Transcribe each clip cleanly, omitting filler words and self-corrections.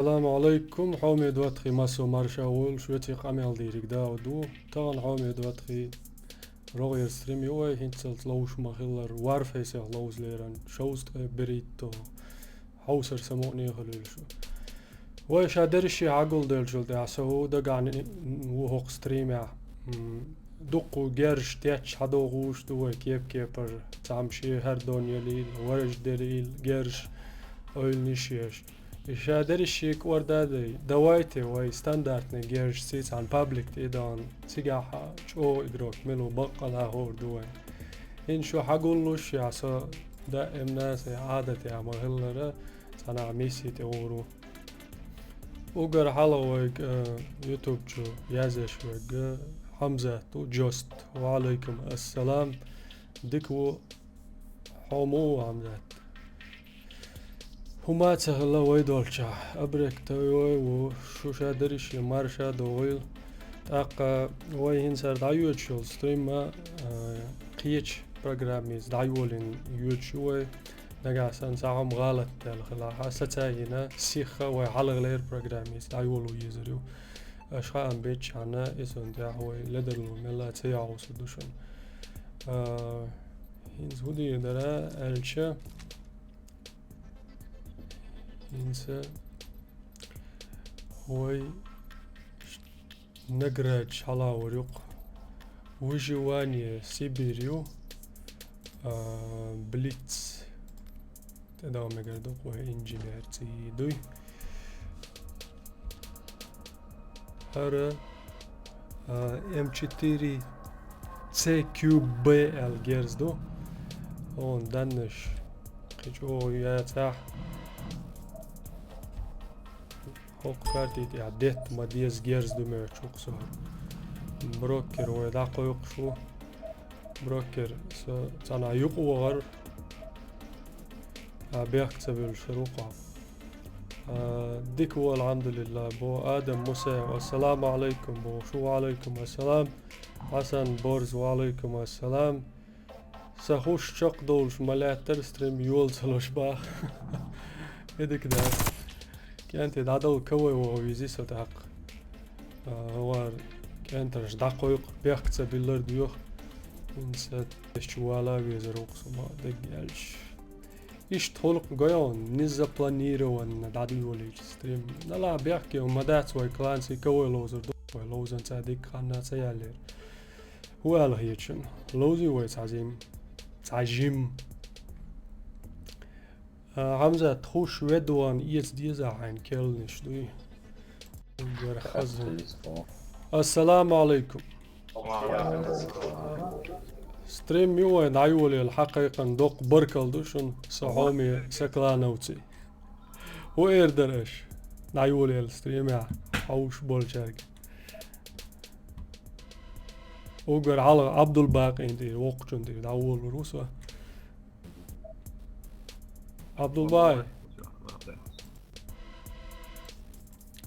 السلام عليكم حومي دواتخي ماسو مارشاول شويتي قامل ديريك داودو طبعا حومي دواتخي رogIera ستريم يوي هنتسلت لوش مخيلر Warface لوز ليران شوست بريتو حوسر سموني خليل شو ويش هادرشي عقل ديل شو دعسو دقعني وهوق ستريم يا دقو جرش تيتش حدوغوش دوي كيب كيبر تعمشي هردون يليل ورش دليل جرش اويل نشيش إيش هادرشي كوردادي دوايتي وي ستاندارت نجرش سيت عن ПАБЛИك تيدان سيجاحة شو إجروك ملو بقلا هور دوي إن شو حقولوش يعصا دائم ناس عادتي عم هلنا أنا عميسي تغورو وقر حلوك يوتيوب شو يازش وق حمزة تو جوست وعليكم السلام ديكو حمو حمزة هما تهلا ويدولشا أبرك توي وشو شادرش مارشا دويل تاق وين سر دايوت شو ستريم ما قيتش برنامج دايولين يوتشوي نجاسن ساهم غلط الخلا حسيتها سيخة وحلق غير برنامج دايولو يزريو أشخاص بيتش أنا إسون تاعوي لدرلو ملا تياو سدوشن هنز هودي درا ألشة هنز هوي نجرج على ورق وجواني سيبيريو بليتس تداوم نقدر وهي إنجينير تيدوي هذا M4 CQBL جيرز دو هون دانش قيجو ياتح هوك كارتي تي عديت ما ديز جيرز دو ميرشوق صار بروكر ويداقو يقشو بروكر تانا يقو غر بيكتب الشروقة ديك هو الحمد لله بو آدم موسى والسلام عليكم بو شو عليكم السلام حسن بورز وعليكم السلام سخوش شق دولش ملاتر ستريم يول سلوش با هيدك ده كانت دادو كوي ويزي ستحق هو كانت رش دقويق بيكتب اللرد يوخ ونسات شوالا بيزروق سما دقيالش إيش تخلق جايون نزا بلانيرون دادي وليج ستريم لا بيحكي وما دات وي كلانسي كوي لوزر دو لوزن صادق خنا سيالير هو الله يتشن لوزي وي تعجيم حمزة تخوش ودوان إيس ديزا عين كيلنش دوي السلام عليكم ستريم يوه دعيولي الحقيقة ندوق بركل دوشن صحومي سكلانوتي وإير درش دعيولي الستريم يا حوش بولشارك وقر على عبد الباقي انتي وقتشن تي دعول روسا عبد الباقي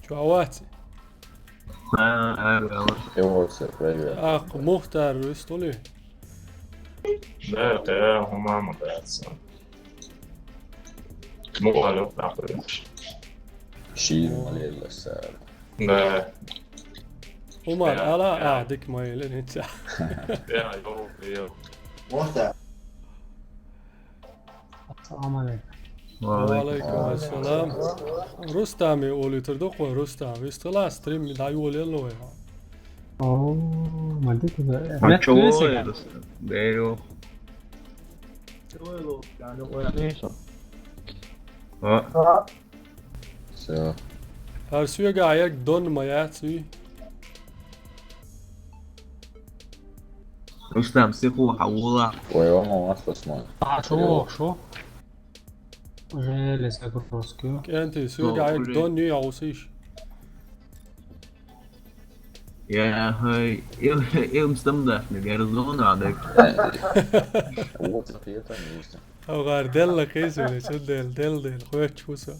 شو عواتي اخ مختار ويستولي لا ده هما مدرسة مو غلط نعرف شيء مالي السعر لا عمر ألا أعدك ما يلين انت يا يوروبي السلام عليكم وعليكم السلام رستم يقولي تردق رستم يستلا ستريم دايول يلو يا اوه maldito Macho, vero. Så هر سوی گايك دون ما سوي رستم سيخو حوضة ويوم ما اسمه شو جالس اقرصكيو انت سوي گايك دون ني عوسيش يا هاي ايه مستمدح نجارزون عندك هو تقيته نيسته او غار دل قيس ولا شو دل خويت شوسا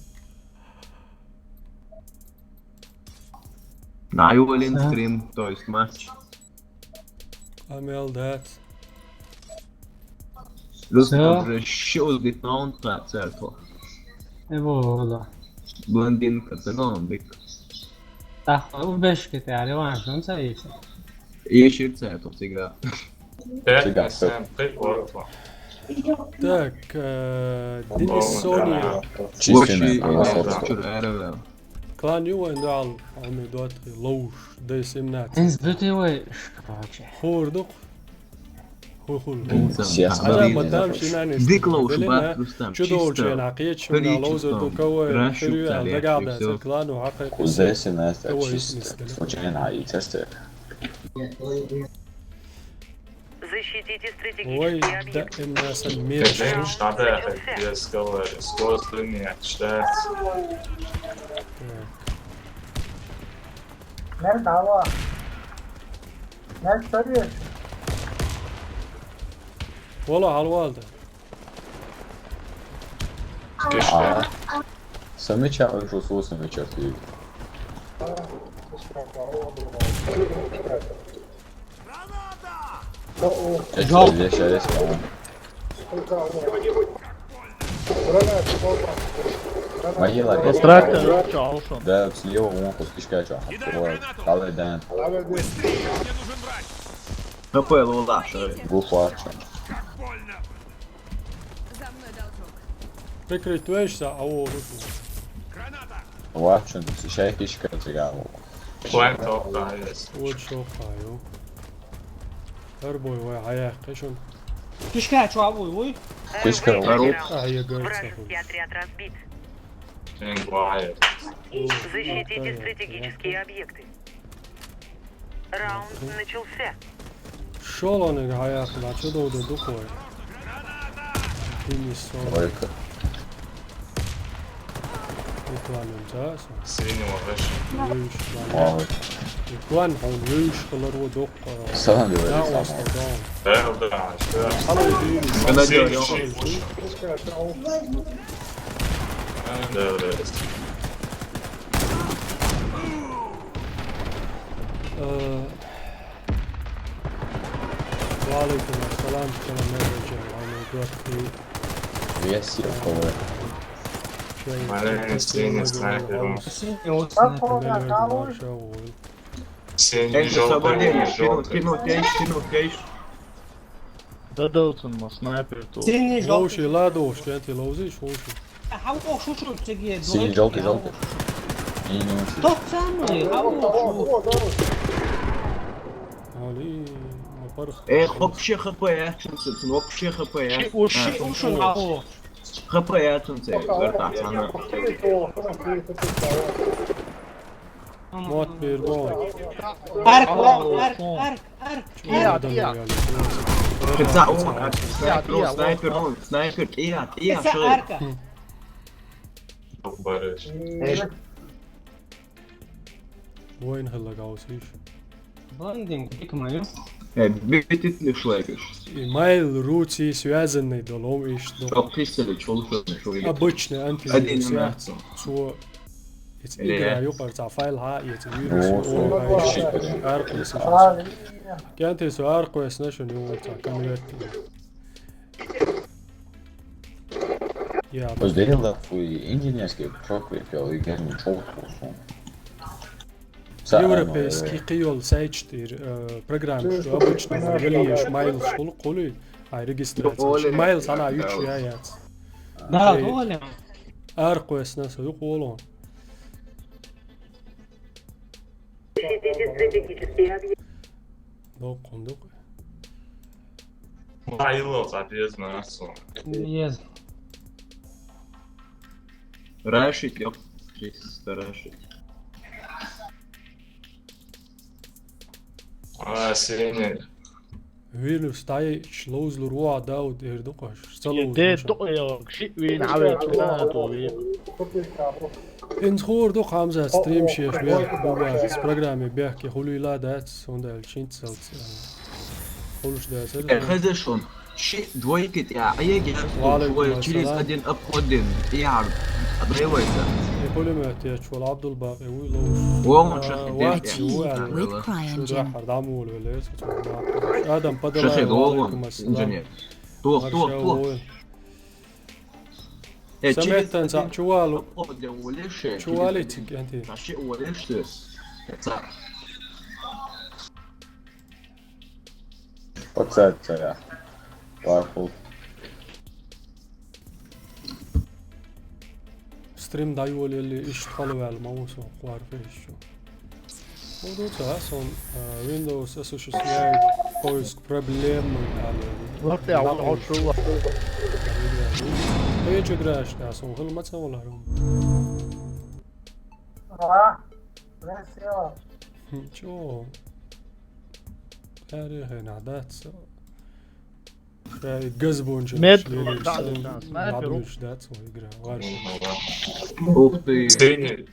نعيولين ستريم تويست ماتش عمل دات رستم شو الجيتاون طلعت سالته ايه والله Блондинка, целом бик. تخواه بشکته علی و همچنان سریعشه ايش يرتاح تبتقى Так, Сэм, прикольно. Так, Денис Соня. Численная وشي превосходство. شو العرب Клан Ювен дал عمي دواتي لوش دي سمنات. نسبتی و شکراچه خوردق. هو خل. Сиасат. أنا ما دامش ناني. ديك لوش بلنا بات رستم شو دول شيء عقيد شو من لوزر دوكوا حلو على قاعدة الكلان وحقيقي. Кузеси нас чисто. Случайно и тесты. Защитите Ой, стратегические да объекты. им нас Der الميرش. Mensch hat er hier Skålslinje gestellt. Nerede hava? Nerede sarıyor? والله على الوالدة. Gestellt. Замечаю, что свой замечательный. Здесь, по-моему. Могила резко. Да, слева вон кускишка чохь. Правый дан. ХП лула, Гуфарча. Прикрыть твоишься, а о, Варчун, сейчас кишка цыган. Klein top da ist. вот شو خايو. هربوي ويا عياق قشون. کشکه چو ابوی وی Кишка. هي قرصة. Вражеский отряд разбит. Den Quiet. Защитите стратегические объекты. Раунд начался. شلون عياق لا شو دودو دقوي. Денис Соня. Только. يكوان انجاز. Senior Wäsche. ويش. Мало. يكوان حول ويش خلر ودق. Салам لا говорит. واستدام. Der da, ich حلو يديني. انا Senior جاي Der ist. وعليكم السلام كلام رجع أنا دلوقتي Вес его. شوي Meine Senior Sniper. شغل Senior ايش الصبرين желтый. كينو كيش Да Даудсон ма снайпер то. سینی لوشي لا دوش كانت لوزيش وشي هوا شو شو تجي Синий, желтый, желтый. Минус. توك سامي هوا علي مفرخ ايه خبشي خبايا شنسن وبشي خبايا وش هوا خبايا شنسن برتاح انا موت بيربون ارك ارك ارك بتاع امك سنايبر سنايبر ايه شغل ارك Barış. وين هلا قاوسيش بلندинг ديك مايو بيتت لي شوية مايل روتي связанный долом иш طب قيسة شغل شوية обычный انت أدين سياحة نمسو سو يتقرا يقرا تاع فايل ها يتويروس ارقس كانت سو ارقس نشن يوم تاع كاميرات يا Разделила твой инженерский прокрепил и герни чоутку. европейский قيول سايتشتير программ что обычно велиеш майл школ قولي هاي ريجسترация майл انا يوتش يايات لا هو ارقس ناس يقولون Защитите стратегические объекты. دوق Майло, соответственно, يز راشد يب راشد Senior. ويلو ستاي شلوز لروع داود يردقش دي دقيق شيء وين عبد إن خور دو خامزة ستريم شيخ بيح بوبا برنامج بيحكي خلوي لا دات سوندا الشين تسلت خلوش دات خذ شون شيء دويكت يا اي جهاز وعليكم شوية تشيليز السلام. ادين اب قدم يعرض ابريويتا يقول ما تيش ولا عبد الباقي ويلوش وهو شيخ واحد دين هو with شو ده CryEngine. حردعمه ولا ايه ادم بدل شيخ وعليكم هو السلام انجينير طوخ طوخ طوخ سمعت شوالو ده وليش شواليتك انت ماشي وليش صح What's that? Rifle. ستريم دايول اللي اشتغلوا على الماوس وعارفين شو موضوع تاعهم ويندوز اسوشيال فويس بروبليم وقت اول عشرة اي جراش تاعهم هل ما تسووا لهم شو تاريخ نعدات يقزبون معدوش دات ويقرا Стрим.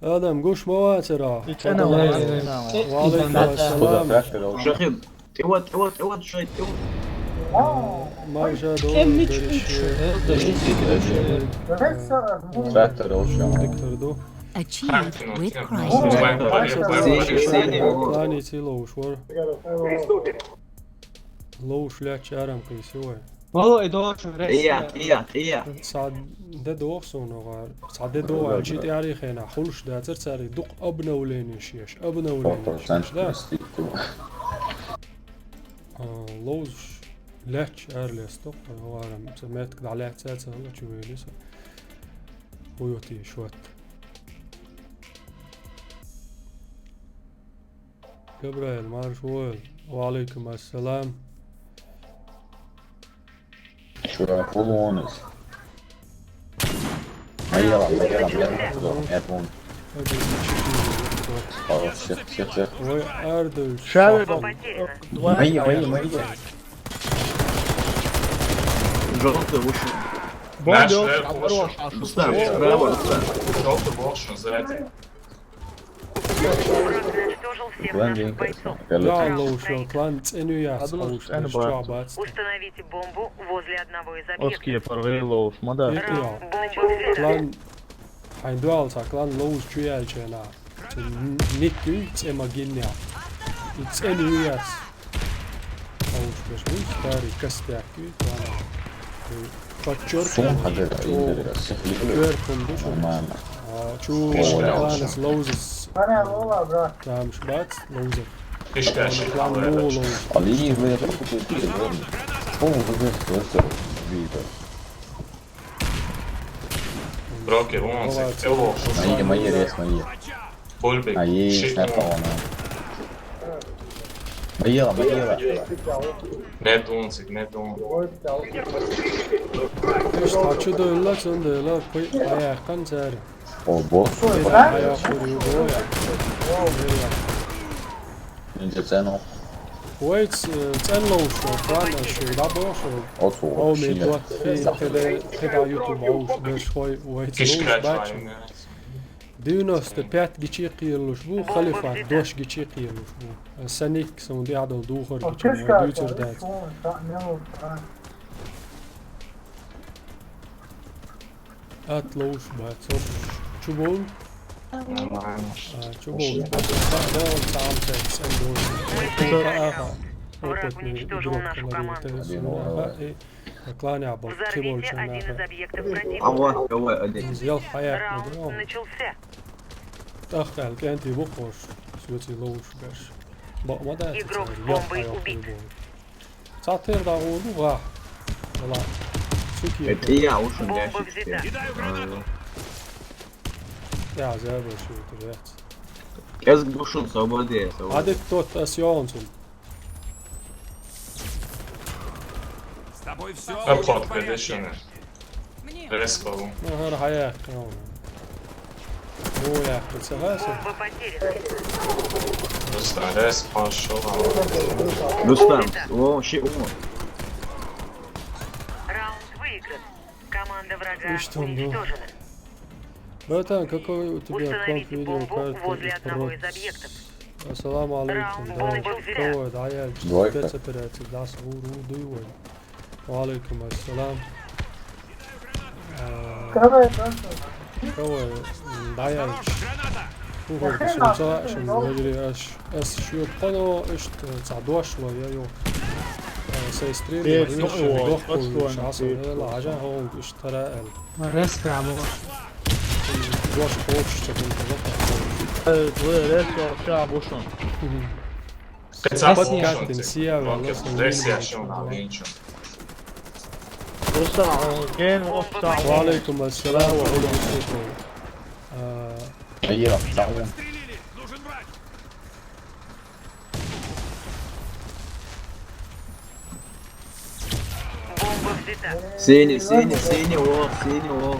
ادم قوش مواتر انا وعليكم السلام شخيب اود شوي ما جادو دكتور دو Achieved with Christ. ثاني تي لوش ور لوش لا شارم قيسوي والله إدوش إيه صعد دو صونو صعد دو عجيت ياري خينا خلش داتر ساري دق ابنا ولينيش ابنا ولينيش لوش لاتش ارليستوك هو سميت كده على اساس هلا شو لسه ويوتي شوت جبرائيل مارشوال وعليكم السلام Should I pull on this? يلا يلا Oh shit. وي اردو شاور مية جربت وش بوندو مستعد برافو Желтый волшебный зарядник. Уничтожил всех наших бойцов. يا لوش كلانت انو يا صوش شعبات Установите бомбу возле одного из اوسكي объектов. فرغيلو مدى Бомба взята. كلان حين دوالتا كلان لوش جويال جينا نيكو تسيما جينيا يتسألوا ياس أوش بش ويش تاري كستاكي كلان فاتشور Son hade det inne كيركم دوشو شو كلانس لوزس كلام شبات لوزر Кишкаши. كلام مو لوز Ali ve jag tror på det är det vidare. Брокер, вон, это Мои рез, мои. Бульбик. Мои снапа Моела. Net унцик, net un. إيش تحكي دولا تندلا بي أيه كان ساري О, босс. أيه خوري بويا Inte цену. ويت تسألوا شو كلان شو دابوشو Oco. أو ميدوات في كده يوتيوب أوش بس خوي ويت لوش باتش Кишкач. دينوس تبعت جيتشي قيلوش بو خليفة دوش جيتشي قيلوش بو سنيك سون دي عدو دوخر جيتشي دوتر دات أتلوش بات شو بول شو بول دول سام تكس اندوش Враг уничтожил нашу команду. كلاني عبال كيبول Взорвите один из شنا объектов противника. هو أديك زيال حياة Раунд مدرون начался. تخيل كأنتي بخوش سويتي لوش باش بق ما دات Игрок с бомбой убит. تعطير داغولو غاح والله سوكي إيه وش Бомба взята. يا زابر شو تبعت Я сглушил свободе. هذيك توت اسيونسون Обходка решена. Рескову. ما هر حياة كمان مو يا تسغاسو Бомба потеряна. Просто рес пошел. Рустам, о, щи, о. Раунд выигран. Команда врага И что он был? уничтожена. братан, какой у тебя комп Установите видео бомбу возле карты одного из объектов. Ассаламу Iалайкум كود عيال Двойка. تسبرت داس ودوي وعليكم السلام كود عيال هو بسمسا عشان نجري اش شو قنو اش 19 شوية يو سي ستريم إيه، يوش هو يوحكو أصلاً شعصر في- يلا عجان هون اشترى ريسك عبور جوش خوش تكون ليش شعب وشون podcast نسيا والله Desjašana viņš. رستم كين وقت وعليكم السلام ورحمة الله هي تعاون Бомба взята. Синий, синий, синий, о, синий, о.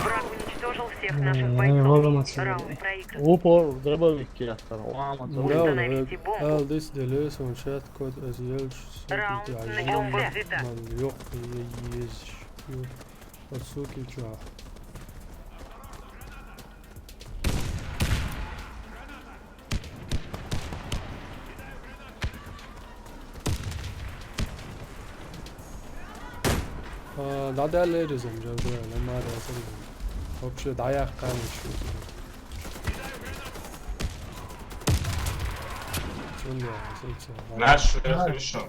Враг уничтожил всех наших не бойцов. могу отсюда. Раунд проигран. упор дробовик кестер وعمل Установите бомбу. Al this delay on chat code as Yelch Раунд начался. Бомба взята. من يحيي يزشو وتسوكي جاه 나대 알레리즘 저거 얼마나 해서 혹시 나약한 슈 좋네요 진짜 Naš višan.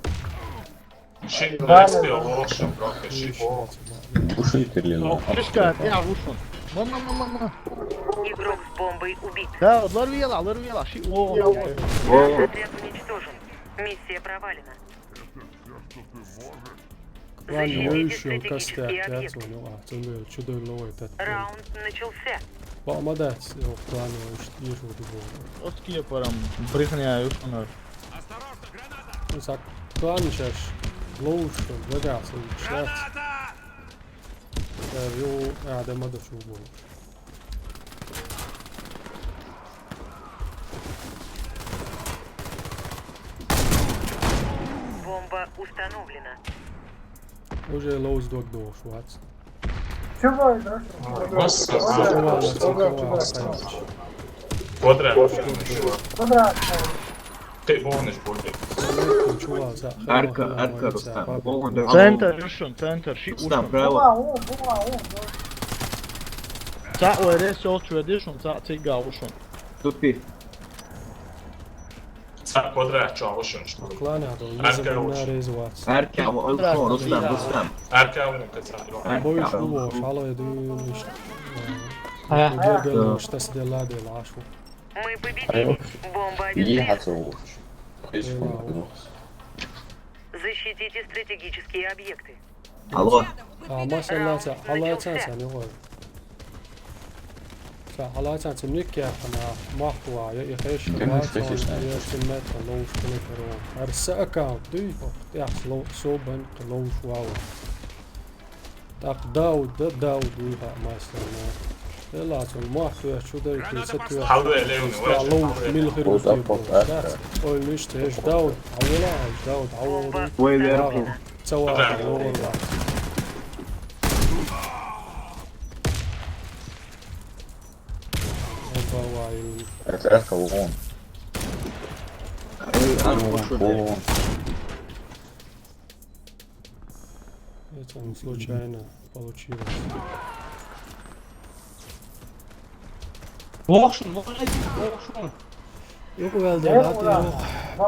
Šī nespēja lošam, broka, šī o. душит или فشكات يا وشون ماما Игрок с бомбой убит. لا لرويلا شيء О, Отряд уничтожен. Миссия провалена. وان Защитите يوشو стратегические كاستاك объекты. ياتون تنبه شدو لوي تات Раунд начался. وامدات планы يشو دبو اوتكي برام بريخنيا يوشون ساك планشаш لوش رجع شات يو قاعد ما تشوفه Бомба установлена. уже لوز دوك دوش واتس Masa, Чувал, Kodrē lošam šo. Te boneš buļļi. арка, Рустам. О, да. центр يوشون центر شيء Рустам, وشون право. تا وريس اوتشو اديشون تا تيغا وشون Тупи. Sāk kodrē čaušam što. кланы هذول ريز واتس Арка, Рустам. Ērkā un kad sāk. بوي شو على يدين ها جرجل مش تسدي لا دي العشو Мы победили. Бомба и обезврежена. хацу Защитите стратегические объекты. Алло. ما شاء الله الله تنسى هو الله تنسى نيكي انا ما هو يخيش ما يسمى لو شنو كرو ارسا اكاونت دي يحصلوا صوبن لو واو تاق داود ويها ما شاء الله لا تقول ما في شو ده كل ست Halvē leuni لو vajag. ميل خير او نشت ايش داود عولا داود عولا Ой, вверху. سوا РТ вон Арку шуде. вон Это случайно получилось. وخشون يقول ده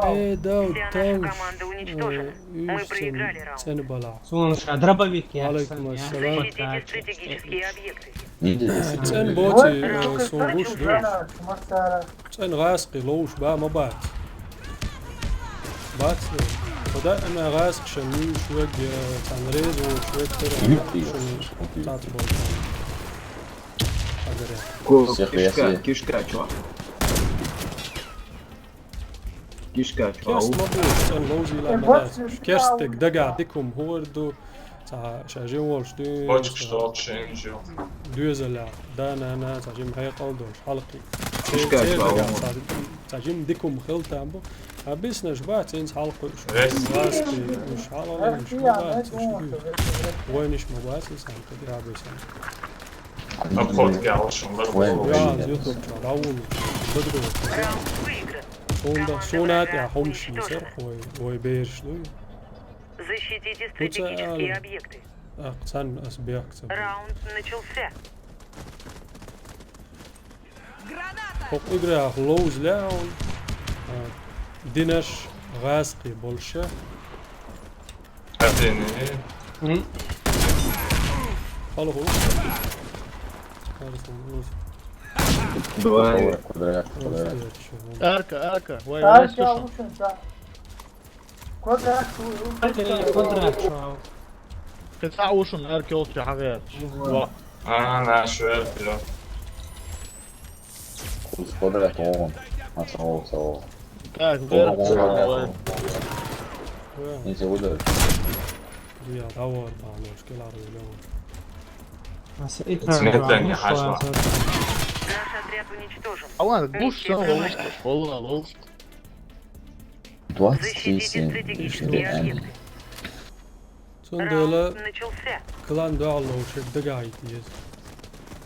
ايه داود Вся наша команда уничтожена. Мы проиграли раунд. سنبلا слушай дробовик я عليكم السلام Защитите стратегические объекты. видели سن بوتي صوبوش دوش سن غاسقي لوش با ما بات بات وده انا غاسق شنو شوية تنريز وشوية ترى تعطي Кишка, если- кишка, чувак. Кишка, كيرست чувак. مبوش سن لوزي لا مدات كيرستك دقع ديكم هوردو شاجين والشتين Poček što čenžio. دوزلا دانا انا تاجم هاي قلدوش حلقي كشكاش بقى. تاجم ديكم خلت امبو بس نشبات تنس حلقي Res. راسكي مش حلقي مش مبات وينش مبات سان كده بس Apkot galšam. يا يوتيوب راول بدرو Раунд выигран. سوندا سونات يا همشي سر وي بيرش دو Защитите стратегические объекты. اقصان اسبيك Раунд начался. Хок игра лоуз ляун. Динаш غاسقي больше. هاتيني. خلو Давай. Арка. كونتراكت شو قطع وشن اركي اوتي حاجات. أنا شوية كده. Skådare på så. تاك غير Inte udar. يا دور طبعا مشكلة عربية. Наш отряд уничтожен. А ладно, гуш волос. 23 27 стратегические объекты. Sondela Раунд начался. كلان دو على لو شك دقايق يز.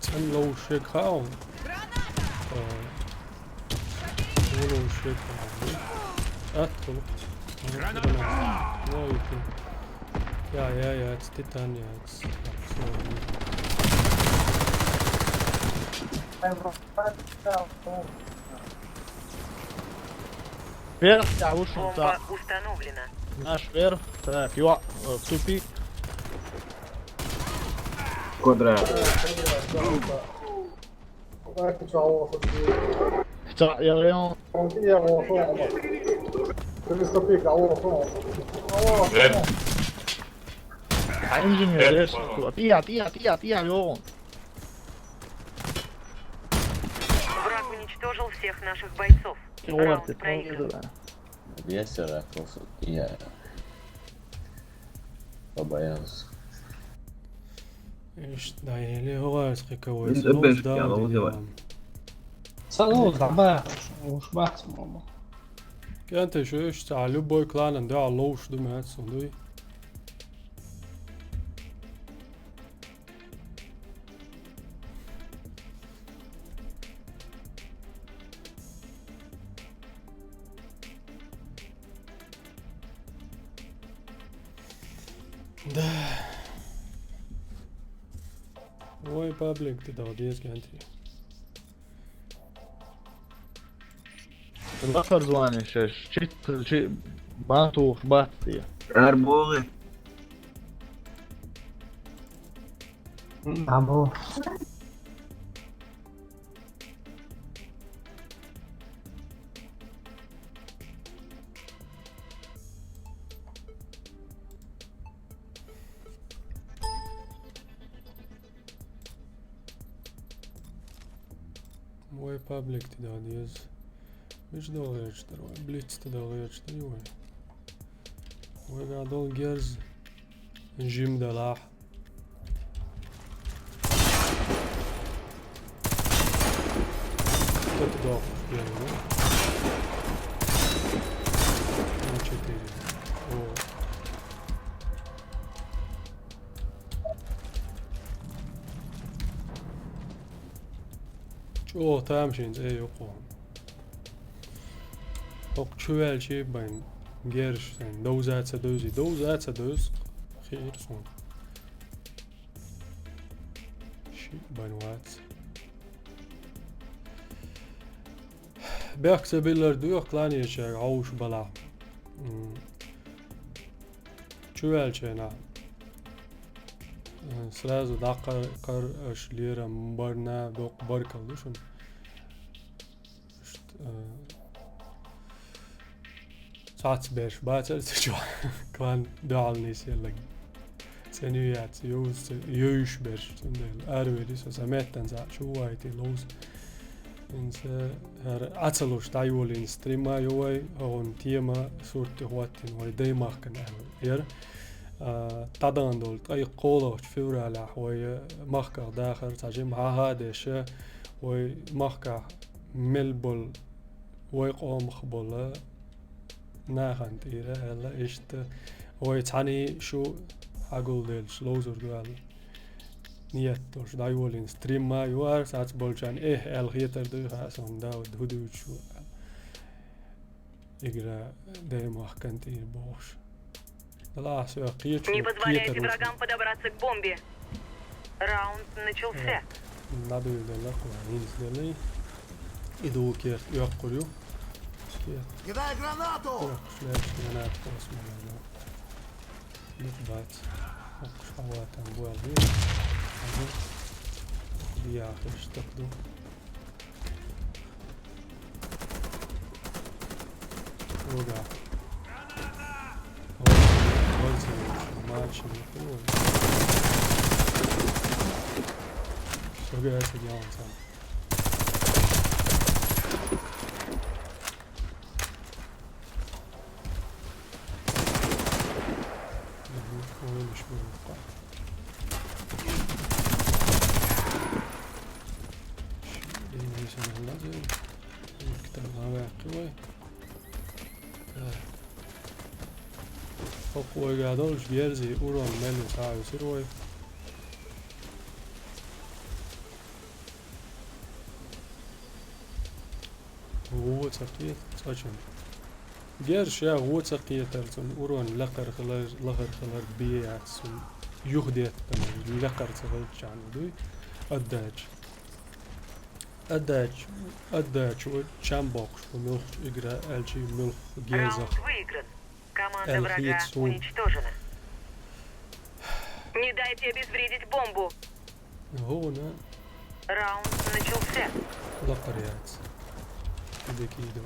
تن لو شك خاون. لو شك خاون. أدخل. يا تستان يا Вверх, я вышел, Бомба так. установлена. Наш вверх. Так, его в тупик. Квадрат. Так, я реально. Инженер, здесь. Тия, Леон. Враг уничтожил всех наших бойцов. Раунд проигран. Весера просто я. Побоялся. إيش دايلي هو كويس. أنت بيش يا الله. صلوا ضباح وش بحث ماما كانت شوش تعالوا بوي كلان ده على وش ده مات صندوق. ده وای پابلیک ته داودیز كانتي. الأخر زواني شي باتو باتي. Арболы. عمو وای پابلیک ته داودیز. مش داغير اشتري بليتس تداغير اشتري وای قاعدون جيرز نجيم دلاح. تداغ يعني شو تامشين ايه يقوم ook chueltje bij gers en doosatse doos خير صون شي bij wat بيحكي بيلر دوخ كلاني شيء عوش بلا chueltje na сразу дақар шлера барна доқ баркалдышын ساعات بيش باكر تشوف كمان دعالنيس يلا سنويات يوش بيش تندل أرويديس سمعت تنزع شو وايتي لوز إنس أتصلوش تايولين ستريما يوي هون تيما صورتي هواتين وي دايما كان أهل تادان دولت أي قولة فورا على وي مخكر داخل تجمع هادش وي مخكر ملبل وي قوم خبلا ناخن تيرا هلا إشت هو تعني شو أقول ديل شلوزر دوال نيتوش دايولين ستريم ما يوار ساعات بولشان إيه الخيتر دو خاصون داود هدوء شو إجرا دايما حكنتي بوش لا سوى قيت Не позволяйте врагам подобраться к бомбе. Раунд начался. надо يدلق وعين سدلي Иду кер, я курю. Кидай гранату! Шляп, гранат, посмотрим. Бать. Шава там был. Я что жду. Рога. Матч не было. Что я это делал сам? Oigador vierzi uron menu saju siroj. Wutsaqiyat saçın. Gerş ya wutsaqiyat arsun uron laqar khalar biyatsun yuhdiyat tamam laqar sagal çandu أداч чамбок милх игра элчи милх геза. Раунд выигран. Команда врага уничтожена. Не дайте обезвредить бомбу. هنا Раунд начался. لقريات بدك يدو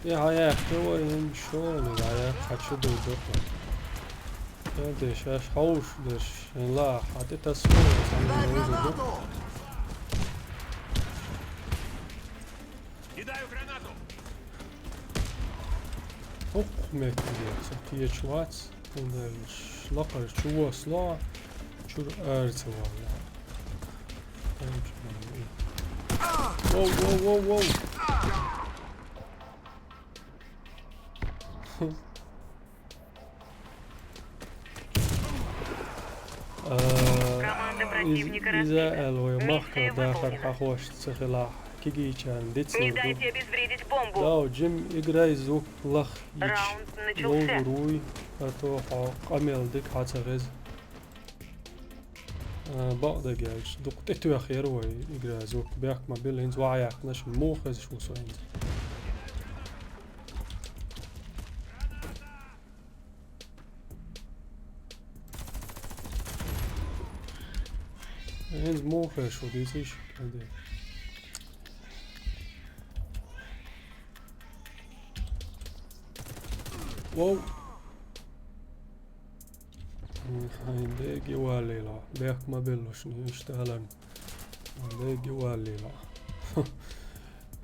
يا هيا كوين شلون يا خدشو دو دش اش حوش دش لا حتى تصوير Mekliyoruz. Kiye çuvat. Bunda şlakar çuva sla. Çur erse valla. Wow wow wow wow. إذا الوي مخك داخل حخوش تسخلا كيجي كان Не дайте обезвредить бомбу. Да, Джим играй звук лах. Раунд начался. Лоуруй, а то قمل ديك حاتغز. بعد جالش دقت يا خير وي إجرا زوك بيك ما بيلينز وعيك نش موخز شو سوينز. إنز موخز شو ديسيش كده. واو عندي والي لا بيك ما بلوش نشتغلن عندي والي لا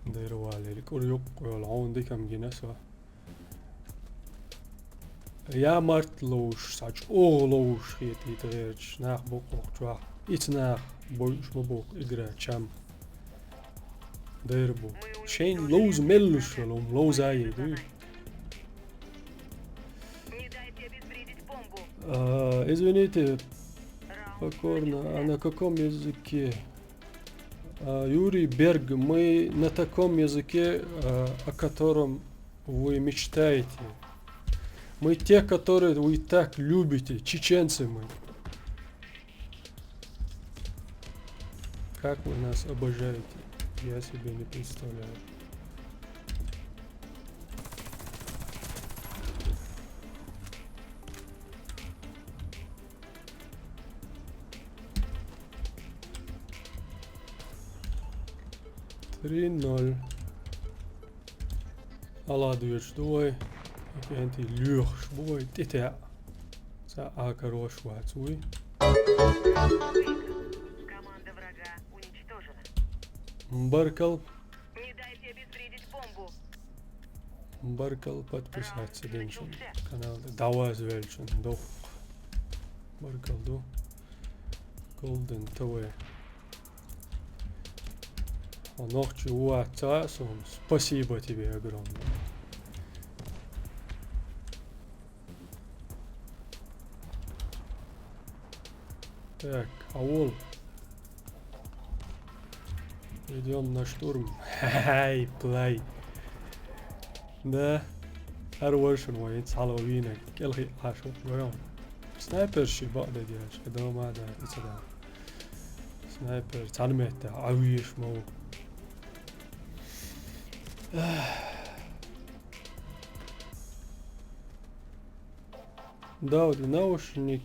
دير والي لكل يوق والعون دي كم جنسة يا مرت لوش ساج او لوش خيتي تغيرش ناخ بوق جوا اتناخ بوش مبوق اجرا شام دير بو شين لوز ملوش لوز اي دي Извините, покорно, а на каком языке? Юрий Берг, мы на таком языке, о котором вы мечтаете. Мы те, которые вы так любите, чеченцы мы. Как вы нас обожаете, я себе не представляю. Три-ноль. Аладуешь двой. Энти люхш бой. Тетя. За акарош вацуй. Команда врага уничтожена. Баркал. Не дайте обезвредить бомбу. Баркал подписаться деньшин. Канал Даваз Вельшин. Дох. Баркал до. Golden ТВ. Ночь у отца, спасибо тебе огромное. Так, аул. Идем на штурм. Хай, плей. Да. Хороший мой, Хэллоуин. Келхи ашоп гоем. Снайпер шибак да делаешь, когда мы да, это да. Снайпер, цанмет, авиш мол. Дауд, наушник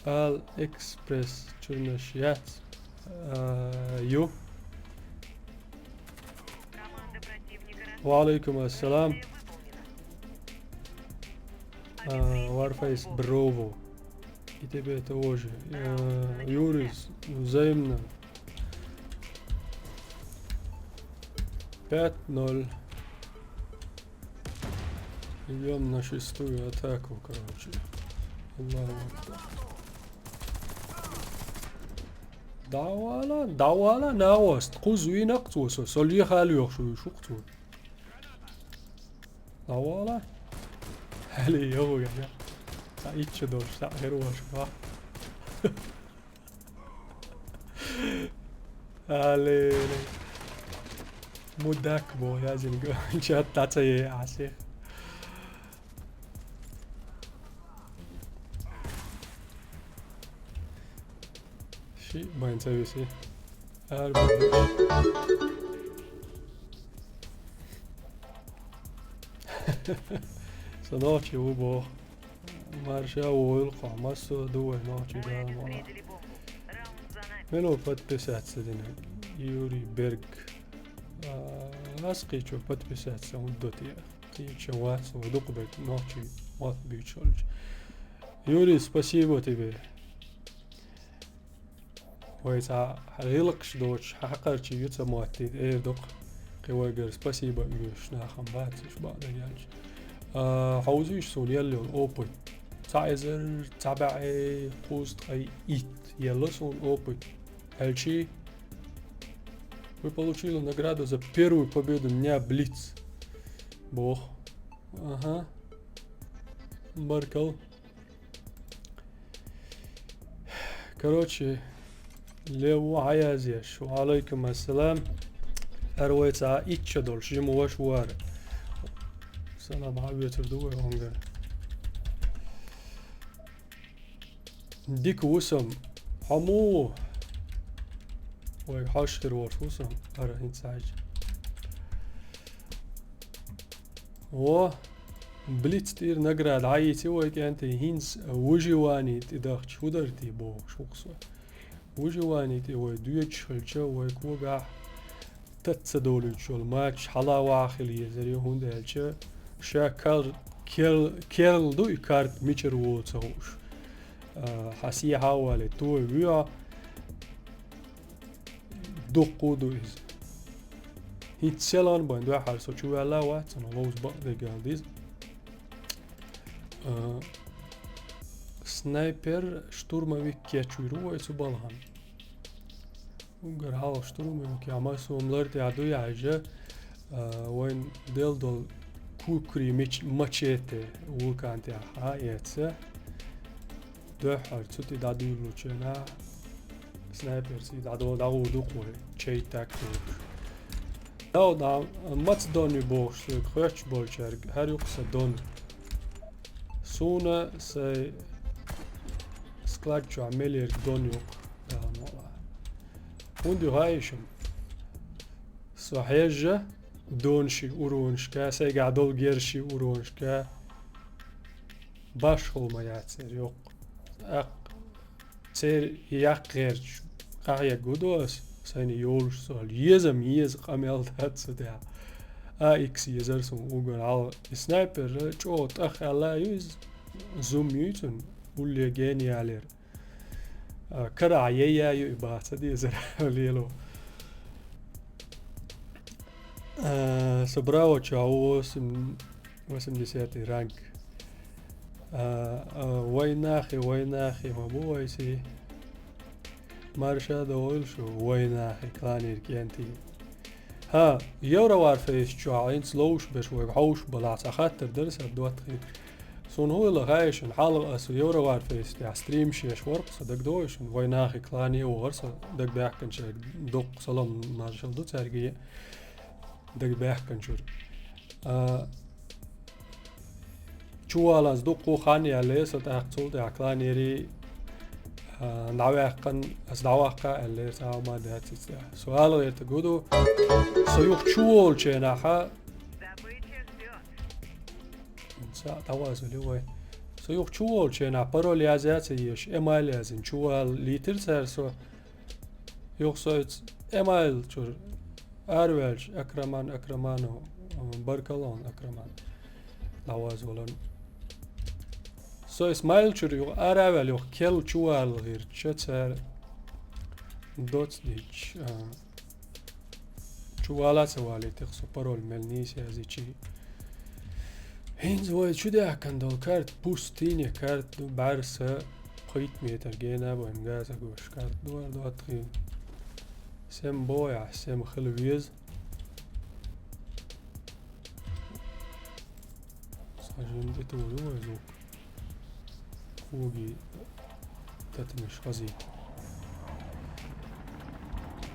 Алиэкспресс черношьят. Ю. Команда противника Валейкум ассалам. выполнена. Warface Брово. И тебе тоже. Юрис, взаимно. 5-0. Идем на 6-ю атаку, короче. Аллаху акбар. Давала навост. Қузуи нақтуса. Солие хали yoxşu şuqtu. Давала. Hali yok ya. Sa içe doğru sa herwaş va. Hali. Mudak bu ya zingo. Chat tatayı asi. شيء ما نسوي شيء صناعتي وبو марша ويلقى مسو دوه نوعتي ده مالا Встретили бомбу. Раунд за нами. منو подписаться دينا يوري берг أسقي شو подписаться ودوتي تيجي واتس ودقبك نوعتي مات بيتشولج يوري спасибо тебе ويسا غيلقش دوش حقرش يوتسا مواتيد ايه دوق قواقر спасибо ميوش ناخم باتش بعد يالش حوزيش سون يلي اوبن تعزر تبعي قوست اي ит يلا سون اوبن Альчи, вы получили награду за первую победу дня Блиц. Бог. Ага. Баркал. Короче, لو عايزيش وعليكم السلام أرويتها إتشدول شجمو وشوار سلام عبيتر دوي هونغر ديك وسم حمو وي حاشر وسم أرى إنساج و بليتس تير نقرأ عايتي ويك أنت هينس وجواني تدخل شو درتي بو شو قصة وجواني تي وي دويتش خلشة ويك وقع تتصدولي شول ماتش حلا واخلي زري هون دالشة شاكر كيرل دوي كارت ميشر ووتسوش حسي حوالي توي ويا دقو دويز هيت سيلان باين دو حال سوچو ولا واتسن لوز بعد قالديز سنايبر штурмовик кечуйру эцу балхан унгар хал штурмовик амасу умларти адуй ажа вайн делдол кукри мачете улканти аха яца дохар цути дадуйлу чена снайпер си дадо дуқой чейтак Дауд Macedonию box хьоч болчар har юқса дон Суна се складчу амелер дон юқ Унди غايشم صحيجة دونشي ورونشكا سي قعدول جيرشي ورونشكا باش ما ياتسير يوق اق تسير يقيرش قايا قدوس سيني يولش سؤال يز قامل تاتسو ده اكس يزرسون وقال على سنايبر چوت اخ الله يز زوم يوتن واللي جاني عليه كرا يا يبات دي زر ليلو собрало чао 80 ранг войнахи мабуайси марша дойлшу войнахи кланир кенти ها يورا وارفيس شعين سلوش باش ويقعوش بلاصة خاطر درس ਦੋттagIi سون هو لغايش الحالق أسو يورا وارفيس تاع ستريم شيش ورق صدق دوش ويناخي كلاني وغرصة دق بيحكن شاك دوق سلام مارشال دو تارجية دق بيحكن شور شو على دوقو خاني عليه ستاق تاع كلاني ري نعوقن أس دعوقة اللي تعمل ده تستاهل سؤال غير تقولوا سيوق شوول شناحة Добыча ждет. ساعة تواصل هو سيوق شوول شناح برو ليازات يش إمايل يازن شوال ليتر سرسو يوصيت إمايل شور أروج أكرمانو بركلون أكرمان لوازولن سو إسماعيل شور يو أروج يو كل شوال غير شتر دوت ديش شوالا سوالي تخصو برول ملنيس يازي شي هين زوي شو ده كان دول كارت بوستيني كارت بعرسة خيط ميتر جينا بوينجازا جوش كارت دور تخين سم بويع سم خلويز ساجين دي تولو يزوك خوجي تتمش غزي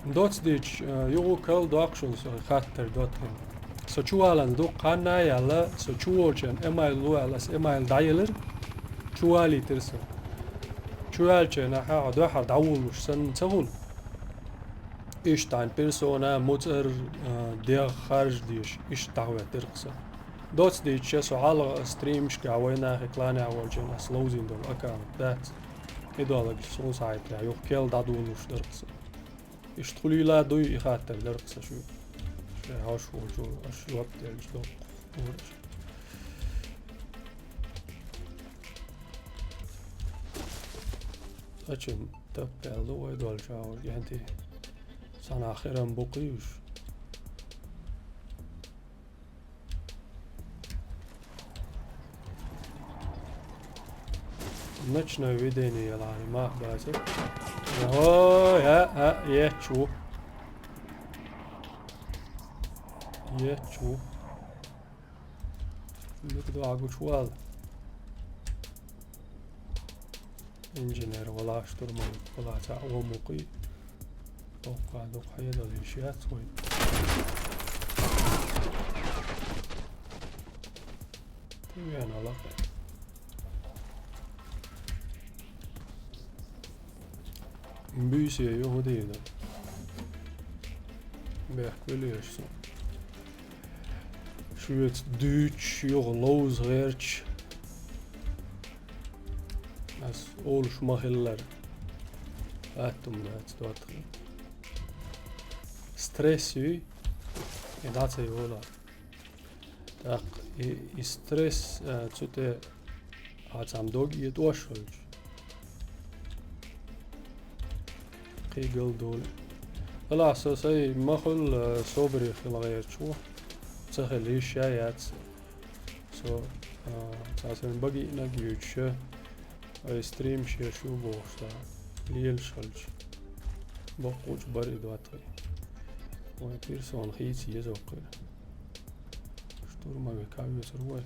دوتس ديش يوغو كل دوكشون سو خاطر دوتن سو چوالن دو قانا يالا سو چوالچن امايل لو الاس امايل دايلر چوالي ترسو چوالچن احا دو حر داول وش سن تغول ايش تاين بيرسونا موتر ديغ خارج ديش ايش دعوة ترقصة دوتس ديش سو على ستريمش كاوينا هكلاني اولجن اسلوزين دول اكاونت دات ادوالك سو سايت يوغ كيل دادون وش درقصة ايش تقولي لا دوي اخاتر درقصة شو هاش وجو اش وقت الجلو ورش اچن تبقى يدول شاور يعني سنة اخيرا بقيوش نچنا ويديني يلاني ما باسر اوه يا يتشو يتشو نقدر اقول شوال انجينير ولا شترمان ولا تعوى موقي توقع دوق حيدا الاشياء سوي تبين علاقة مبيسي يهودي ده بيحكي لي ايش صار شوية دوتش يغلوز غيرش بس اول شماخلر اتم نات دوتخي ستريسي اداتي ولا تاق ستريس تسوتي هاتسام دوغ يتوشلج قيقل دول لا سي مخل صبري في الغير شو تخلي الشايات سو تاسن بقي نجيوش اي ستريم شو بوشتا ليل شلج بقوش بري دواتري ويبيرسون خيتي يزوقي شتور ما بكاوي سروي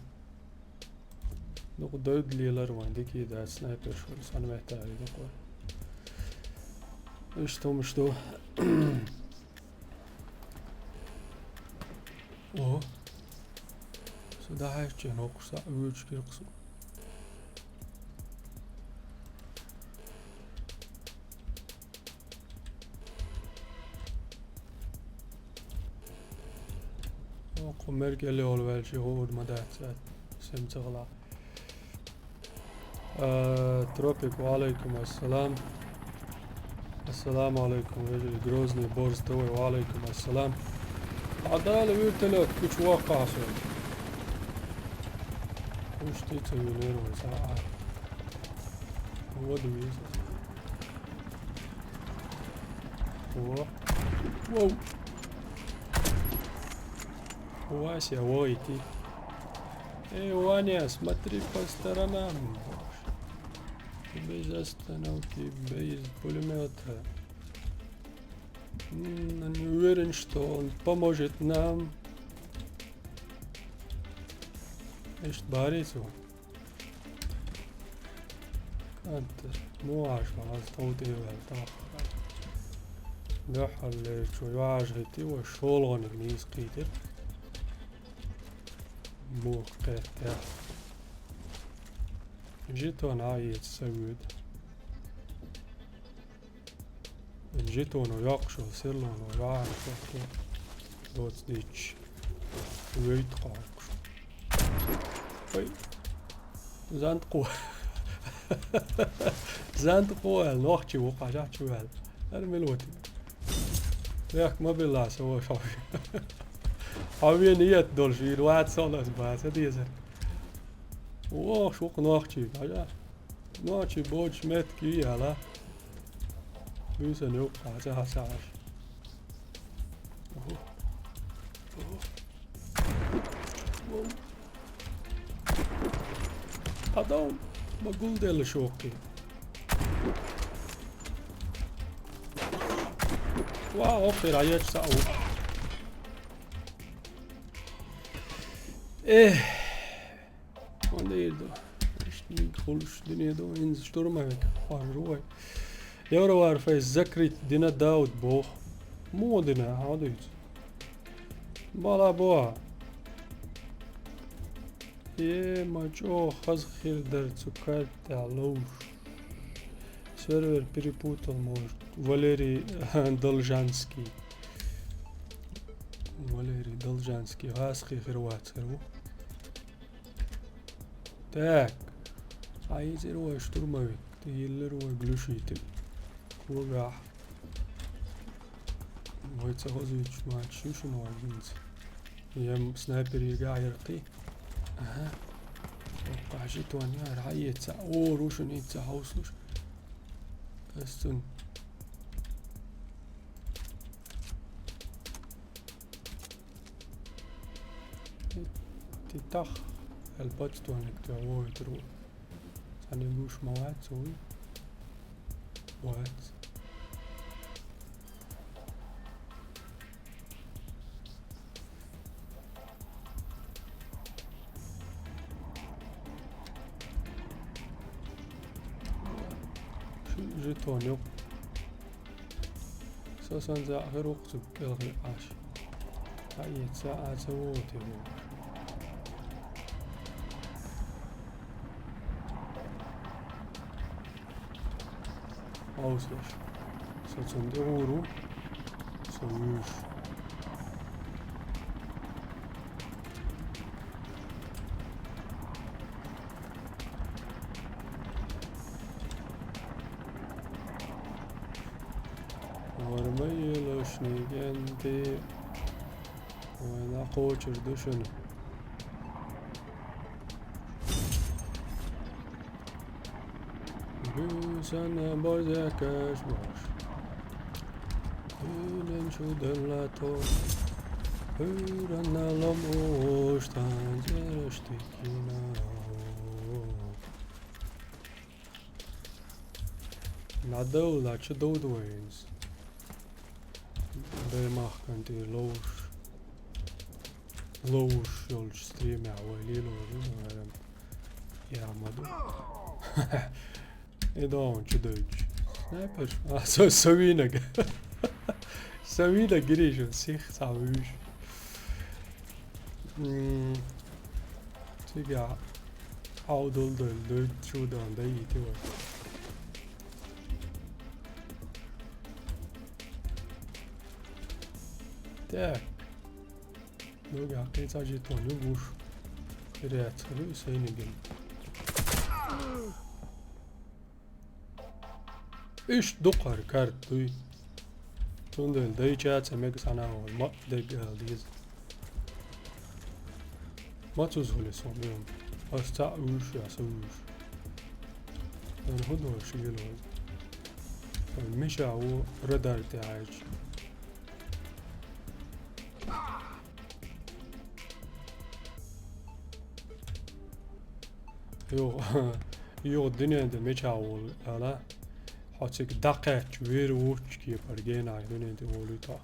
نقول دود ليلر وعندكي دا سنايبر شو انا محتاج نقول اشتو اوه så der har jeg ikke nok så utskilt så og kommer gelle vel så hoved med det så semtagla tropic wa alaikum assalam assalamu alaikum رجل جروزني بورز توي وعليكم السلام عدالة ويرتلك كش واقع صوت وش تيتسوي ليرو ساعة هو دويس هو واو هو اسيا وايتي اي وانياس ما تريد بسترنا بيز استنوتي بيز пулемёта не уверен, что он поможет нам. Ишь барицу. Кантер. موعش على صوتي والطاقة. دحل شو يعاش غتي وشولغن غنيس قيتر. مو قيتر. جيتو نعيد سود. جيتون ويقشو سيرلون ويعرف دوت ديتش ويتقاقش وي زانت قوة زانت قوة نوختي وقع جاتشو هال أنا ملوتي ياك ما بالله سوا شوي حاوي نيت دول شي الواحد صالح بس هدي زين واش وق نوختي حاجة نوختي بوج مت كي هلا بيسن يوقع جا ساعش هذا بقول ده شوقي واو خير عياش ساعو ايه وندير دو اشتني خلش دنيا دو انز شتورما هيك فار روي يورا وارفيس ذكرت دينا داود بوخ مو دينا هاديت بالا بوها يه ما جو خز خير در سكات تعلوش سيرفر بريبوتل موش واليري دلجانسكي واليري دلجانسكي هاسخي خيروات خيرو تاك عايز يروح شتورماويك تيلر وغلوشيتل وراح ويتس هوزيتش ماتش شنو عايزين يم سنايبر يقع يرقي اها وقع جيتون يا رعية ساعة روشن يتسا هوسوش استن تتخ الباتستونك تعوه تروح سنقوش مواد سوي وات جيتون يوب ساسان زا غير وقتك كالغي عاش هاي ساعة سووتي هو اوسلش ساتون دورو سويش ورميلوش نيجنتي وانا قوچر دوشن بوسنا بوزكاش باش هيلن شو دلاتو هيرنا لموش تانجرشتكينا نعدو لا تشدود وينز بيماخ كنتي لوش يولش ستريم عوالي لو يا مدو إدون تشدوش سنايبر سوينك سوينك جريشو سيخ صعبوش تيجا هاو دول شو دون داي تيوا تاك نوجع قيتا جيتون نوش ريات خلو سينيجن ايش دقر كارت دوي تندل داي جات سميك سانا ما دق ديز ما تزهل سوميهم استعوش يا سوش انا هدو شيلو المشا هو رادار تاعي يو الدنيا عند ميشاول هلا حاتك دقة وير ووش كي برجينا الدنيا عند ولوتا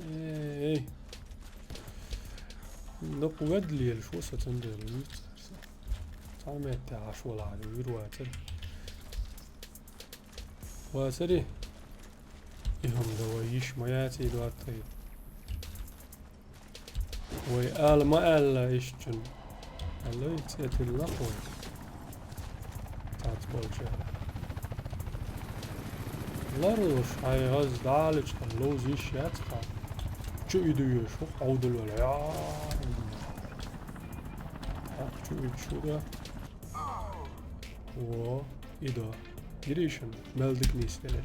ايه نقود لي الفوسة تندل تعمل تعاش ولا على وير واتر واتري يهم دوايش مياتي دواتي ويقال ما قال إيشتن قال يتسيت اللقوة تاعت بولشة Larush, I was knowledge and lose this shit. Čo iduješ? Audel vele, ja. Čo. O, ido. Girişin, meldik nistele.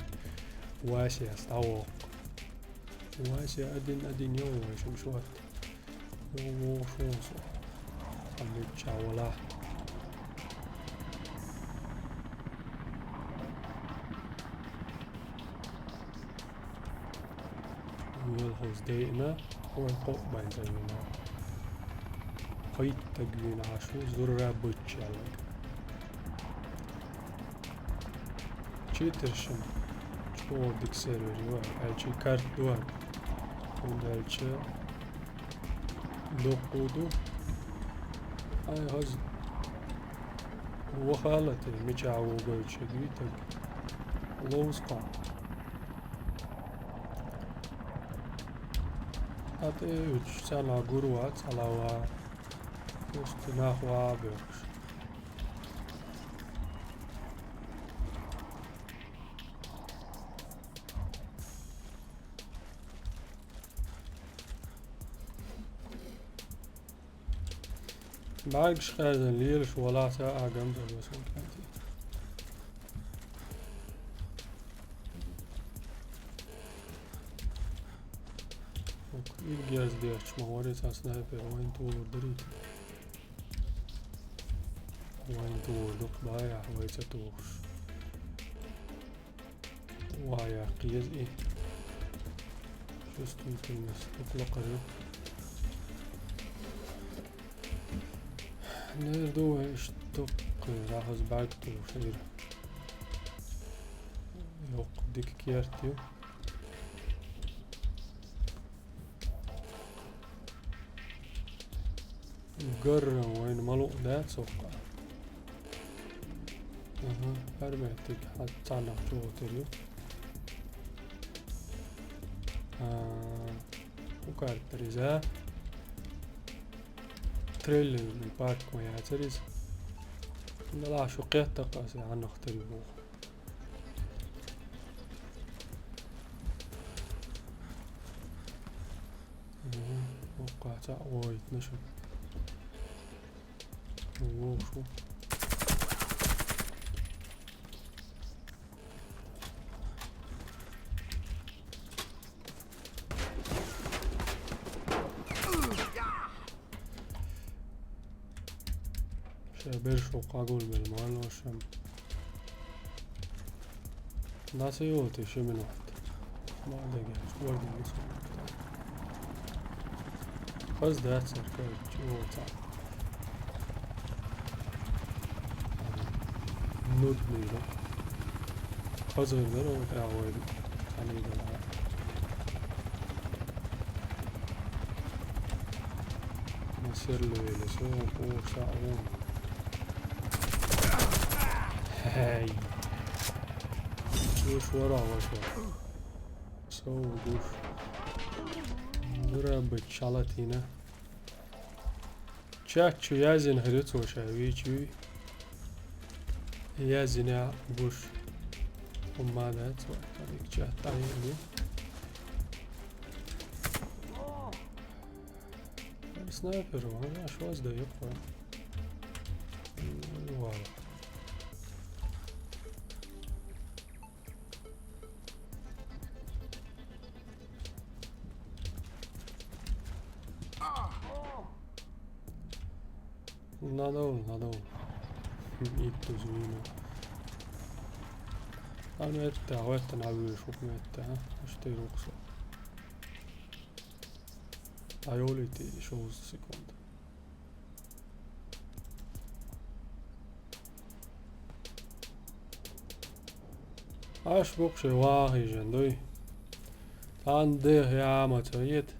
Vasiya, stavo. Vasiya adin yo, şum şuat. Yo, şunsu. Ambil çavala. والهوز دينا هو القوق بين زينا قيد تقلين عشو زر بوتش عليك چی ترشم شو ديك سيرفر يوان الچي كارت دوان والچي لوقودو هاي هز وخالتي ميچاو بوتش دويتك لوز قام Ate 3 sana guruat salawa üstüne hava bölmüş. بعد شغال الليل شو ولا ساعة جنب بس كنت İlk yazdı açma var esasında hep oyun tuğurdur. Oyun tuğurduk bayağı havaysa tuğur. Vaya qiyaz iyi. Şustu yükülmez. Mutlaka yok. Nerede o iştok rahaz belki tuğur. Yok dik kiyert yok. قرر وين ملوء ذات سوقه هرمتك حتى نحجوه تريو وكاركتريزا تريل من بارك ما يعترز لا شو قيت تقاسي عن نختريوه وقاتا وايد نشب شو شابر شو قاقول بالمال وشم ناسي يوتي شي من واحد ما عليك شو ورد النسوة قصد هاتسر كيف شو تعب نود ميلا خزر ذرو تعود علي دلع نسير له لسوق وشعون هاي وش وراه وش سو وش ضرب شالتينا تشاتشو يازن هريتو شاويتشوي يازن بوش وماذا تسوي تشات طريقي سنايبر وانا شو ازدا يقوى واو надо идти звено انا اتتا وقت نعوي شوف متى اشتري رخصة ايوليتي شوز سكوند اش بوكشي واهي جندوي تانديه يا متويت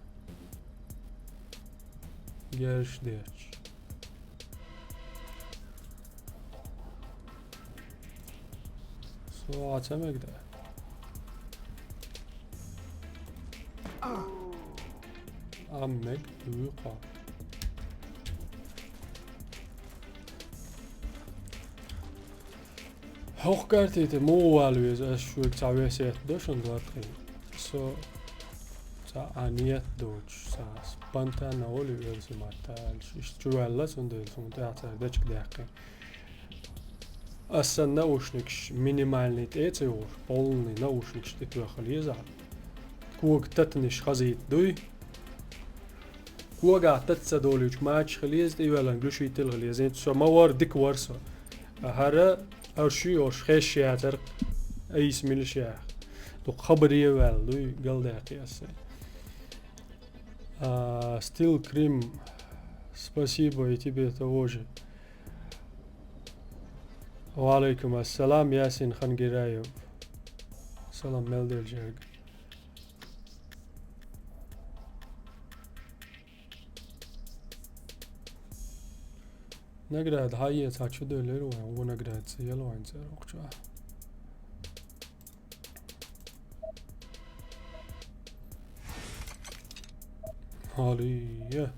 جيرش ديرش واتمك ده عمك يوقع hochkartite moalwees as shuik tawesiet dushen dwartri. So sa aniet doch sa spontan oli versi matal ishtualla sundel suntaata dechk daqi. Assa naушникш минимальный тецеур полный наушникш тетвахлиза. Куг татниш хазит дуй. Куга татсадолуч матч خليز ديوالن глушител خليزين سو موار ديك ورسو. هرا أرشي أوش خش ياتر أي اسم الشيخ تو خبري وال دوي قال ده قياسي ستيل كريم спасибо и тебе того же. وعليكم السلام ياسين خنقرايو سلام ملدل جرق نقرأ هاي تاچو ليرو ونقرأ سيلو عن سير وقتها هالي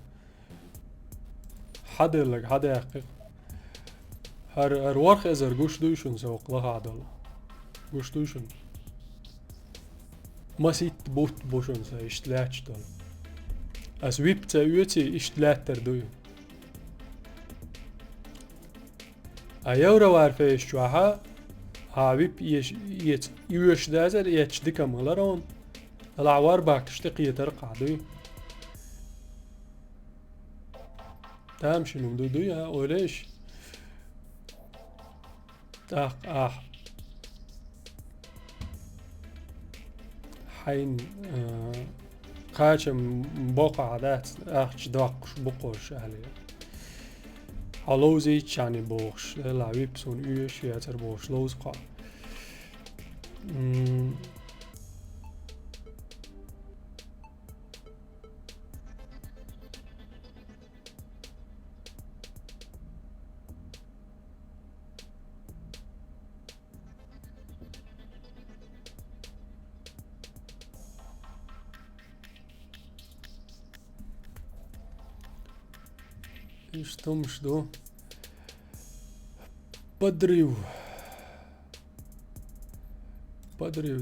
حد لك حد يحقق هر ورخ ازر گوش دوشن سوق لها عدل گوش دوشن ما سيت بوت بوشن سا اشتلاچ دل از ويب تاويتي اشتلاتر دوي ايورا Warface چوها هاويب يش دازر يچ دكملرون العوار باك تشتقي ترقع دوي تام شنو دوي وليش تاق حين قاچم بقع دات اخ داقش بقوش عليه Hallozi chani box la wip son uur yater box los qa. Что? Подрыв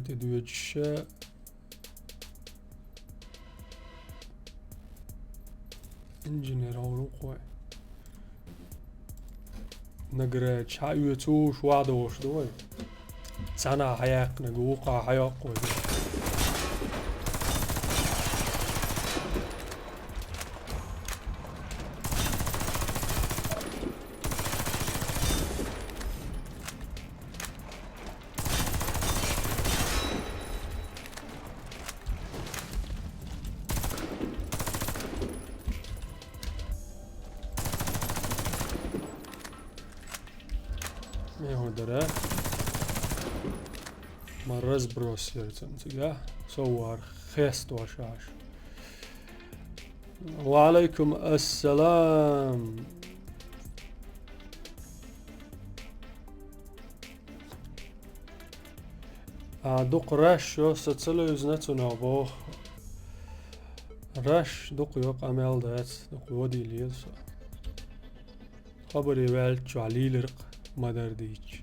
ты дуеча. Инженер аурукой. Наград чаю цу швадош дой. Цана хаяк нагука хаякой. Дара مرز بروسيرتم تجاه صور خيست وشاش وعليكم السلام دوق رش يو ستسلو يزنتو نابو رش دوق يوق عمل دات دوق ودي ليس خبري والد علي لرق مدر ديش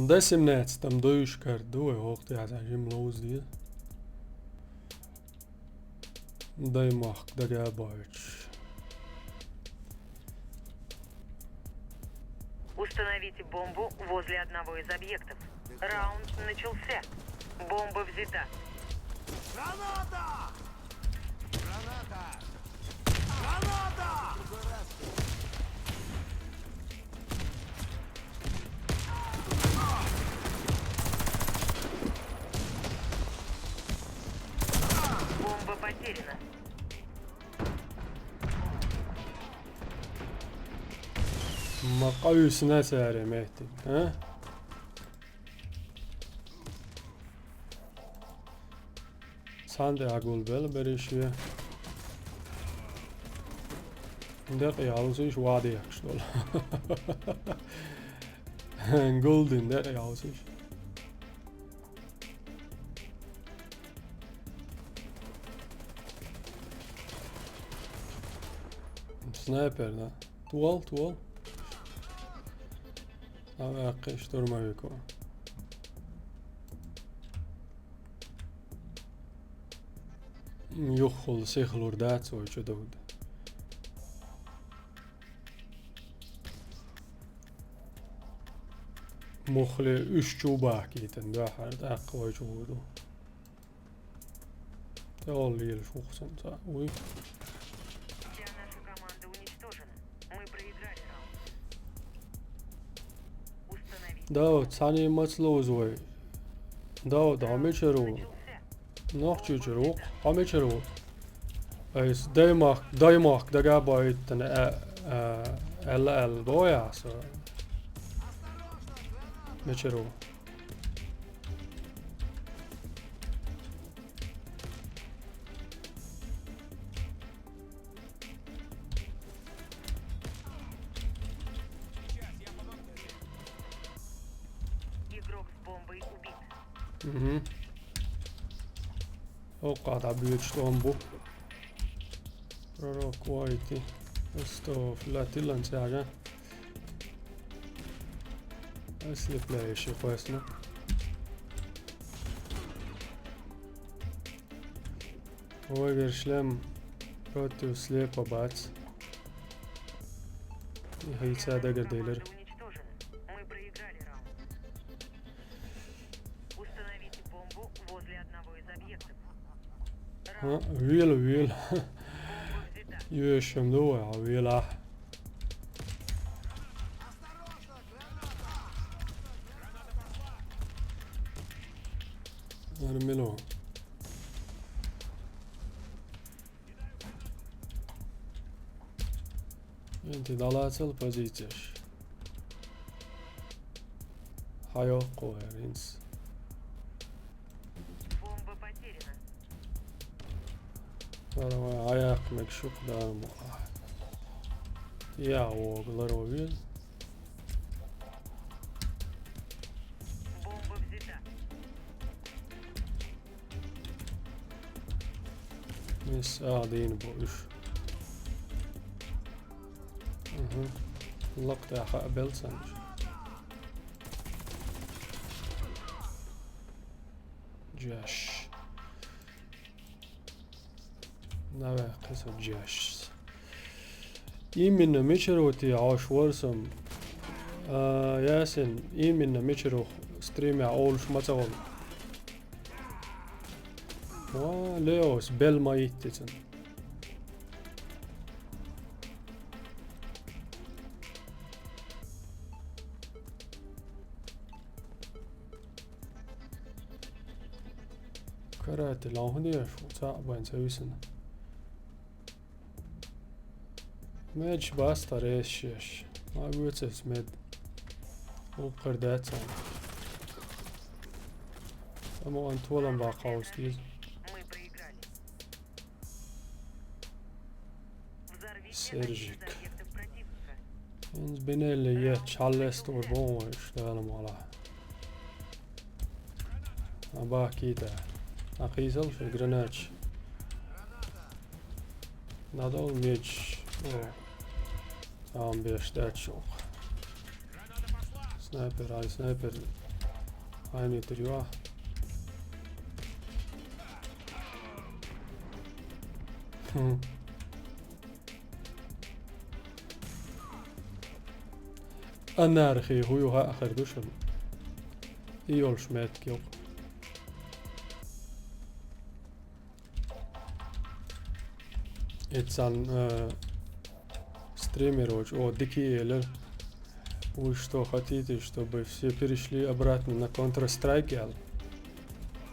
Десим нец там доюш карду и вقتی عزیزم لوز دید дай мах дага бач. Установите бомбу возле одного из объектов. Раунд начался. Бомба взята. Граната! Граната! Граната! Бомба потеряна. ما قوي سناسة مهتي ها ساندي أقول بل بريشيا دقي عاوزيش وادي يكشتول جولدن دقي عاوزيش سنايبر ده طول أقل شتور ما بيكون يخل سيخلور دات سوي شو دود مخلي اش چوبه كيتن ده حرد اقوى جهودو تقول لي شو خصم وي Вся наша команда уничтожена. Мы проиграли раунд. Установить. داود ثاني مطلوز وي داود عمي شرو نوخ شرو عمي شرو ايس دايماك دقا بايتن ال بويا سو مشرو Игрок с бомбой убит. وقعت عبيد شلون بو رو كويتي استو فلاتي لانساجا اسلي بلاي شي كويسنا هو يرشلم روتو سليب وبات هي سادة ديلر Уничтожена. Мы проиграли раунд. Установите бомбу возле одного из объектов. ها ويل Бомба взята. يوشم دوا ويلا ارملو انت ضلاتل позициях هايو قوهرينس Бомба потеряна. ترى عياق مكشوف دار يا وغلر ويل Бомба взята. مس قاعدين بوش لقطة يا خابل سنج جاش نوع قصة جاش يمين ميشروتي عاش ورسم ياسن يمين ميشرو ستريم اول شو ما تقول ليوس بيل ما يتسن كرات العهدية شو صعبة نسوي سنة ميدش باس ريس شيش ما قلت اسمد وقردات سنة اما انت ولا باقاوس ديز Мы проиграли. Взорвите Сержик. один из объектов противника. انز بيني اللي يتشالست وربون اشتغل مالا ابا كيتا اقيزل في الجرناتش نادول ميج عم بيشتات شوق سنايبر هاي سنايبر هاي نيتريوه النار خي هو ها اخر دوشن يول شمات كيوق اتسان стримеров о ДоттагИи вы что хотите, чтобы все перешли обратно на Counter-Strike?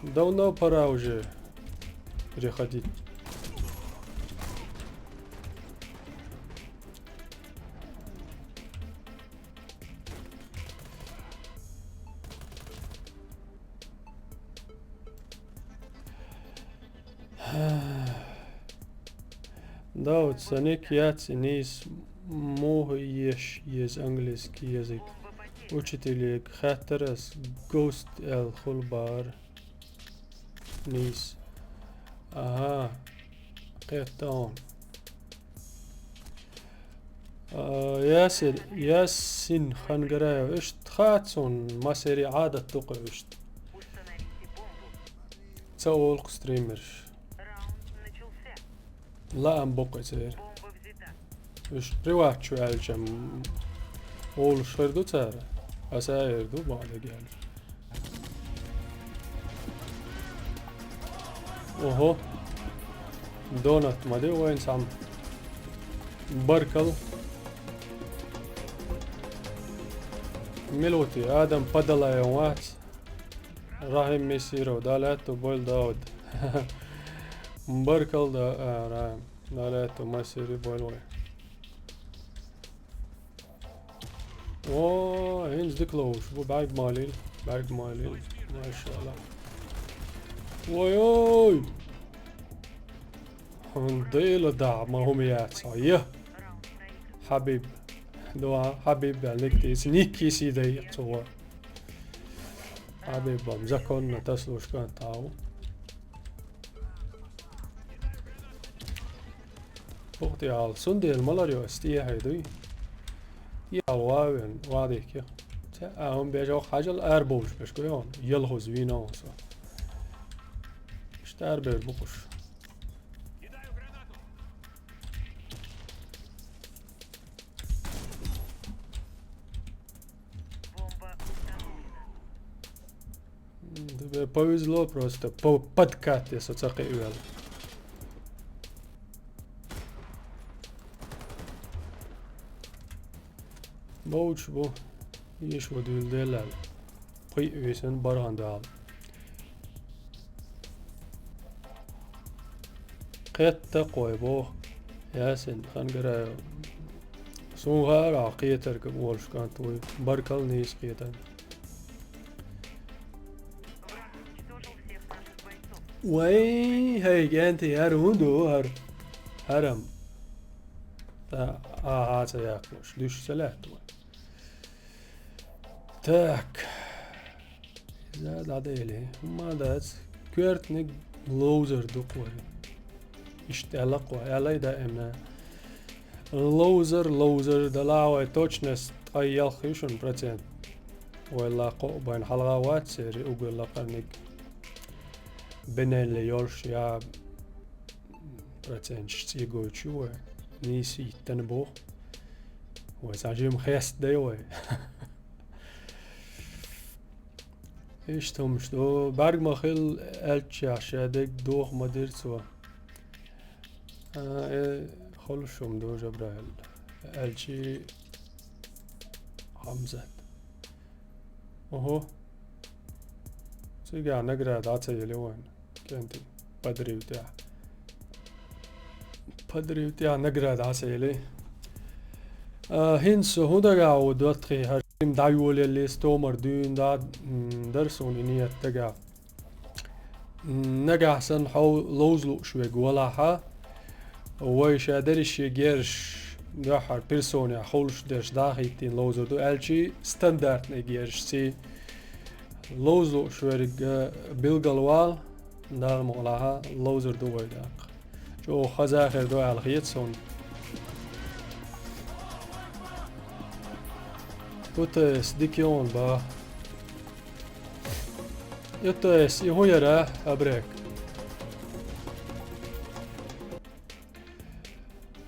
Давно пора уже переходить. Дауд, Саник Яцинис Мохиеш ез английский язык. Учитель Хаттерас Гост Эл Хулбар Нис. Ага. قيتون ياسين خنقرايو اشت خاتسون مسيري عادة تقع اشت Установите бомбу. تسوق ستريمرش Раунд начался. لا ام بقى سير Бомба взята. اش روات شو الجم اول شردو تارا اساير دو بعد قال اوهو دونت ما دي وين سام بركل ملوتي ادم بدل يومات راهم ميسيرو دالاتو بول داود بركل دا راهم دالاتو مسيري بول وين اوه هينز ديكلوش بو بعد ماليل ما شاء الله ويوي هنديل دع ما هم يات صحيح حبيب دوا حبيب عليك دي سنيكي سيدي صور حبيب بمزكون نتسلوش كان تاو بوقتي على سندي الملاريو استيحي دي يا واوين واديك يا هم بيجوا حاجة الأربوش بس كيون يلخز وينو صح اشتار بيربوش Бомба установлена. Тебе повезло просто подкат я соцаки уял. Боуч бо يش ودول دلال قي ويسن برهان دال قيت تقوي بو ياسن خنقرا سوغار عقيتر كبولش كانت وي بركل نيس قيتن Враг уничтожил всех наших бойцов. وي هاي جانتي هروندو هرم تا هات ياكلوش دوش سلات تاك زاد عديلي ما دات كيرتنك لوزر دقوي اشتعلق وعلي دائما لوزر دلاوي توشنس تغيال خيشون برتين ولا قوبين حلغاوات سيري اقول لقرنك بنين اللي يولش يا برتين شتيقو شوي نيسي تنبو وزاجيم خيست ديوي ايش تومش دو برگ مخيل الچي عشادك دوخ مدير سوا خلشم دو جبرائيل الچي حمزة اوهو سيقع نقرأ داتا يلوين كنتي بدري وتاع نقرأ داتا يلي هنسو هودا قاو دوتخي هرشيم دايول يلي ستومر دون داد درسون إني اتقع نقع سن حو لوزلو شوي قولاحا ويش ادريش يجيرش داحر بيرسوني حولش درش داخي تين لوزو دو الشي ستاندرد نجيرش سي لوزلو شوي بيلقلوال دار مغلاها لوزر دو ويداق جو خزاخر دو الخيتسون Potes dikion ba. Jotes i hojera abrek.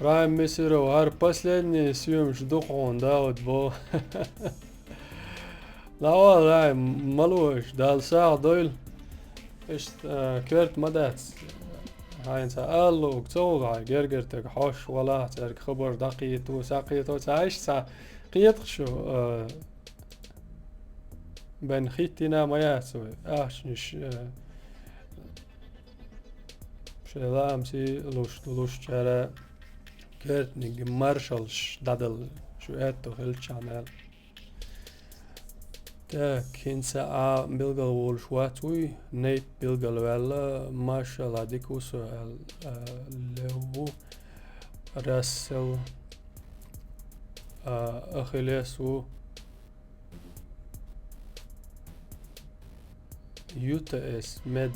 Раем месиро ар последний съем ждохон Дауд бо. Лава раем малуш дал сар дойл. Ist كرت مدات. هاي انت قالو كتوغا جرجرتك حوش ولا ترك خبر دقيتو ساقيتو تعيش سا قيت شو بن خيتنا ما ياسوي اش شلام سي لوش چرا كرت نيج مارشالش دادل شو اتو هل چانل تاك هنسا بيلغل وولشواتوي نيت بيلغل ولا ما شاء الله ديكوسو لهو راسل أخيليسو يوتا اس مد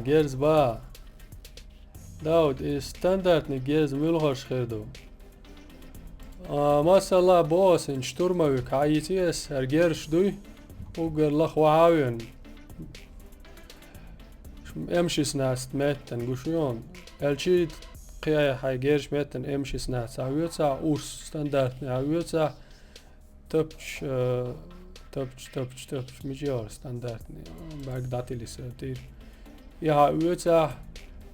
جيرز با داود ستاندرتني جيز ملغش خيردو ما شاء الله بوس ان شتورموك عايتيس هرجيرش دوي وقال لخ وعاوين امشي سناست ميتن قشيون الشي قيا حيجيرش ميتن امشي سناست عويتسا اورس ستاندرتني عويتسا تبش مجيور ستاندرتني باك داتي لي سيرتير يا عويتسا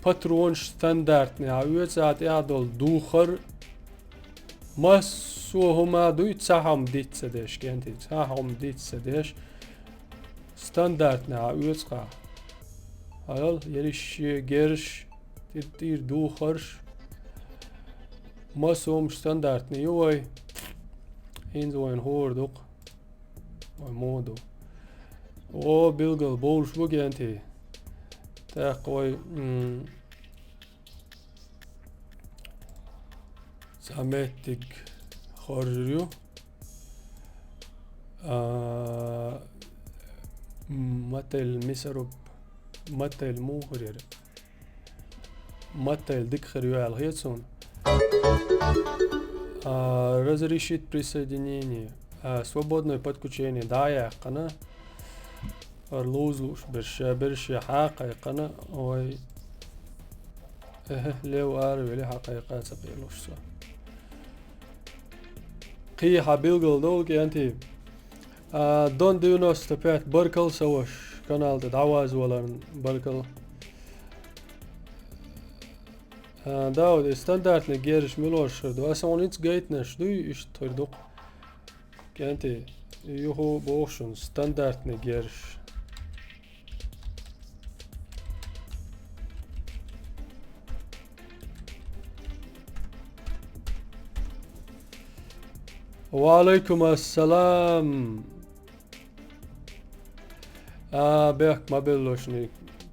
باترونش ستاندرتني عويتسا تيادول دوخر مسو هما دوی تساهم دیت سدش کنتی تساهم دیت سدش ستاندرد نه اوتقا حالا یریش گرش تیر دو خرش مسوم ستاندرد نه یوی این زوین هوردق و مودو او بیلگل بولش بگنتی تاقوی سامتك خرجوا متى المسرب متى الموهرر متى الدكخر على الهيتسون разрешить присоединение свободное подключение дая قناة арлوزوش برش حاقة قناة وي لو أعرف لي حقيقات سقيلوش صح قي حبيلقل دول كي دون ديو نستبعد بركل سوش كانال تدعواز ولا بركل داود ستاندرد نجيرش ملوش دو أسون إنت جيت نشدوي إيش تردق كأنتي يهو بوشن ستاندرد نجيرش وعليكم السلام بيك ما بلوشني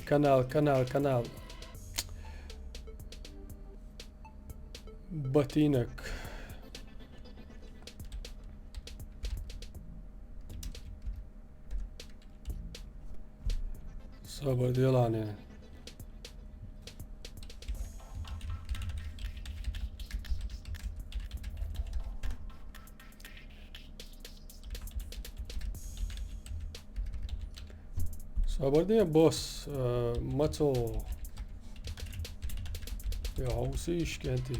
كنال باتينك صبر ديلاني صبر بوس ماتو يا هوسيش كنتي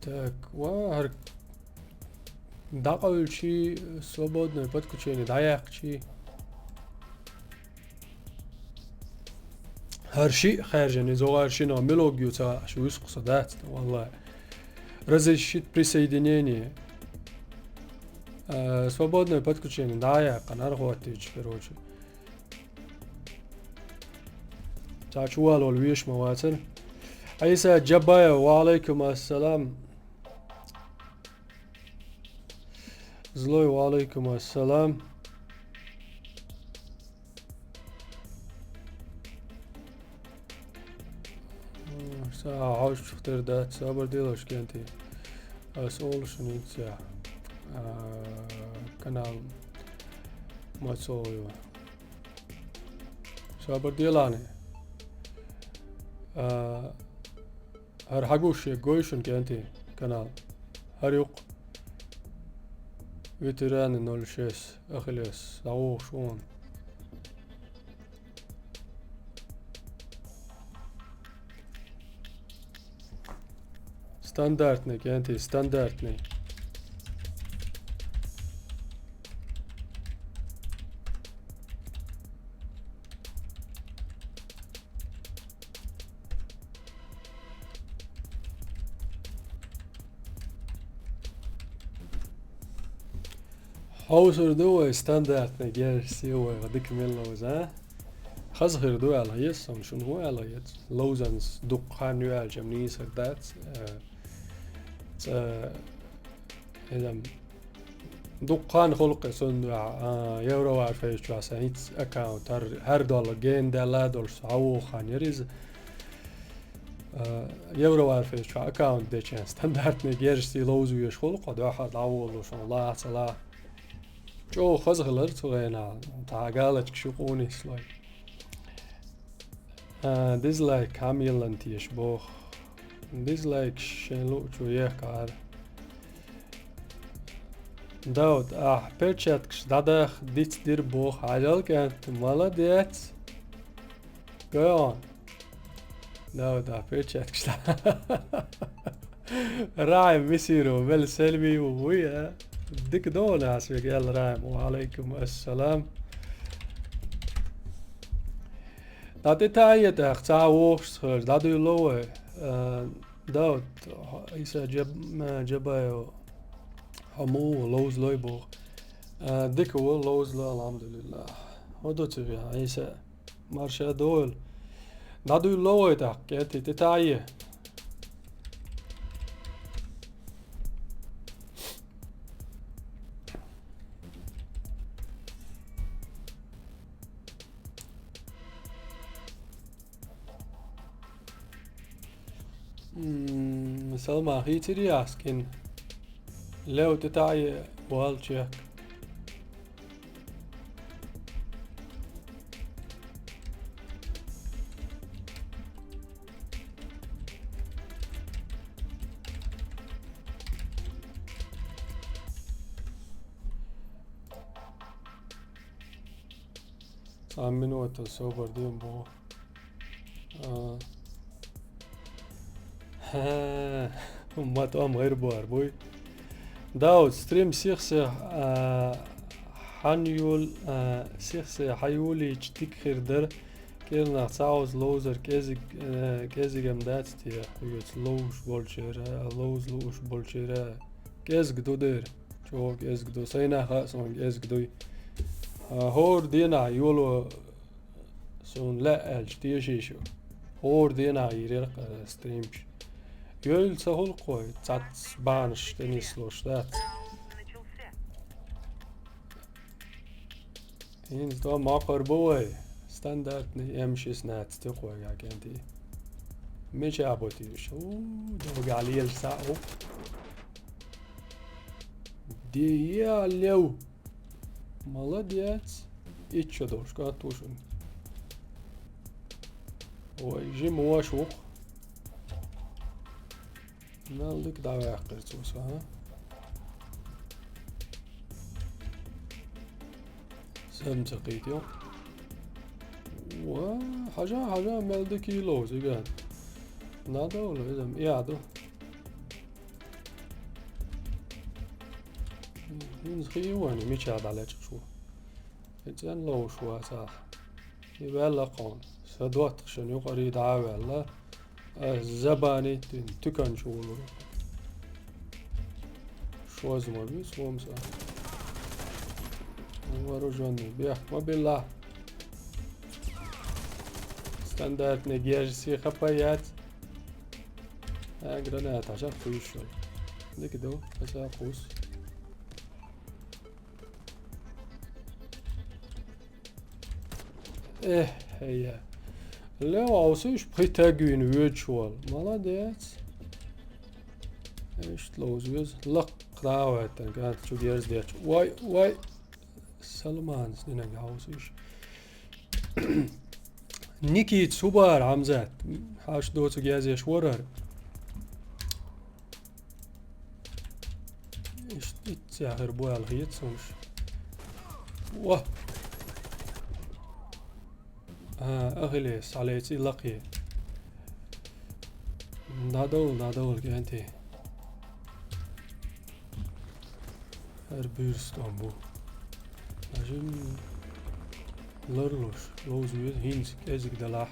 так وهر داقل شي свободное подключение даяқчи هر شيء خارج يعني زوار شيء ملوجيو تا شو يسقط دات والله разрешить присоединение свободное подключение даяқ нарготич короче تاچوال والويش مواتر عيسى جبايا وعليكم السلام زلوي وعليكم السلام ساعة عاش تختار دات صبر ديلوش كنتي أسأل شنو ساعة كنال ما تسوي صبر ديلاني هر حقوش يقويشن كنتي كنال هر يق فيتران 06 أخلص دعوه شون ستاندرتني كنتي ستاندرتني حوصر دو ستاندرتني جالس يو غديك من لوزا خزغر دو على يسون شنو هو على يس لوزنس دقان يو جمنيس دات إذا دقان خلق سن يورو عارفه شو عسانيت أكاونت هر دولار جين دلا دولار سعو خان يريز يورو عارفه شو أكاونت ده كان ستاندرتني جالس لوزو يش خلق ده واحد عوض وشون الله تعالى جو خزغلر تغينا تعقالك شقوني سلاي ديزلايك كامل انت يشبوخ ديزلايك شنلو شويه قال داود بيرشاتكش دادخ ديت دير بوخ عجل كانت молодец go on داود بيرشاتكش رايم مسيرو بالسلمي ويا ديك دون اسمك يلا رايم وعليكم السلام Dat detail daar tsawoch dat u lowe dat is jabayo hamu lows loibo dikke wel lows la alhamdulillah hodot ya isa marsha dol dat u lowe daar ket detail Selma hitiri askin لو تتعي والشيك عاملين السوبر دي بو ما تقوم غير بوار بوي داود ستريم سيخسي حنيول سيخسي حيولي تشتيك خير در كيرنا تعوز لوزر كيزي جمدات تيا يوت لوش بولشيرا لوش بولشيرا كيز قدو دير شو كيز قدو سينا خاصون كيز قدوي هور دينا يولو سون لا الشتيشيشو هور دينا يريق ستريمش يول سهول قوي تات بانش تنس لوشتات هين تو ما قربوي ستاندرد يمشي سنات تقوى يا كنتي مش ابوتي شو دو علي الساعه دي يا لو молодец и чё дошка тушен ой жим واشوق نالك دعوة يحقر توسا ها سمسقيت يوم حاجة مالدي كيلو زيقان نادا ولا إذا إيادو نزخي واني ميش هاد على شو إنسان لو شو صح يبقى لقون سدوات شنو قريد عاوي الزباني تكن شغله شو زما بيس ومسا ورجوني بيحكم بالله ستاندرد نجيج سي خبايات جرانات عشان خويشو ديك دو بس اقوس هي لو عاوزش بيتاجين فيرتشوال молодец ايش لوزوز لق دعوة كانت شو جيرز ديش واي سلمان سنين عاوزش نيكي سوبر عمزات حاش دوتو جازيش ورر ايش تساهر بويا الغيط سوش واه أغليس عليتي لقي نادول كانتي هربيرستان بو أجل لرلوش لوزويد هينز كازيك دلاح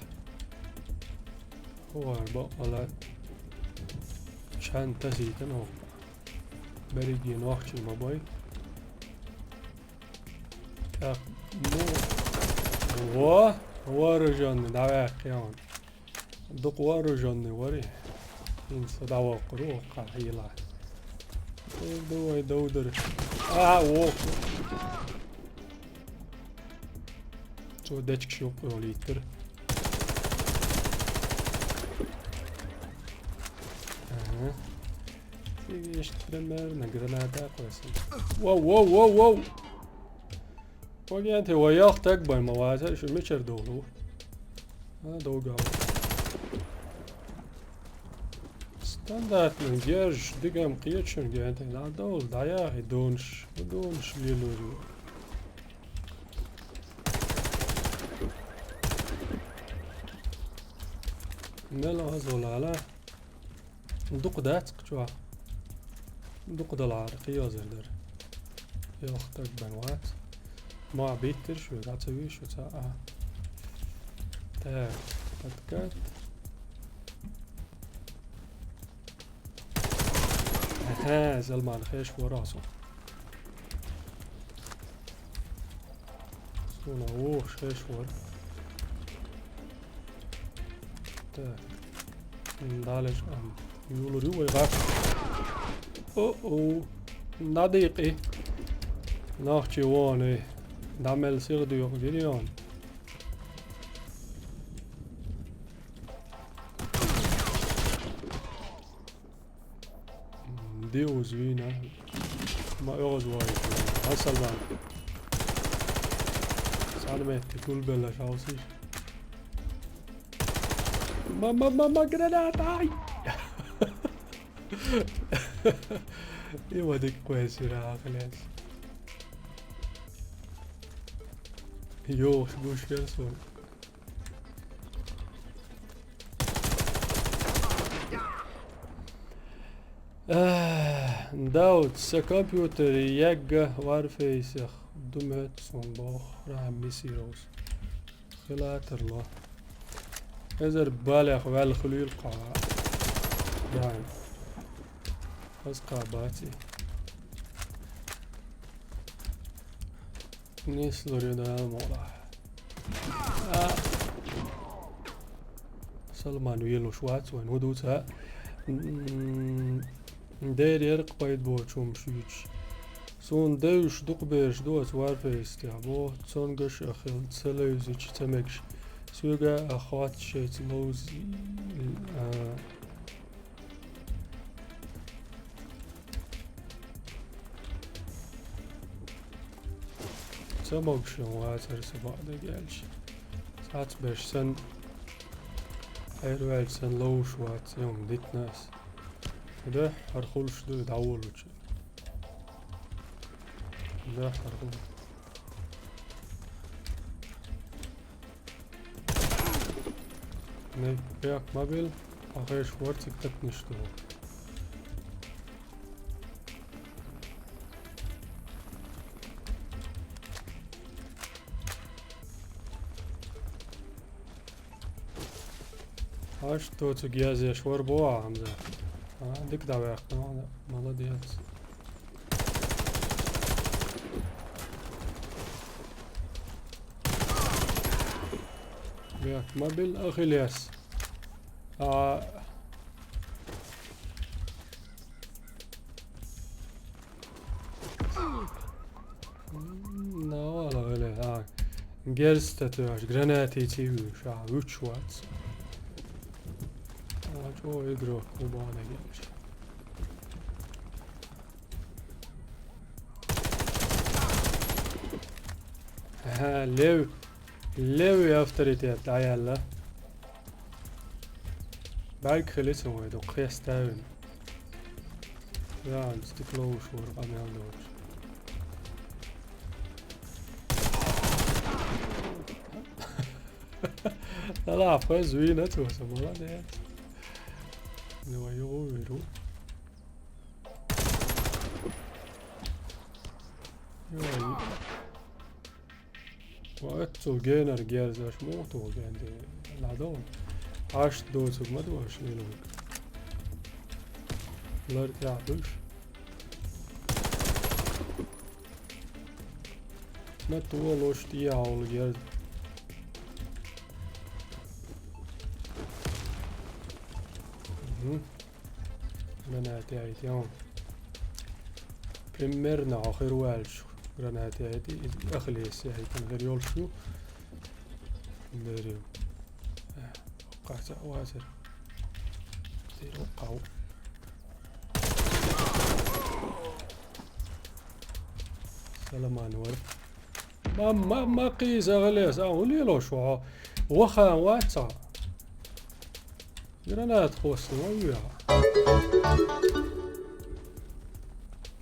هو أربع على شان تزيتن هو بريجي نوخشي مباي مو ورجوني دعوة قيان دق ورجوني وري ينسى دعوة قروق قاحيلا دوي دودر ووق شو داتك شو قوليتر في يشترمر نقرناتا قوسي واو وقيانتي وياختك بالموازر شو ميشر دولو دوقع ستاندرد من جيرج دقم قيتشن جانت لا دول ضياعي دونش ليلو نلا هزول على ندق دات قجوا ندق العرقية زردر يا اختك بنوات ما بيتر شو قاعد تسوي شو تاع تاك ها زلمان خيش وراسه صونا ووش خيش ور تاك ندالج يقولوا ريوي غاف او ناديقي ناخشي واني نعمل سيغدو يوغدينيون ديو زوينة ما يغز وايد هالسلمان سالمت كل بلا شاوسي ما جرانات هاي ايوه ديك كويس يا خلاص يو شبوش يرسون داود سكمبيوتر يجا وارفيس يخ دمت صنباخ راه ميسيروس خلاتر الله ازر بالغ والخليل قاع دايم اسقاباتي نسلور يدا المولا سلمان ويلو شوات وين هدوتها داير يرق بايد بوتشوم شويتش سون دوش دوق بيرش دوت وارفيس تيابو تسونغش اخيل تسلوزيش تمكش سوغا اخوات شيت لوزي تمكش واتر سبع دقالش ساعت بيرش سن حيروال سن لوش وات يوم ديت ناس ده هرخلش ده يتعول وشي ده هرخل ne بياك مابل اخيش ورتك تتنشتو هاش تو تجازي شور بوا عمزة عندك دعوة يا اخي مالديات بياك مابل اخي الياس لا والله غلي جيرس تتواش جراناتي تيوي شا وش واتس جو يقرأ وبانا جيمش ها لو يفتريت يا تعالى بعد خلصهم ويدو قياس تاون يا نستكلوش ورقم يالوش لا فاز وينة وسمولا ديت نوايو ويرو يواي وقتو جينر جيرز اش موتو جاندي العدون عشت دوسو مدوش ليلوك لا ارتعدوش نتولوش تياول جيرز granati aytiyorum. Примерно آخر والش granati aydi أخليس هيكون غير يولشو نريو قاعد واسر زيرو قاو سلام ورد ما قيس أغليس أولي لو شو وخا واتسا جرانات خوص ويا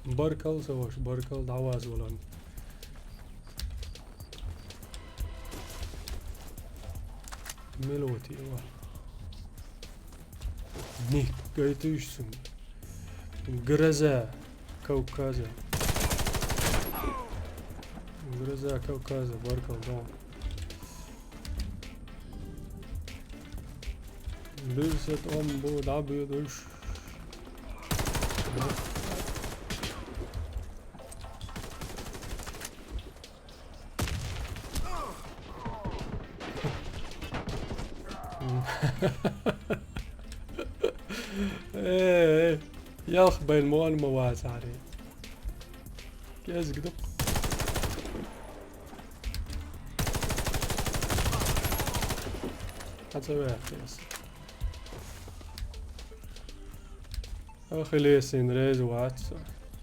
بركل سواش بركل دعواز ولان ملوتي نيك قايتوشسن غرزا كوكازا غرزا كوكازا بركل دون ليست أم عبيدش ايه ياخ بين مول مواسع عليه كاز قدق هتسويها كاس اخي ليسين ريز واتس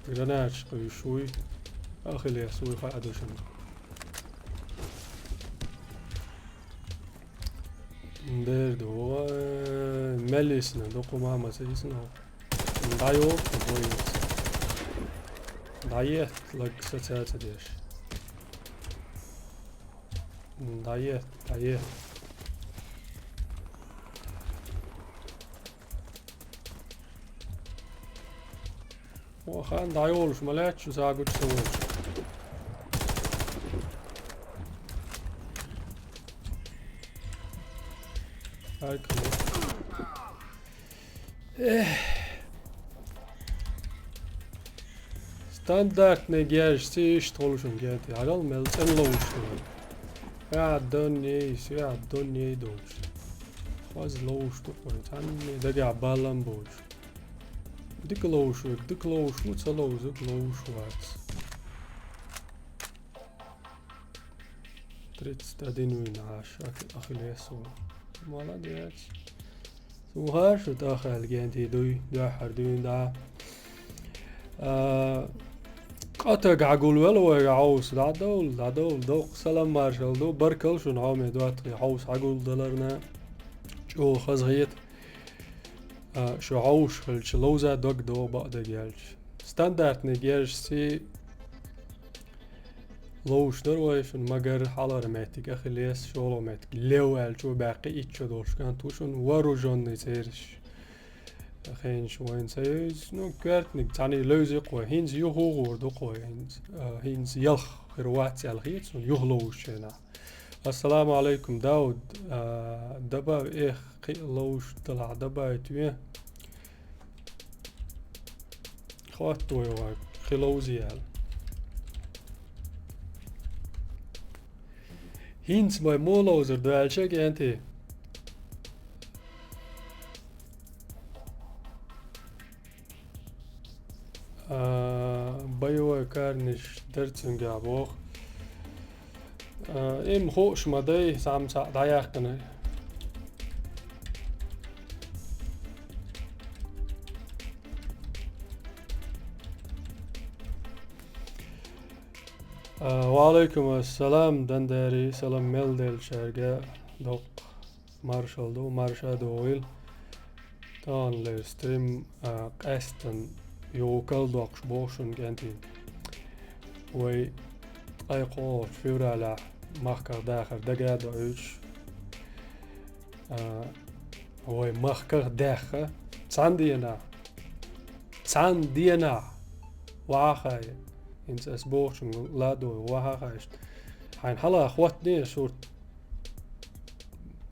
جراناتش قوي شوي اخي ليسوي قاعدو شنو ندير دو مليسنا دوقو ماما سيسنا دايو بويت دايت لك ستات ديش دايت وخان دايولش ملاتش وساقوش سووش هاكلو ستاندارت نجاش سيش تولشون جاتي عقل ملتن لوشتون يا الدنيا دوش خواز لوشتو قويت عني دقع بالان بوش ديك لوش وتصلوزك لوش واتس تريد ستادين وين عاش اخي ليسو مالا ديات سوهار شو تاخل جانتي دوي داحر دوين دا قطق عقول ولو عوس دا دول دوق سلام مارشال دو بركل شو نعومي دواتي عوس عقول دلرنا شو خزغيت شو عوش خلش لوزا دوق دو بقدا جالش ستاندارت نجالش سي لوش درويشن مگر حالا رماتيك اخي ليس شولو ماتك لوال شو باقي اتشو دورش كان توشن ورو جون نيسيرش اخين شوين سيز نو كارتنك تاني لوزيق وهينز يهوغور دوقو هينز يلخ خروات يالغيت يهلوش هنا السلام عليكم داود دبا ايه لوش طلع دبا تويه خواتو يواك خلوزيال هينز باي مولوزر دوالشك انتي بايوه كارنش درتسن جابوخ ام خوش مدي سامسا داياقنا وعليكم السلام دنداري سلام ميلدل شرقة دوق مارشال دو مارشا دويل تان لير ستريم قاستن يوكل دوقش بوشن جانتي وي اي قوش فيورا لا مخكر داخل دقا دوش وي مخكر داخل تسان دينا وعاخاي انت اسبوعشن لا دو وعاخايش حين حلا اخواتني شورت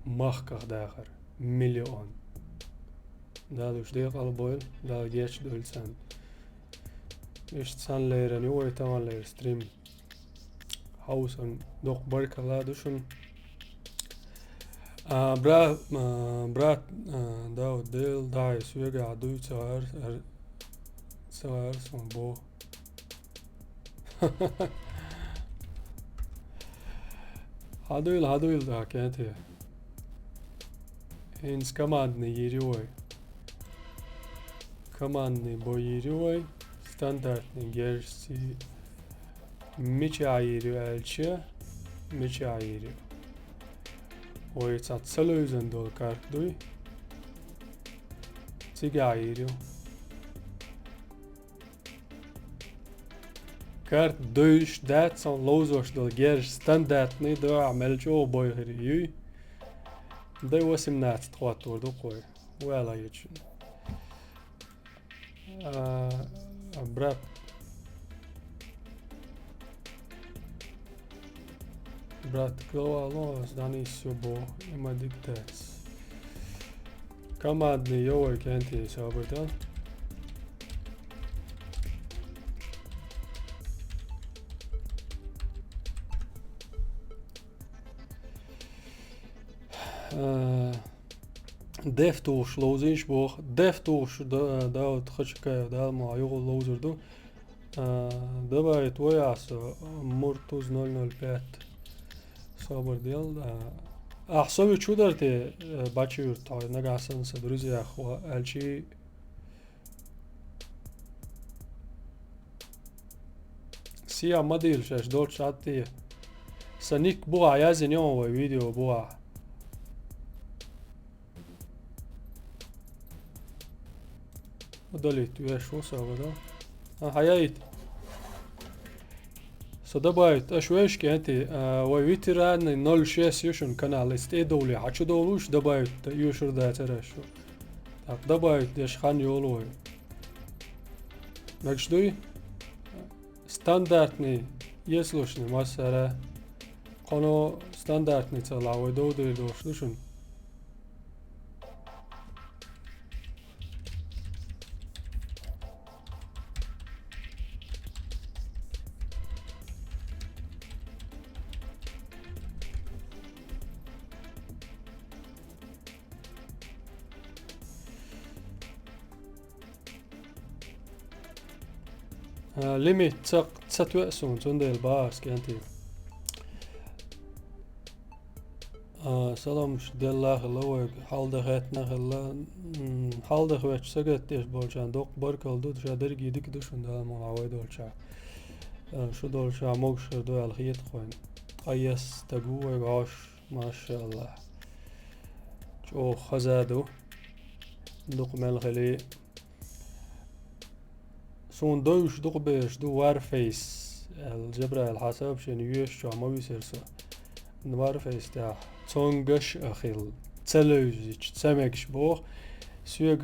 مخكر داخل مليون دادوش ديق البويل دا جيش دول سان ايش تسان ليرن يوي تاون لير ستريم هاوسن دوق بركة لا دوشن برات داود ديل داي سويقع عدوي سوار سون بو هادويل دا كانت هينس كمان نيجيروي كمان بويروي ستاندرد نيجيرسي ميشايرو الشا ميشايرو ويتسات سلوزن دول كارك دوي تيجايريو كارت دوش دات سان لوزوش دول جيرش ستاندات نيدو عمل جو بويغريو ده واسم نات تخواتور دو قوي ولا يجن براب برات كلوالوس دانيسيو بو اما ديكتاتس كمادني يوي كانتي سابتا دفتوش لوزيش بوخ دفتوش داود خشكايو دال ما يغل لوزر دو دبايت وياس مرتوز 005 صابر ديال احسوي شو درتي باتشير تاي نغاسن سدروزي اخوا الشي سيا مديل شاش دول شاتي سنيك بوغا يازن يوم فيديو بوغا удалить вешал савада хаяит содабайт ашвешки анти витиран 06 юшун канал истедоли хочу долуш добавить юшур да тарашу так добавить дешхан ёлой начдуй стандартный еслушный масара коно стандартный цалавой доудыр дошлушун ليميت تسوأسون تندل باس كانتي سلام دلله لوگ حالده هاتنا هلا حالده وچ سگت دیش بولچان دوق برکل دو شادر گیدی که دوشون دال منعوی دولچا شو دولچا موش دو الخیت خوین قیس تگو عاش ما شاء الله جو خزادو دوق ملغلي سون دوش دوق بيش دو وارفيس الجبرة الحساب شن يوش شو ما بيصيرسو وارفيس تاع تونغش اخيل تلوزيش تسمكش بوخ سوق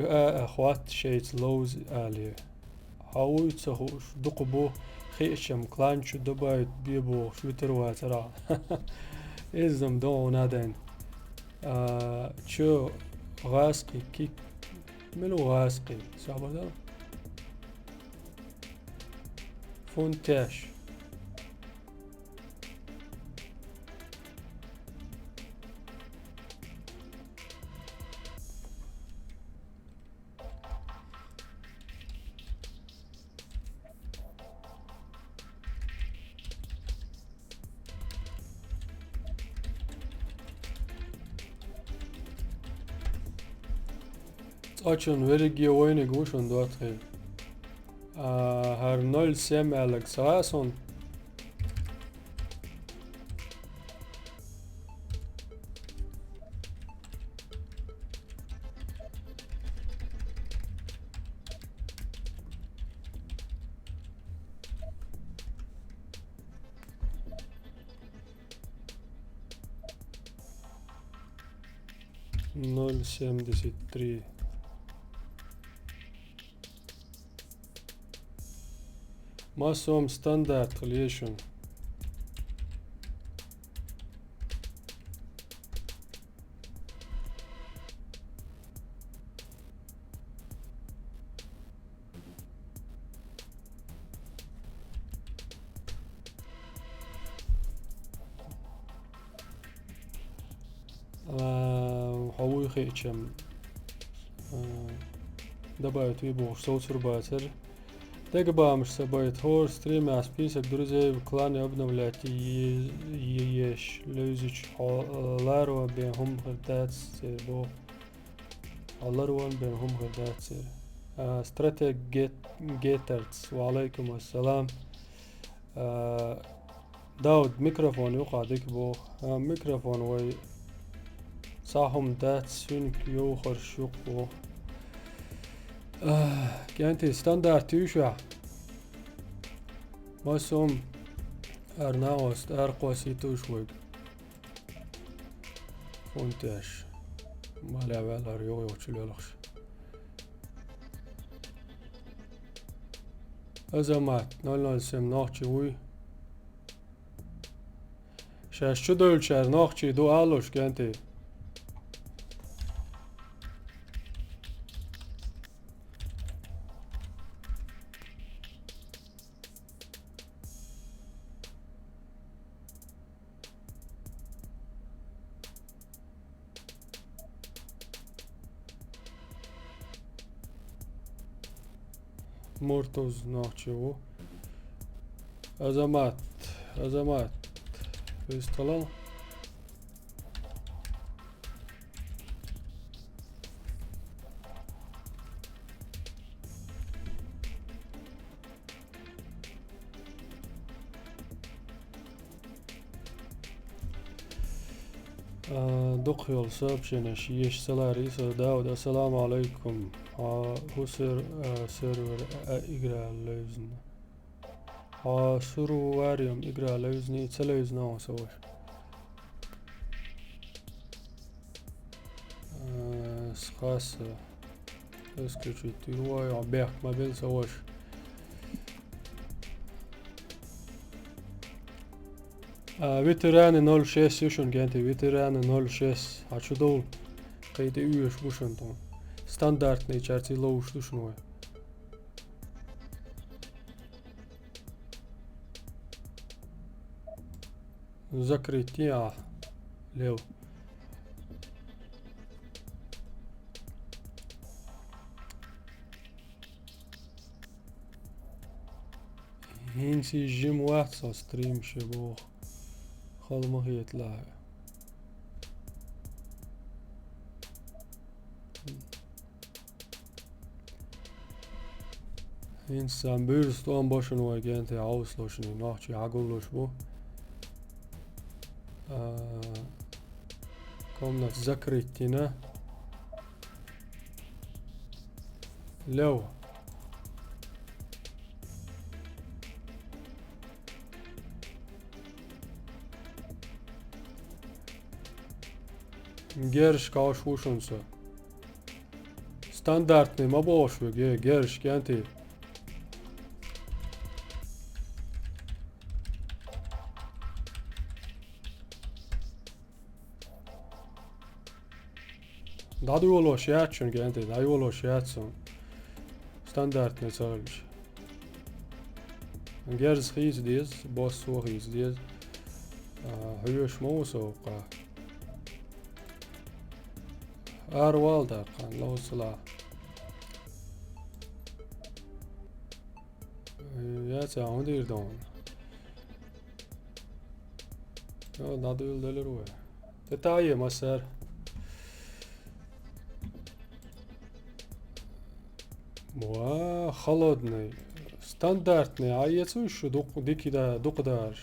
اخوات شيت لوز الي هاوي تسوش دوق بو خيشم كلانشو دبايت بيبو شو تروا ترى ازم دو نادين شو غاسقي كيك ملو غاسقي سابدا فونتاش Açın vergi oyunu guşun ДоттагIi her 07 alık sağa son $0.73 Масом стандарт лешун. حوي خيشم добавить вибо соцурбатер. Тегба мш собой хор стрим а список друзей в клане обновлять и еш лозич ларва бен хум хардат бо алларван бен хум хардат стратег геттерс وعليكم السلام داود ميكروفون يقعدك بو ميكروفون وي صاحم دات سونك يوخر شوقو كانتي ستاندارد يوشع مسوم ارناوست ارقوسي توشوك فونتاش مالا ولا ريو يوتشلولخش ازمات نال سم ناخچي وي شاش شدول شار ناخچي دو الوش كانتي مرتوز ناخچو ازمات بيستلال دقيول سابشنا شيش سلاريس داود السلام عليكم هو سيرفر اقرا لوزن سرو واريوم اقرا لوزني تلوزنا وسوي خاص اسكتشي تروي عبيح ما بين سواش Veteran 06 يوشن كانتي Veteran 06 هاتشدول قيد يوش بوشن تون ستاندارد نيچارتي لوش دوشنوي закрытие лев هنسي جيم واحد صار ستريم شبوخ خلمه يطلع إنسان بيرستون باشن وجنتي عاوزلوشني ناخشي عقولوش بو كمنا تذكرتنا لو Gersh kao šušunca. Standardni ma bošu, gersh kenti. Dadu ološ jačun kenti, daju ološ jačun. Standardni çalış. Gersh hiç diz, boss so hiç diz. Hüyüş موسوقة والدا قان لو صلاح يا تعاون دير دون يا نادو يلدلروه تتعيه مسار وا холодный стандартный айецу şu diki da dokudar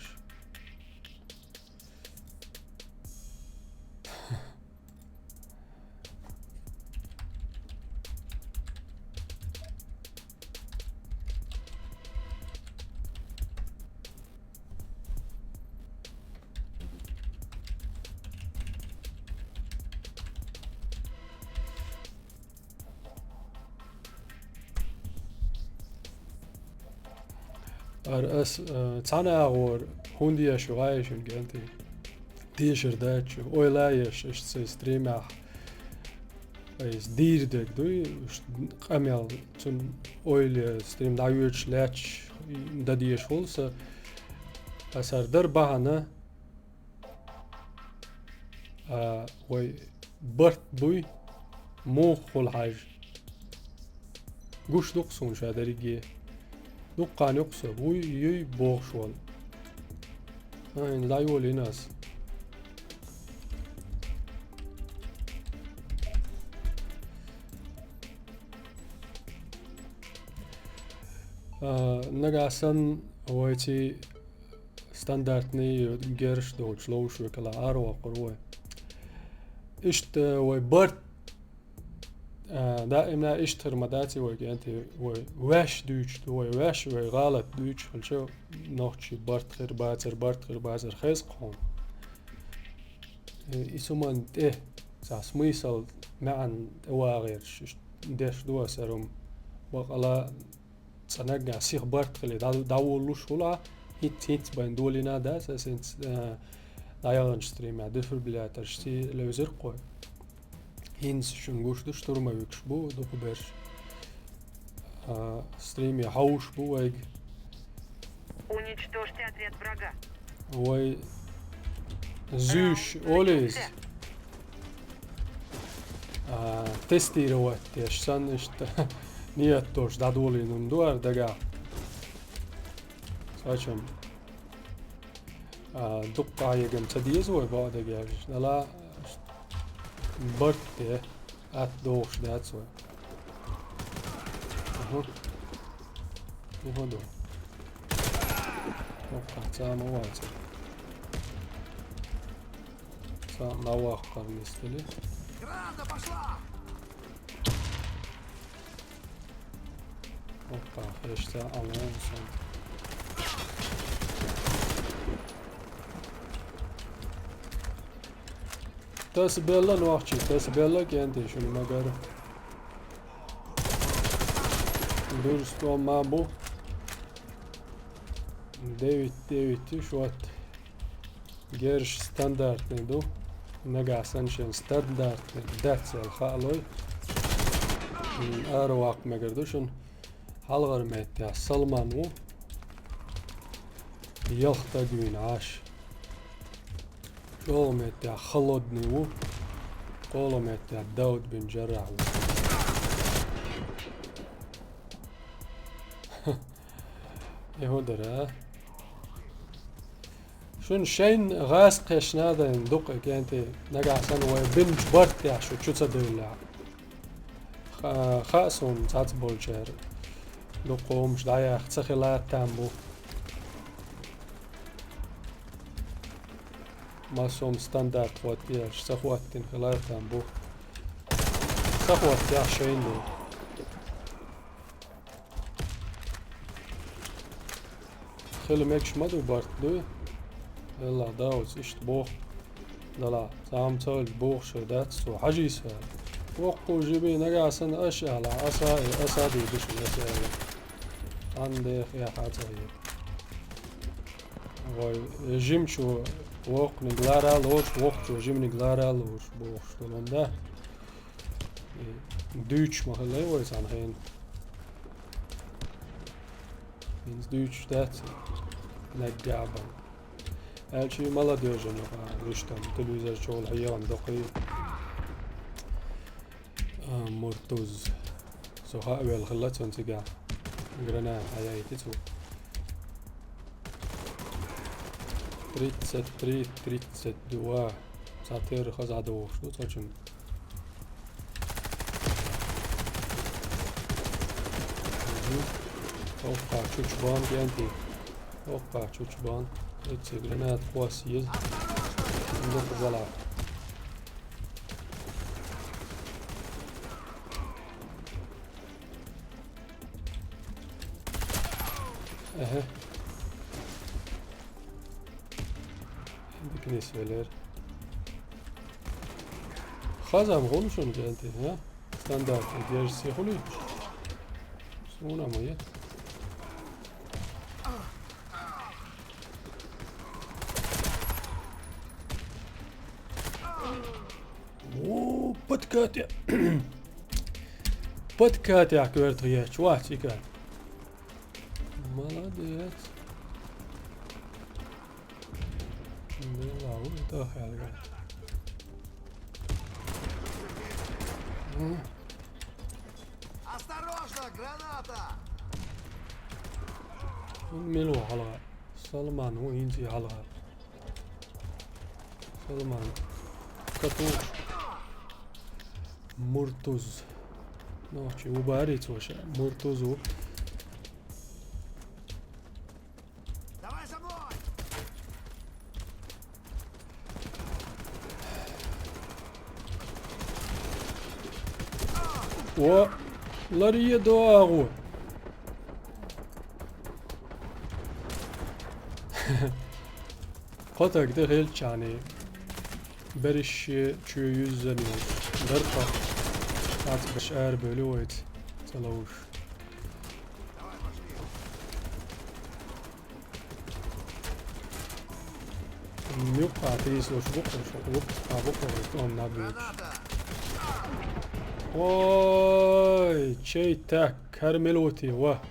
أس تانا غور هوندي شغايش الجنتي تيشر داتش اويلايش اش ستريم اس دير دك دوي قامل تون اويل ستريم دايوش لاتش داديش فولس اسر در بهانه وي برت بوي مو خل حاج گوش دقسون شادريجي دقان يقصب وي بوغشوال هاين لا يولي ناس نگاسن ويتي ستاندارد ني گرش دوچ لوش وكلا ارو قروه اشت وبرت دائما اشتر مداتي وانت واش دوش واش غلط دوش شو نوتشي برت خير باتر خيز قوم اسمان ته ساس ميسل معن واغير داش دوا سرم وقلا صنعنا سيخ برت خلي داولوش ولا هيت بين دولنا داس اسنت دايان ستريم دفر بلا ترشتي لوزر قوي هينس شنگوش دو شتورما ويكش بو دو برش ستريم يحوش بو ويج Уничтожьте отряд врага. وي زوش اوليز تستي روات يش سنشت نيت توش دادولي نمدوار دقا ساشم دقا يجم تديز وي بعد جاش لا برت ات دوش داتس وي هو دو سام واتر سام نواق قرنستلي Граната пошла! اوبا خشتا امان سام تاس بيلا نوحشي تاس بيلا كيانتي شنو ما قالوا دوستو مابو Девять шот. Герш стандартный ду. Нага саншен стандартный. Дацел халой. Аруак мегардушен. Халгар меття Салману. Ялхтагвин аш. Шол меття холодный у. Коло меття Дауд бин Жарраху. يهودرا شون شين غاس قشنادا ندق كانتي نقع سن وبنج برت يا شو تصدق خاصون تاع بولشر دقوم مش دايا خلات تامبو ما سوم ستاندارد واتياش سخواتين خلات تامبو سخوات يا شين خلي ماكش مدو بارت دو يلا داوز اشت بوخ دلا تام تول بوخ شدات سو حجيس وقو جيبي نقع سن اشعل اسادي بش الاسئلة عندي يا حاتي جيم شو وق نقلارا لوش وق شو جيم نقلارا لوش بوخ شلون ده دوش محلي ويس عن هين means دوش dat نجابا هالشي مالا ديوجن رشتم تلويزر شغل حيوان دقي مرتوز سوها اول خلات سنتقع جرنا حياي تسو تريت دوا ساتير خزع دو شنو تاچم اوبا چوچبان گندی اوبا چوچبان ایت گرنات قواسیز ندق زلا اها عندك نسبة خازم غنشون گندی ها ستاندارد دیرسی خلی سونا مایه подкатя подкатя кверт я чувачика молодец белау это хелга Осторожно, граната! ملو حلقة سلمان هو ينزي حلقة سلمان كتوش مرتوز نوچي وباريت وش مرتوزو Давай за мной! و لريه دواغو قطعك ده غيلش يعني برش شو يوزني درقة عاد باش بلويت تلوش يبقى فيس وش بقى نبيش اوي شي تاك كرملوتي واه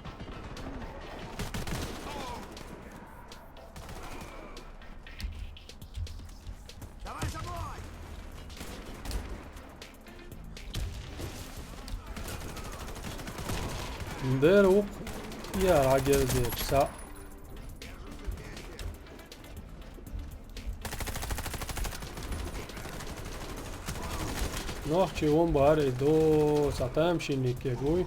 ندير وق يا راجل زيك سا نحكي وون باري دو ساعتين مشيني كي قوي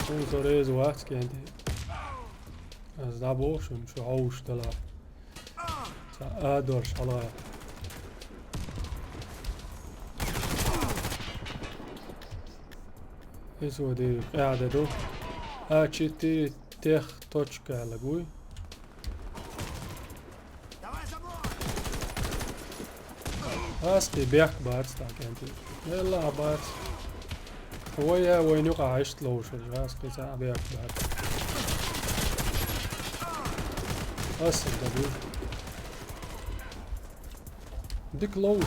شون زوريز وقت كنتي از دابوشم شو عوش دلا ادور شالا ايسو دي قاعدة دو اتشتي تيخ توشكا على قوي اسقي بيك بات ستاكنتي يلا بات هويا وين يقع عشت لوش اسقي ساعة بيك بات اسق دبوش ديك لوش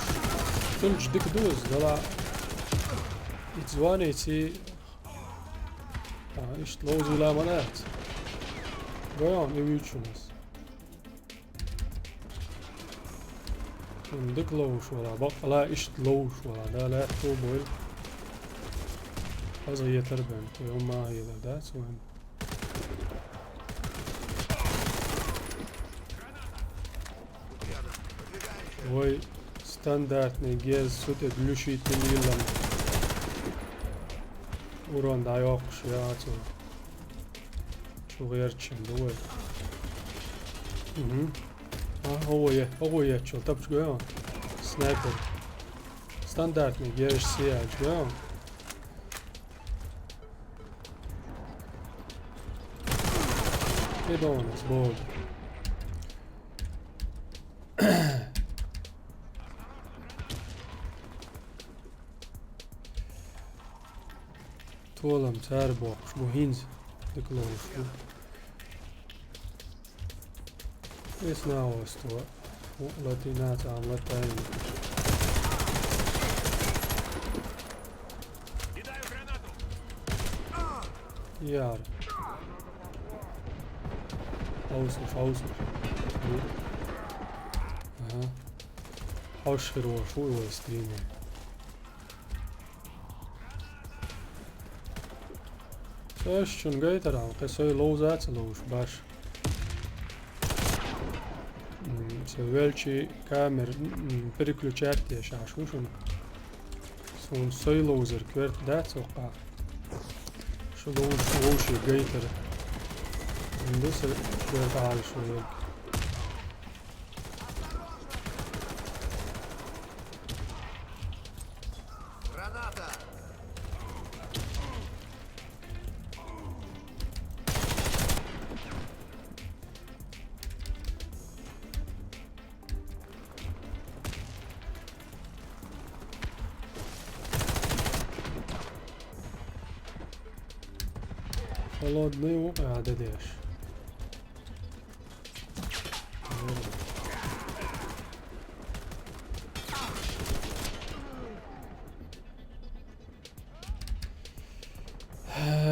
تلج ديك دوز دلا يتزواني تي عشت لوز ولا منات قيام يويتشونس ديك لوش ولا بق لا اشت لوش ولا لا تو بويل هذا تربن يوم ما هي ذات وين وي ستاندرد نيجيز سوت ادلوشي تميلان ورون دايوق شياتو شو غير تشندوي هو يه شو طب شو قيام سنايبر ستاندرد نيجيز سيا شو قيام يدونس بول طولم تاربو شو هينز دكلو شو اسنا وستو لاتينات عملتين يار اوصف اها حوش خير شو هو ستريم ايش شون جاي ترى قصي لوزات لوش باش سوالشي كامر بريكلوشات يا شاشوشون سون سوي لوزر كورت دات وقع شو لوش جاي ترى بس كورت عال شوية خلودني وقع دديش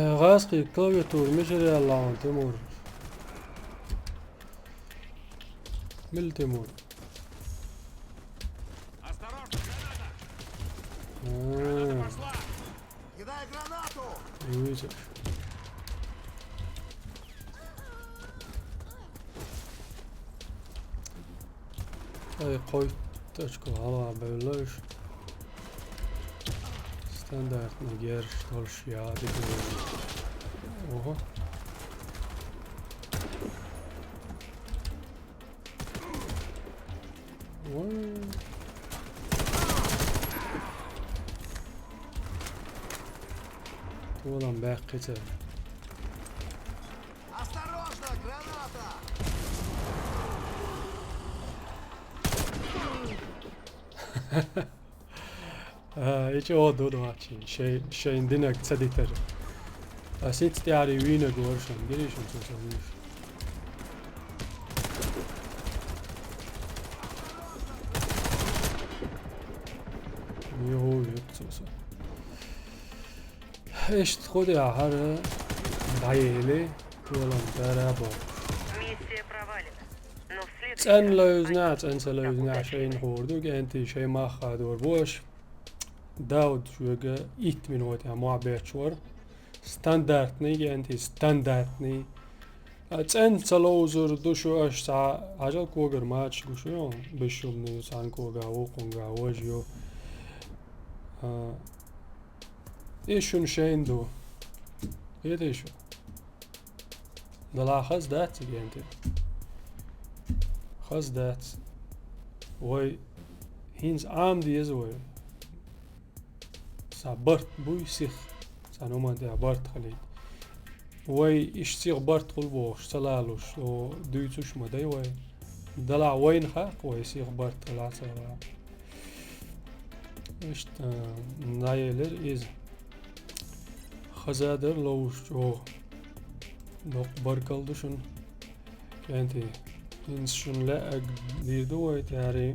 غاسقي كلويتور مجري اللعون تمور مل تمور Кидай гранату! видишь. Ай qo'ytachku hava bo'lish standartni gerish olishadi. Oho. والله مباقيته. Осторожно, граната! هيك أوضو دواتشي شيء دينك تسديتر. أسيت تعري وينك ورشن قريش مسوسويش. يهو يتسوسو. إيش تخدي عهرة بعيلة ولا مترابو. Миссия провалена. Но в следующий تسأل раз لو они يزنع будут تسأل لو يزنع شيء удачливы. نخوردوك أنتي شيء ما خادور بوش. داود شوية إيت من وقتها مع بيتشور. ستاندرتني أنتي ستاندرتني. تسأل تلوزر دوشو أش عجل كوغر ماتش دوشو يوم بشوبني سان كوغا وقونغا وجيو. إيشون شين دو. هي إيشو. دلا خاص دات أنتي. خاص دات. وي هينز عام دي زوي. صبرت بوي سيخ سانوما دي عبرت خليل وي إيش سيخ برت قلبوش سلالوش و دويتوش مدي وي دلع وين خاق وي سيخ برت خلال سلال إيش نايلر إز خزادر لوش جو دوق بركالدوشن كانتي إنسشن لا أقديدو وي تاري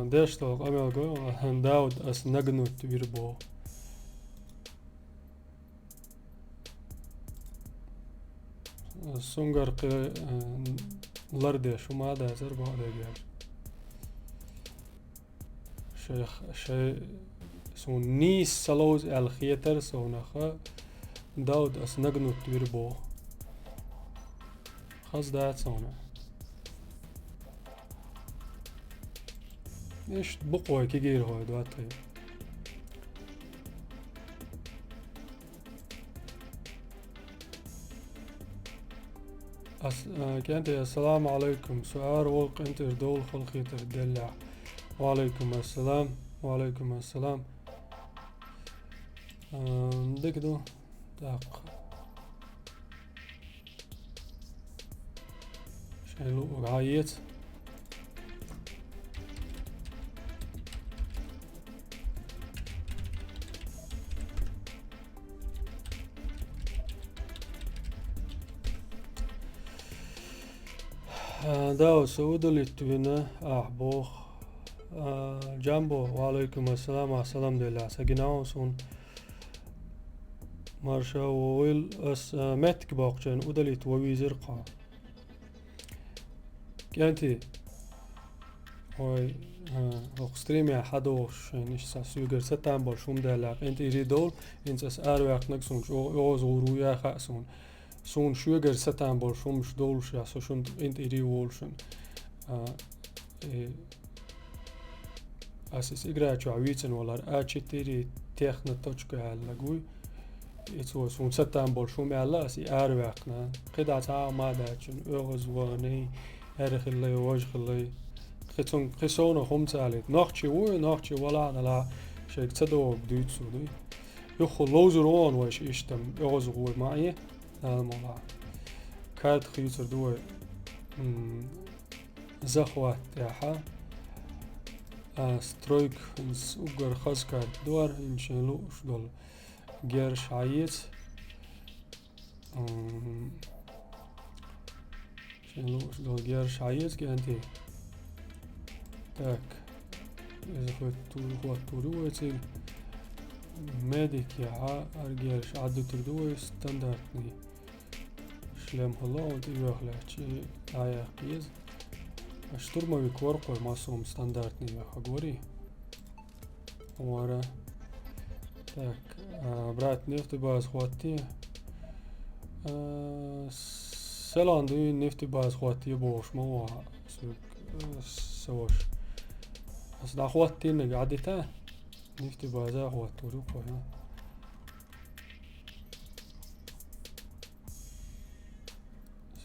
داشتو قامل جو داود أس نجنوت بيربو سونجر قي لردي شو ما هذا زربو هذا جال شيخ سون نيس سلوز الخيتر سونخا داود أس نجنوت بيربو خاص دات سونا إيش بقوة كبير هو دواتي كانت السلام عليكم سؤال ولق انتر دول خلقي تردلع وعليكم السلام وعليكم السلام دكدو داق شيلو رعايت داو سعود لتوينة أحبوخ جامبو وعليكم السلام السلام دلله سجناو سون مارشا وويل أس متك باقشان ودلت وويزر قا كانتي هاي ستريم يا حدوش يعني ساسيوجر ستان برشوم دلله انت يريدول انت اسأل وقتك سون شو زورو يا خاسون سون شوگر ستان برشوم شدولش یا سوشون انت ایری وولشن اساس اجراچو عويتن ولا اتشتيري تخنا توچكو هالغوي اتو سون ستان برشوم يلا اسي ارواقنا قدا تا ما داچن اوغزواني ارخ اللي وجه اللي قتون قسون هم تعالت ناخچي ولا لا شيك تدو بديتسو دي يخو لوزرون واش اشتم اوغزو معي الموضوع كاد خيوتر دوي زخوات تاعها سترويك نسوقر خاسكار دوار انشالو شدول غير شعيت شنو شدول غير شعيت كانتي تاك إذا خدت هو الطولوة медики аргерш адду турду стандартный шлем холод и выхлячи аяк без. Штурмовик воркой массовым стандартный говори. Вара. Так, брат нефтебаз хвати. Селанду нефтебаз хвати бош мова سواش أصل أخواتي إنك عديتها نفتي بازا أخوات وريقوا هنا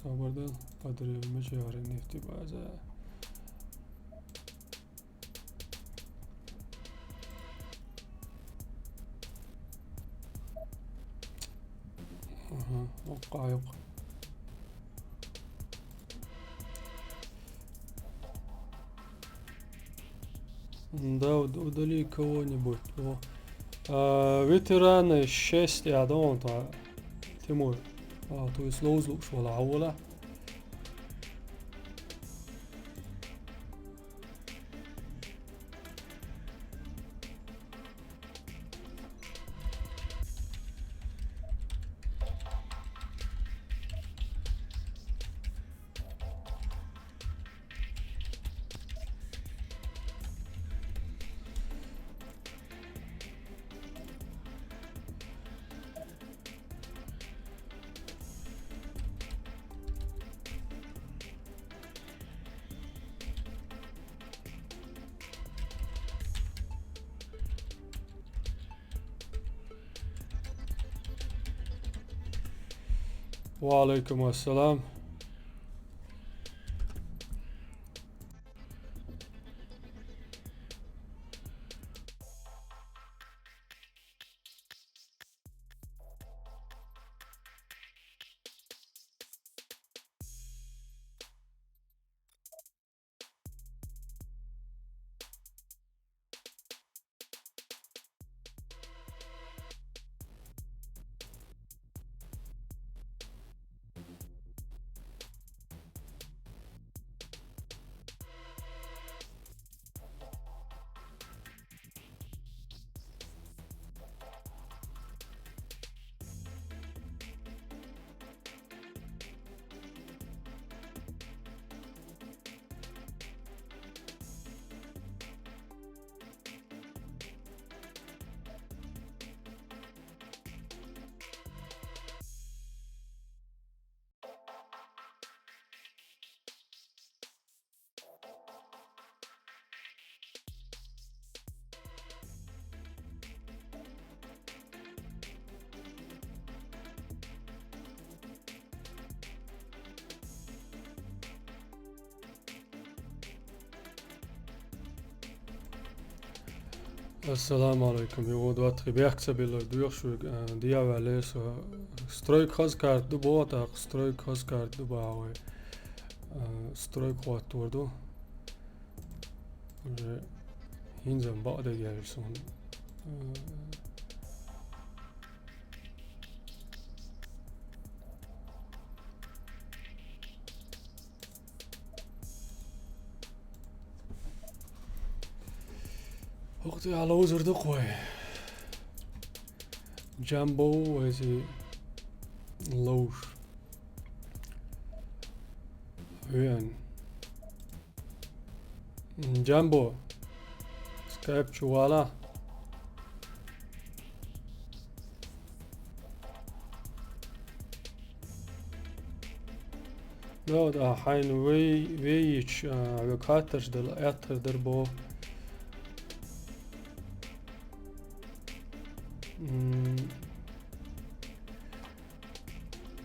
صبر ده قدر المجهر نفتي بازا وقع يبقى Дауд, удали кого-нибудь. Ветераны 6 рядом, Тимур. То есть лоузлук швала аула. وعليكم السلام. Assalamu alaikum. Jo, dat gewerkstabiller duursug dia wel eens struik gaskaart de boter struik gaskaart de bouwen struik wat worden. Hinzen bade gelson. وقتی علاوه زرده خواه جنبو وزی لوش وین جنبو سكايب شوالا داود حين ويش عقاتش دل اتر دربو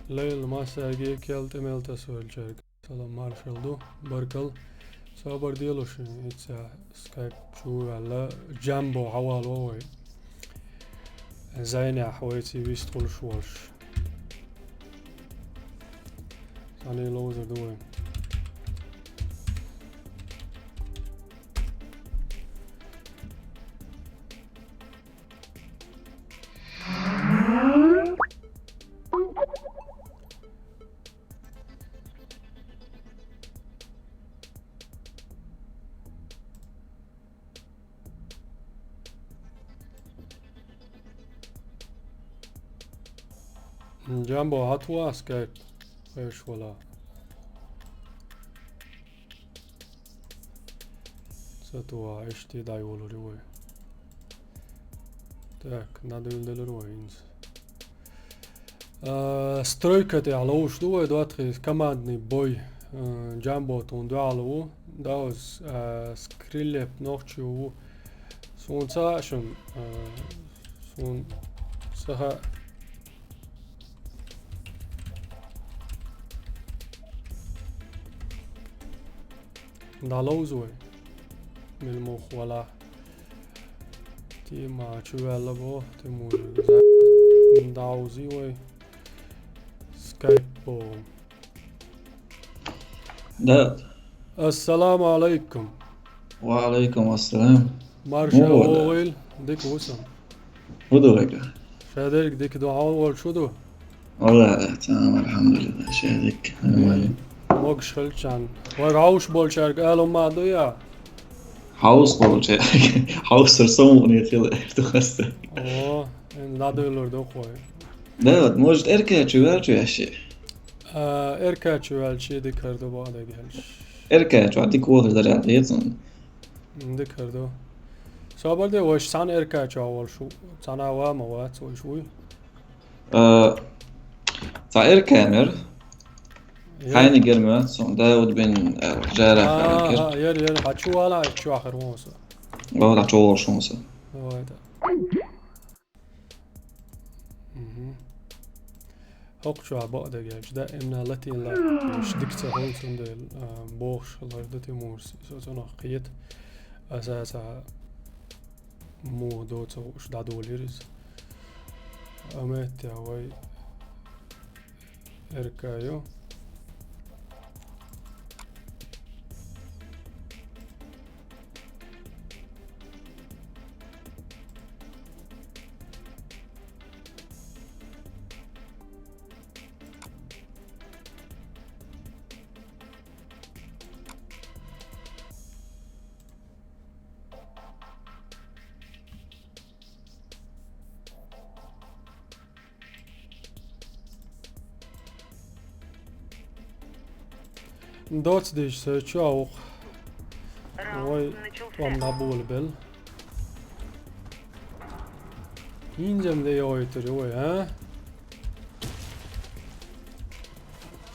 ليل ما ساقي كيلت ميلتا سوال شارك سلام مارشال بركل صابر ديلوش اتسا سكايب شو على جنبو حوال ووي زيني حويتي بيستغل شوالش ثاني لوزر دوين جنبه هاتوا سكايب ايش ولا ستوا ايش تي دايولو روي так надо илдэлэрвайнс стройката алоуш дуэ дуатри командный бой Jumbo und Dualu, das Skrillep noch zu so und so schon so Dalozwe mit Mochwala die ma chuelabo die mu Dauziwe Skype داود السلام عليكم وعليكم السلام مارشا أوغيل ديك وسم ودو بقى شادرك ديك دعاء أول شدو والله تمام الحمد لله شادك موقش خلشان وقعوش بولشارك قالوا ما ضيع حوص بولشارك حوص رسومني يخلق افتخست إن لا دولار دو خوي داود موجد اركا شو هالشيء اركاتشو هالشي دي كردو بعد هالشي اركاتشو عندك وقت درجة يتصن دي كردو سوابر دي وش سان اركاتشو أول شو سانا واموات وشوي تا اركامر هايني جرمات سون داود بن جارة ير هاتشو على هاتشو آخر موسى والله هاتشو شونسا وايدا هقشوا بعض الجاج دائما التي لا مش دكتور هون سندل بوش الله يدتي مورس سوتنا قيت أساسا مو دوت وش دادوليرز أمات يا وي إركايو دوت ديش سيتشاوق وي توم نابول بل ينجم دي يويتر وي ها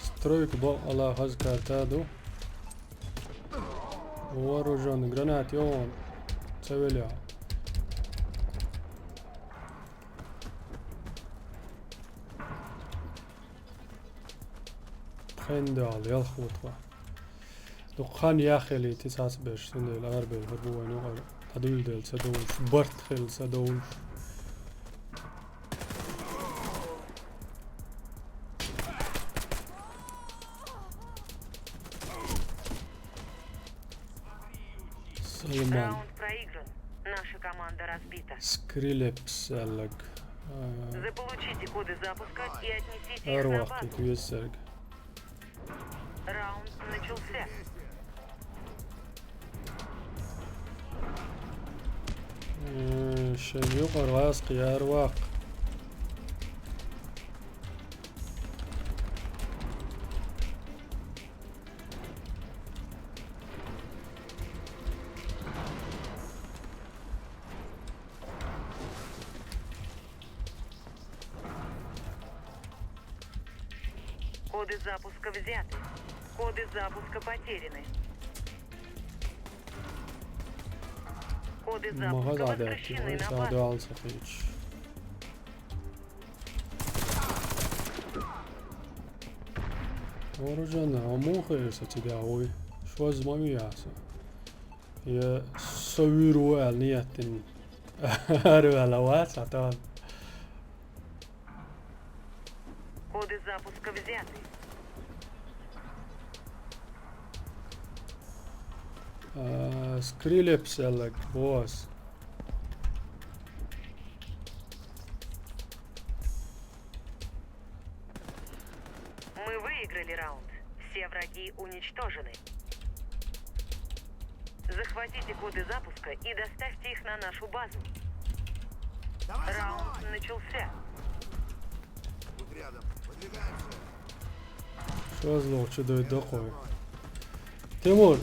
سترويك بو على هزكار تادو ورو جون جرانات يون سويليا خندال يالخوطوا دقان يا أخي اللي تساس باش سند الأغرب الهربوا نوع هدول دل سدوش برت خل سدوش سلمان Наша команда разбита. Скрилепс аллаг. Заполучите коды запуска и отнесите их на أروح базу. تتوسرق. Раунд начался. شنيوق الراس قيار واق. Коды запуска взяты. Коды запуска потеряны. Коды запуска возвращены на базу. ورجعنا مو خير ستداوي شو زمامي ياسا يا سويرو النياتين أروى لوات ساتان Коды запуска взяты. Скрилепс аллаг босс. Мы выиграли раунд. Все враги уничтожены. Захватите коды запуска и доставьте их на нашу базу. Раунд начался. Тут рядом. شو أزلق شو ده يدقوا تيمور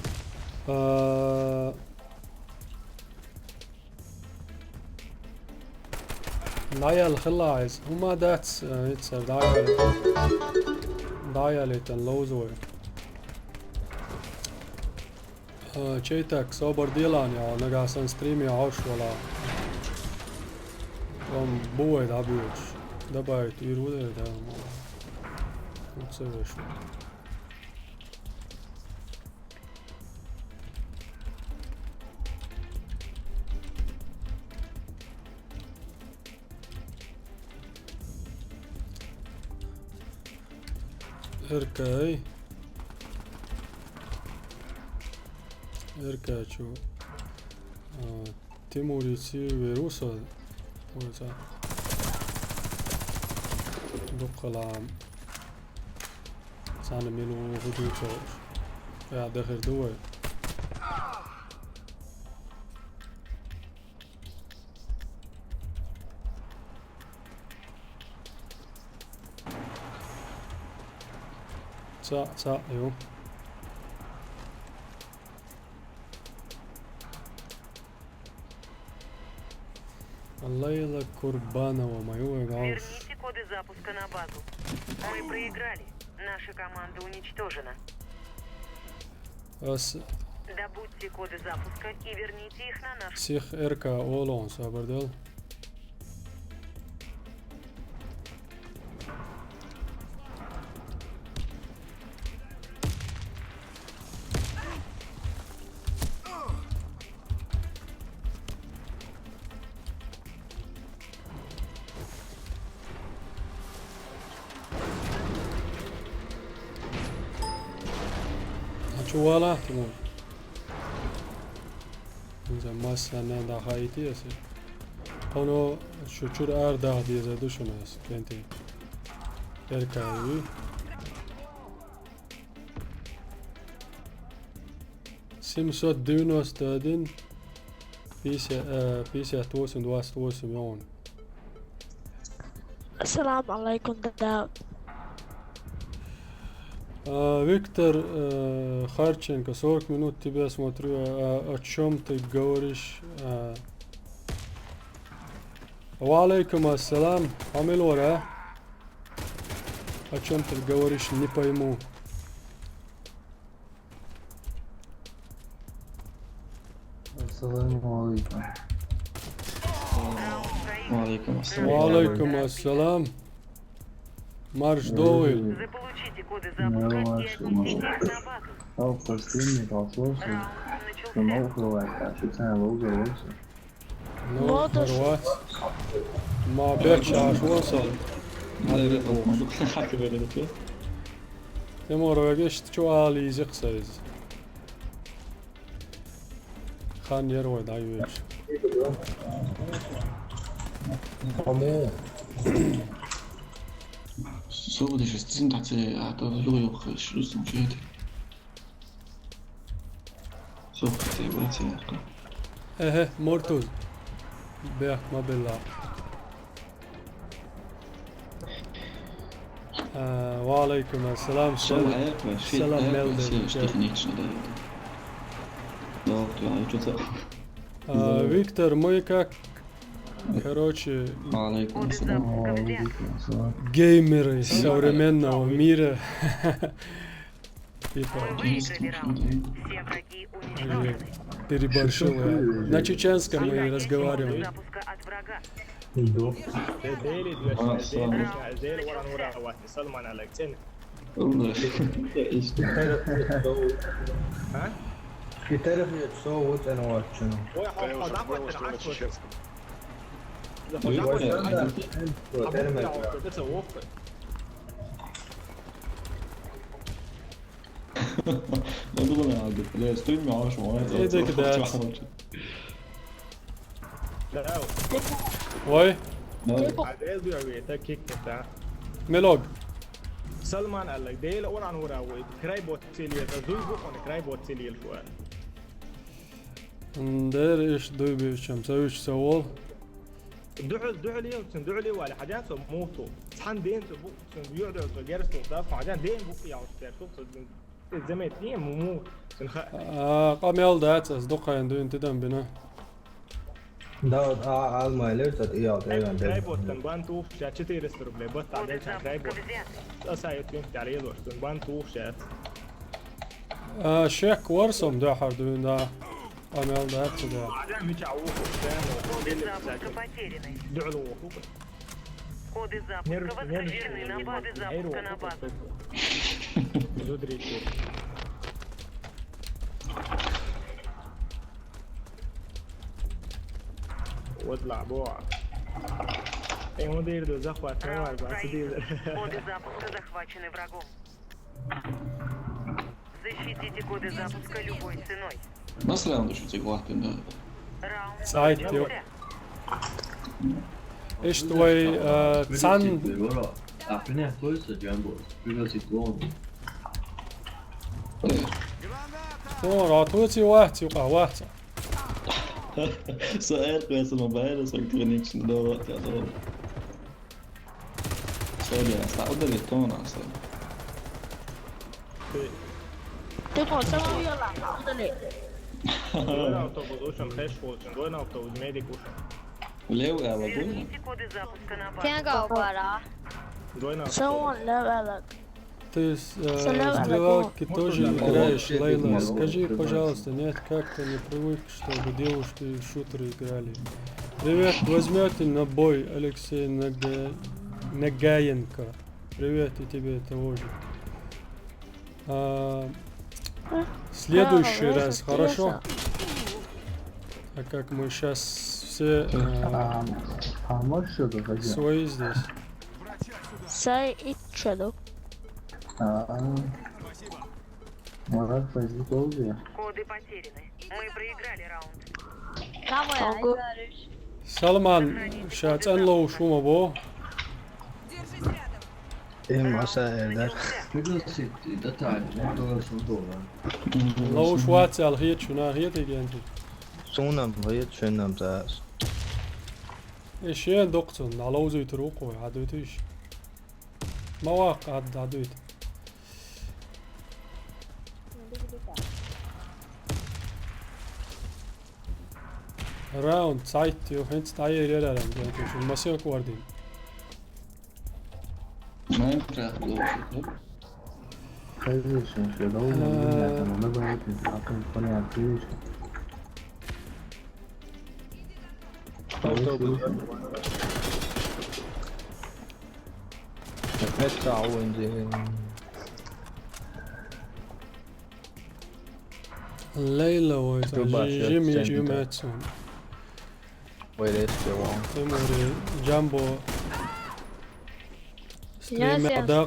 دايال خلاعز هما داتس يتسر دايال يتن لوزوي چيتك صوبر ديلان يا نقاسن ستريم يا عوش ولا قام بويد عبيوش دبايت يرودي ده نتسوي شو اركاي اركاي شو تيموري سي فيروسا وزا دق العام سانا ميلو هدو تشوش يا داخل دوي صح ايوه الله يلا Курбанова мою гаус. Верните коды запуска на базу. Мы проиграли. Наша команда уничтожена. Добудьте коды запуска и верните их на наш. Сих РК Олон сабардал. Чувала, Тимур. إذا ما سنة دا خايتي أسي. هونو شو أردا دي زادو شو ناس كنتي. إركاوي. سيمسوت دينو استادين. بيسا توسن دواس توسن يون. السلام عليكم داود. Виктор Харченко, 40 минут тебя смотрю, о чем ты говоришь? Валейкум ассалам, Амилора. О чем ты говоришь, не пойму. Ассаламу алейкум. Валейкум ассалам. Марш довой. Заполучите коды запуска и отнесите их на базу. Альфа Стрим послушал, что мог бывать, а что цена луга лучше. Ну, хорват. ما بيحكي وصل. تمر وقشت شو عالي زقسيز. خان يروي دايوش. Så det är synd att jag slutar med det. Så det är bara ايه مرتوز بيحك ما بالله. وعليكم السلام. سلام مелден. Виктор, мы как, короче, геймеры современного мира. Типа, переборщил. На чеченском мы разговариваем. تعرف تصوت انا واتشنو Oj. Melog. سلمان قال لك ديل وران وراوي كرايبوت سيليا تزوجو on كرايبوت سيليا الفوان Der is duibivcham, savich savol. دعلي وسندعلي ولا حاجات موتو صحن دين تبوك سنديعد وجالس مضاف حاجات دين بوك يا شوف زمت دين مو قام يلا أصدقائي عندهم تدم بنا داود المايلر تدقيق تقريبا كرايبوت تنبان توف شات شتي رستر بلاي بس تعدل شات كرايبوت أسايت يوم تعريض وش تنبان توف شات شيك ورسم ده حردون ده قام يلا ده عدم يتعوق دعلو Коды запуска возвращены на базы запуска на базу. واطلع بوع اي مدير دو захват нормально Коды запуска захвачены врагом. Защитите коды запуска любой ценой. Nasıl yanlış uçaklarken سعيد يو ايش توي تسان راتوتي واحد يوقع واحد سؤال كويس ما بعرف سو كرينيكشن ده وقت يا ضرب سوري استعود للتون اصلا تبغى تسوي يلا عودة دوينا اوتوبوزوشن خش فوشن دوينا اوتوبوز ميديك وشن ليه وقع وضوء تنقى وبارا سوون لا غلط Ты стрелялки тоже играешь, Лейла. Скажи, пожалуйста, нет, как-то не привык, чтобы девушки в шутеры играли. Привет, возьмете на бой Алексей Нагаенко. Привет и тебе того же. Следующий раз, хорошо? Так как мы сейчас все свои здесь. Сай и чаду. Warface долго. Коды потеряны. Мы проиграли раунд. Салман, сейчас انلو شو مبو؟ ايه مسائل لو شوات على الخيط شو ناخيط يجي انت؟ سونم هيت شنم تاس ايش ين دقتن على وزي تروقوا عدوتيش مواقع عدوت راوند سايت وحين تتعير يلا لا شو المسيرك واردين ما ينفع ليلى وجيمي جيماتسون تيموري جامبو ستريم اعداء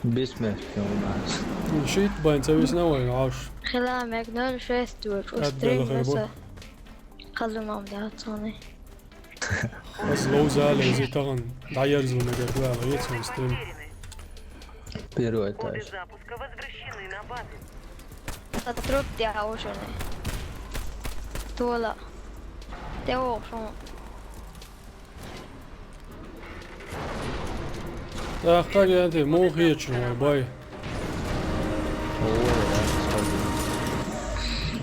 بسمه نشيط باين نسوي شنو عاش خلا ماكدونالدز فيستوك وستريم بس خلوا ما بداتوني بس لو زال زي تغن داير زونا قبل غيتهم ستريم بيرو этаж Запуска возвращены на базу. تترك دي عوشوني تولا تيو شو تحقق انت مو هيك شنو باي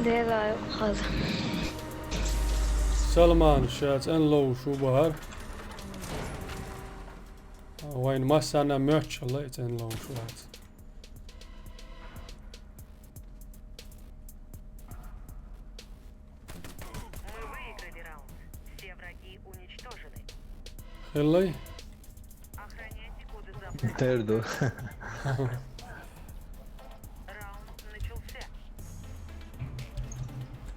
دي لا يؤخذ سلمان شات ان لو شو بهر وين ما سانا ميرش الله يتن لو شو هات Мы выиграли раунд. Все враги уничтожены. خلي Охраняйте коды запуска. تردو Раунд начался.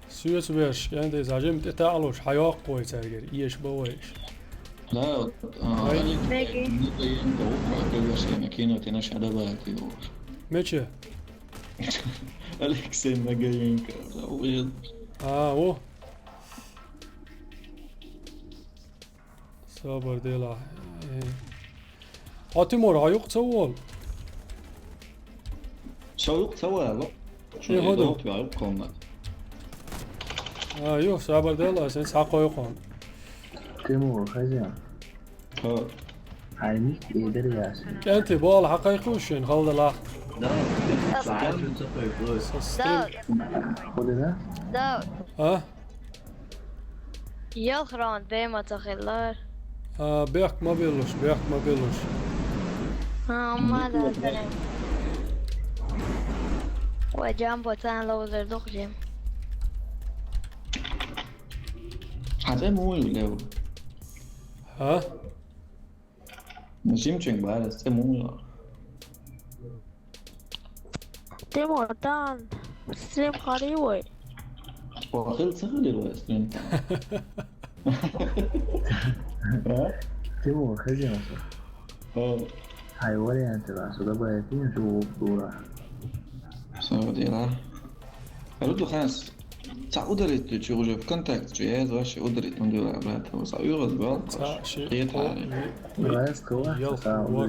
سويت بيش يعني إذا جمت تعلوش حياة قوي تاجر إيش بوايش لا ماشي Алексей Нагаенко. هو صبر ديلا تيمور عيوق تول شو سوى لا شو هذا ايوه صابر ديلا سنس حقه يقوم تيمور خزيان عينيك يقدر ياسين كانتي بول حقيقي وشين خلد لا خذ ده داود ها يخران بما تخلار بيحك ما بيلوش ماذا ترى وجنبه تان لو زردوق جيم حتى مو ولا ها نجيم تشنج بعد مو تيمور تان ستريم قريبوي وخلت سهل الوسترين تيمور خزيان هاي ولا أنت بس وده بقى فين شو بورا سعودي لا أردو خاص تعودرت تشوفه في كونتاكت جهاز واش قدرت ندير لعبات وصاير البال شيء رايس كوا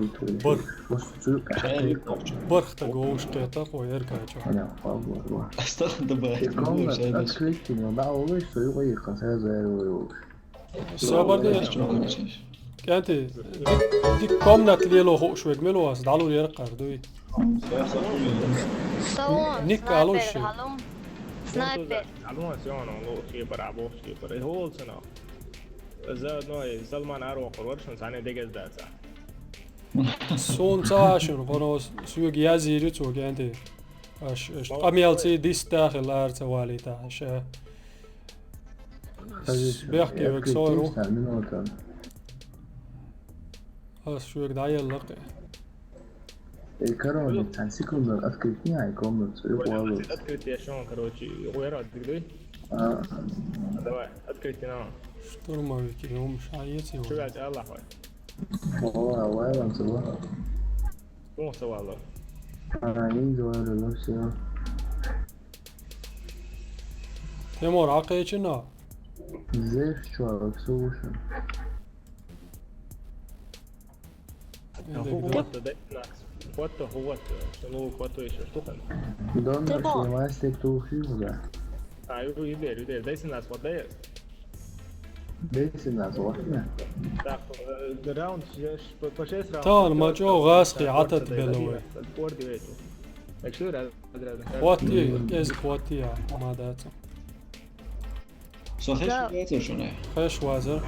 برخ تقوش قيطق ويرجع يشوف أنا فاضي استخدم بقى أكلتني وبقى والله سوي قصة زي صابر دي كانتي دي كومنا تليلو هو شوي ملو اس دالو يرقر دوي نيك علوش سنايبر علوم سيونو لو شي برابو شي بري هول سنا زاد نوي سلمان ارو قرورشن ساني ديجز داتا سون تاشن قنوس سوق يازيري تو كانتي اش اميلتي ديس داخل ارت والي تاش بيحكي وكسورو شو يقدر يلقى الكرون كان سيكون أذكر فيها يكون أذكر يا شلون كروتشي غيرات تقدري دواء أذكر تنا شطور ما بيكي هم شايتي شو بعد الله خوي والله وين سوا مو سوا الله أنا نيجوا على نفسي تيمور عقيتنا زيف شو أكسوشن Quanto شنو quanto ايش اشتغل دون شو ما استكتو فيه ولا ايوه يدير دايس الناس وضيع دايس الناس وحنا الراوند بشيس راوند تان ما جو غاسقي عطت بلوي بوردي ويتو مكسور واتي كيز واتي ما داته صحيح وازر شنو خش وازر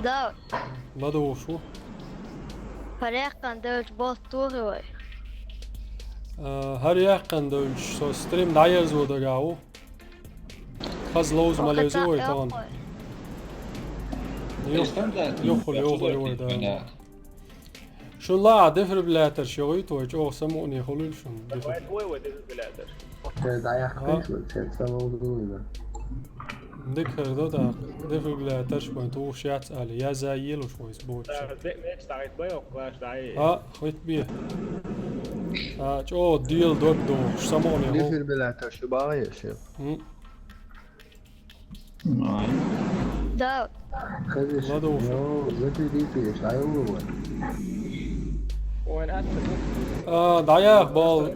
داود ما دوشو فريقان دوش باز توغي هر يحقن دوش سو ستريم دايرز ودقاو خز لوز ماليزوي طبعا يوخل دا شو لا دفر بلاتر شوي توج او سموني خلول شو دفر وين دفر بلاتر دايخ فيش ولا ذكر ده دفر بلاتر شو انتو شات على يا زايل وشوي سبوت خويت بيه جو ديل دوت دو سموني هو دفر بلاتر شو باغي يا شيخ داود خذش زكي دي فيش عيوه وين ضياق بال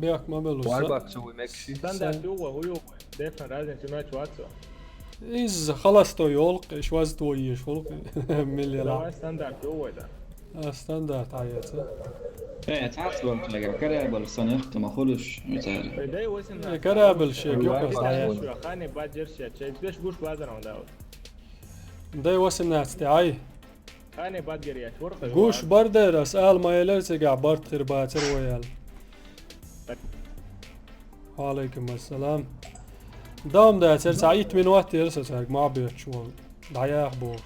بيك ما بلوس والباك سوي مكسي ستاندرد هو ديفن لازم تماتش واتسو إز خلاص تو يولق إيش واز تو يش ولق مليون لا ستاندرد هو ده ستاندرد عيات ايه تعرف بقى كرابل صنيخت ما خلش مثال كرابل شيء يوقف عيات خاني باجر شيء ليش قوش بازر داود ده وصلنا استعاي خاني باجر يا ورقه قوش بردر اسال ما يلرسق برد خرباتر ويال وعليكم السلام دام ده سعيت من وقت يرسل ما بيت شو ضياق بوش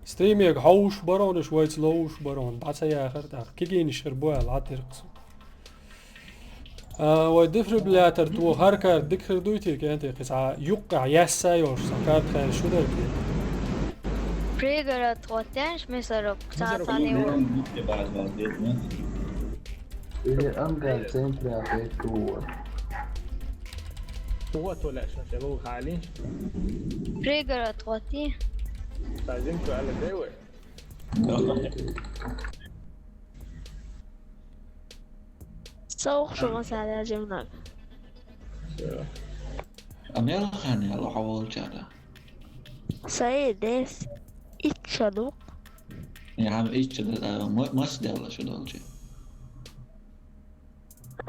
ستريم يك حوش برون شوي سلوش برون بعد سيا اخر تاخ كيجين يشربوها العاد يرقصوا ودفر بلاتر تو هركر دكر دويتي كانت قصا يقع يسا يوش سكارت خير شو درك بريغر توتنش مسرب ساعتاني إذا أمجد سيمبري أعطيت قوة قوة ولا شنو خالي بريغر توتي لازمكوا على داوي سوق شو مسألة جملة أمير خاني الله حول جادا سيدس إتشالو يا عم إيش مصدر ولا شو دولجي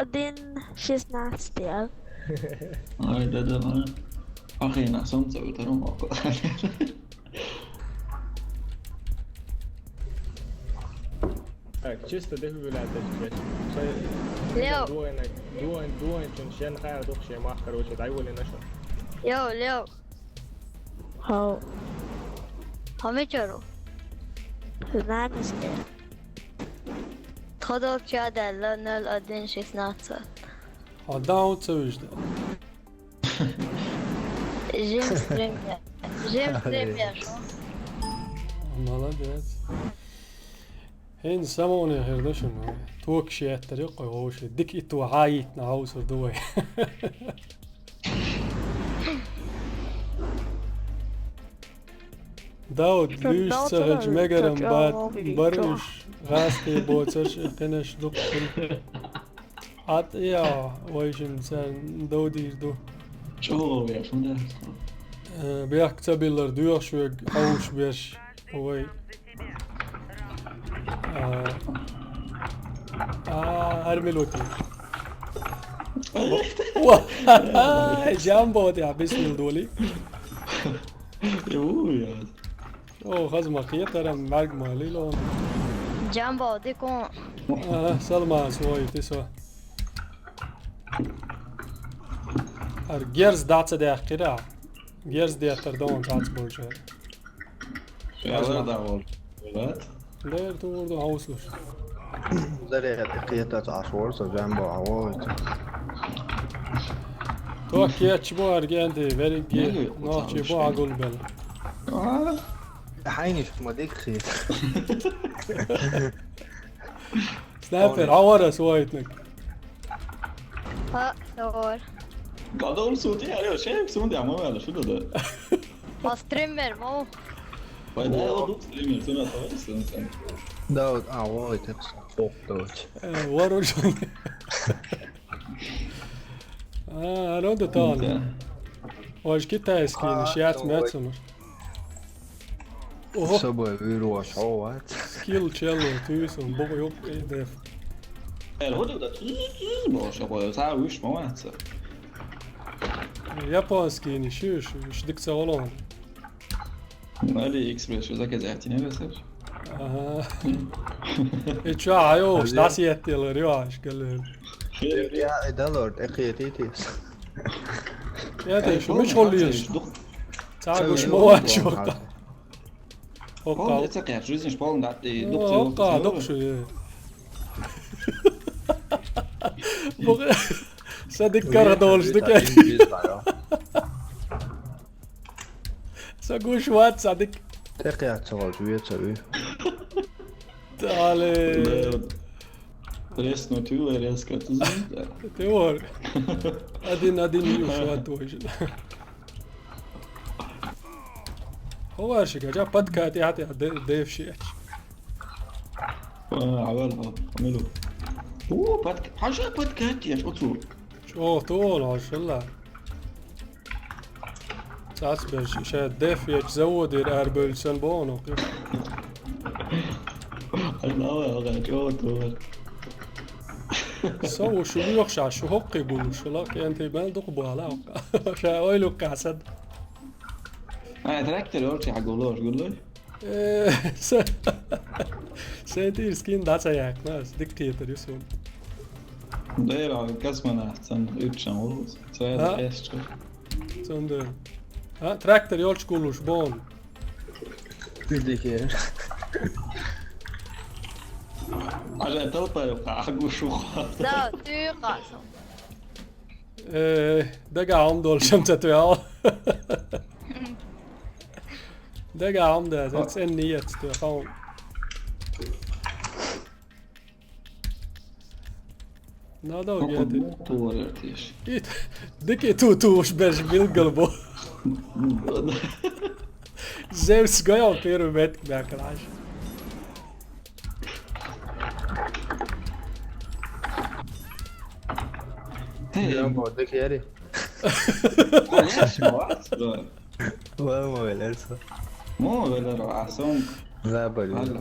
أدين شسناستيال هاي ده ما أخي نحسن تسوي ترى ما Чисто дефибриллятор. Лео. Дуайн чен хая дохше мах, короче, дай воли наша. Лео. Хау. Хамичаро. Знанесте. خدوك شادة لنا الأدين شسناتسات داود سويش ده جيم ستريم يا شو молодец هين سموني هردشن توك شيء الطريقة هو شيء ديك إتو عايت نعوصر دوي داود ليش سهج مجرم بات برش غاستي بوتسرش قنش دقل عط يا ويش مثلا دودي دو شو يا شو ده بيحكي تبيلر ديوش شو حوش بيش هوي ارمي الوكيل جامبو يا بسم الدولي يا اوه خزمة قيتر معك مالي لون جامبو ديكون سلمى سوي تسوى جيرز داتس دي اخيرا جيرز دي اخردون داتس بولشر يا داود ولات لير تورد هاوسلوش زريت قيتت عصور جنبه عوض تو كيتش بو ارجاندي فيري جي نو تشيبو اقول بل حيني شو مديك خير سنايبر عورة سويتنك ها صور قاعد اقول صوتي عليه شايف صوتي عمامي ولا شو ده ستريمر مو باي ده هو ستريمر سنة طويلة داود عوض تقصد فوق داود ورجل انا ودو تان واش كيتا اسكين شيات ماتسمر سبوي بيروش عوض سكيل تشيلو تيسون بوغ يوب ديف الهدو ده باش ابغى ساعة وش ما ماتسر يابانسكي شوش وش ديك سوالون مالي اكسبريس شو ذاك زعتيني بس اتشا عيوش تاسيتي الرياش قال يا دالورد اخي تيتيس يا ده شو مش هوليش تعال وش مواد شو هوكا اتسق يا جوزين شبالن داتي هوكا دوكشو صدق كردولش دكي ساقوش وات صدق تقيا تسوي تسوي تعالي ريس نو تو ريس كاتزين تور ادين يوشوات وجه هو شيء جاب بودكاست يعطي ضيف شيء عملها عملوا اوه بودكاست حاجه بودكاست يا شو طول شو طول ما شاء الله ساعات برشي شاد ضيف يتزود الاربل سنبون وكيف الله يا شو طول سو شو بيخشع شو هق يقولوا شو لاك انت بان دقبوا على شا ويلو كاسد انا تراكتر يورتي حقولوش قول له سنتي سكين داتsa jäknas dikteter just så. Det är väl kasman sen utchan så är det bäst. Sånt ja, traktor jag skulle spån. Bildiker. عشان تلطر حقو شو لا دقيقة ده قاعد دول شمسة يا ده قاعد ده تسنية تقاوم نادا وجاتي تورتيش ديكي توش باش بالقلبو زيرس قايا بيرو بيت باكلاش يا بودك ياري ما بالألسا مو ولا عصام لا بل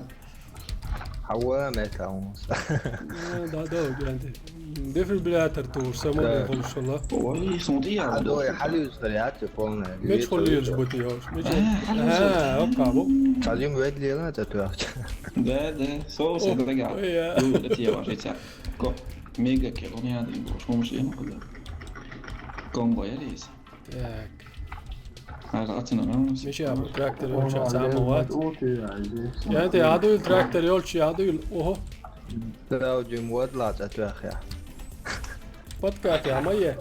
حوامات عموس داود يعني ديفل بلاتر تور سمو يقول ان شاء الله والله صوتيه هذا يحلو يستريعات فولنا مش خلي يجبطي ياش مش اوقع بو تعليم بعد لي لا تتوقع ده صوص رجع يو تي واش كو ميجا كيلوني هذا مش مش ايه كله كومبو يا ليس تاك هذا اتنا مش يا تراكتور يولش ساموات يعني انت عادو التراكتور يولش عادو اوه تراو جمود لا تتوقع بودكاست يا ميه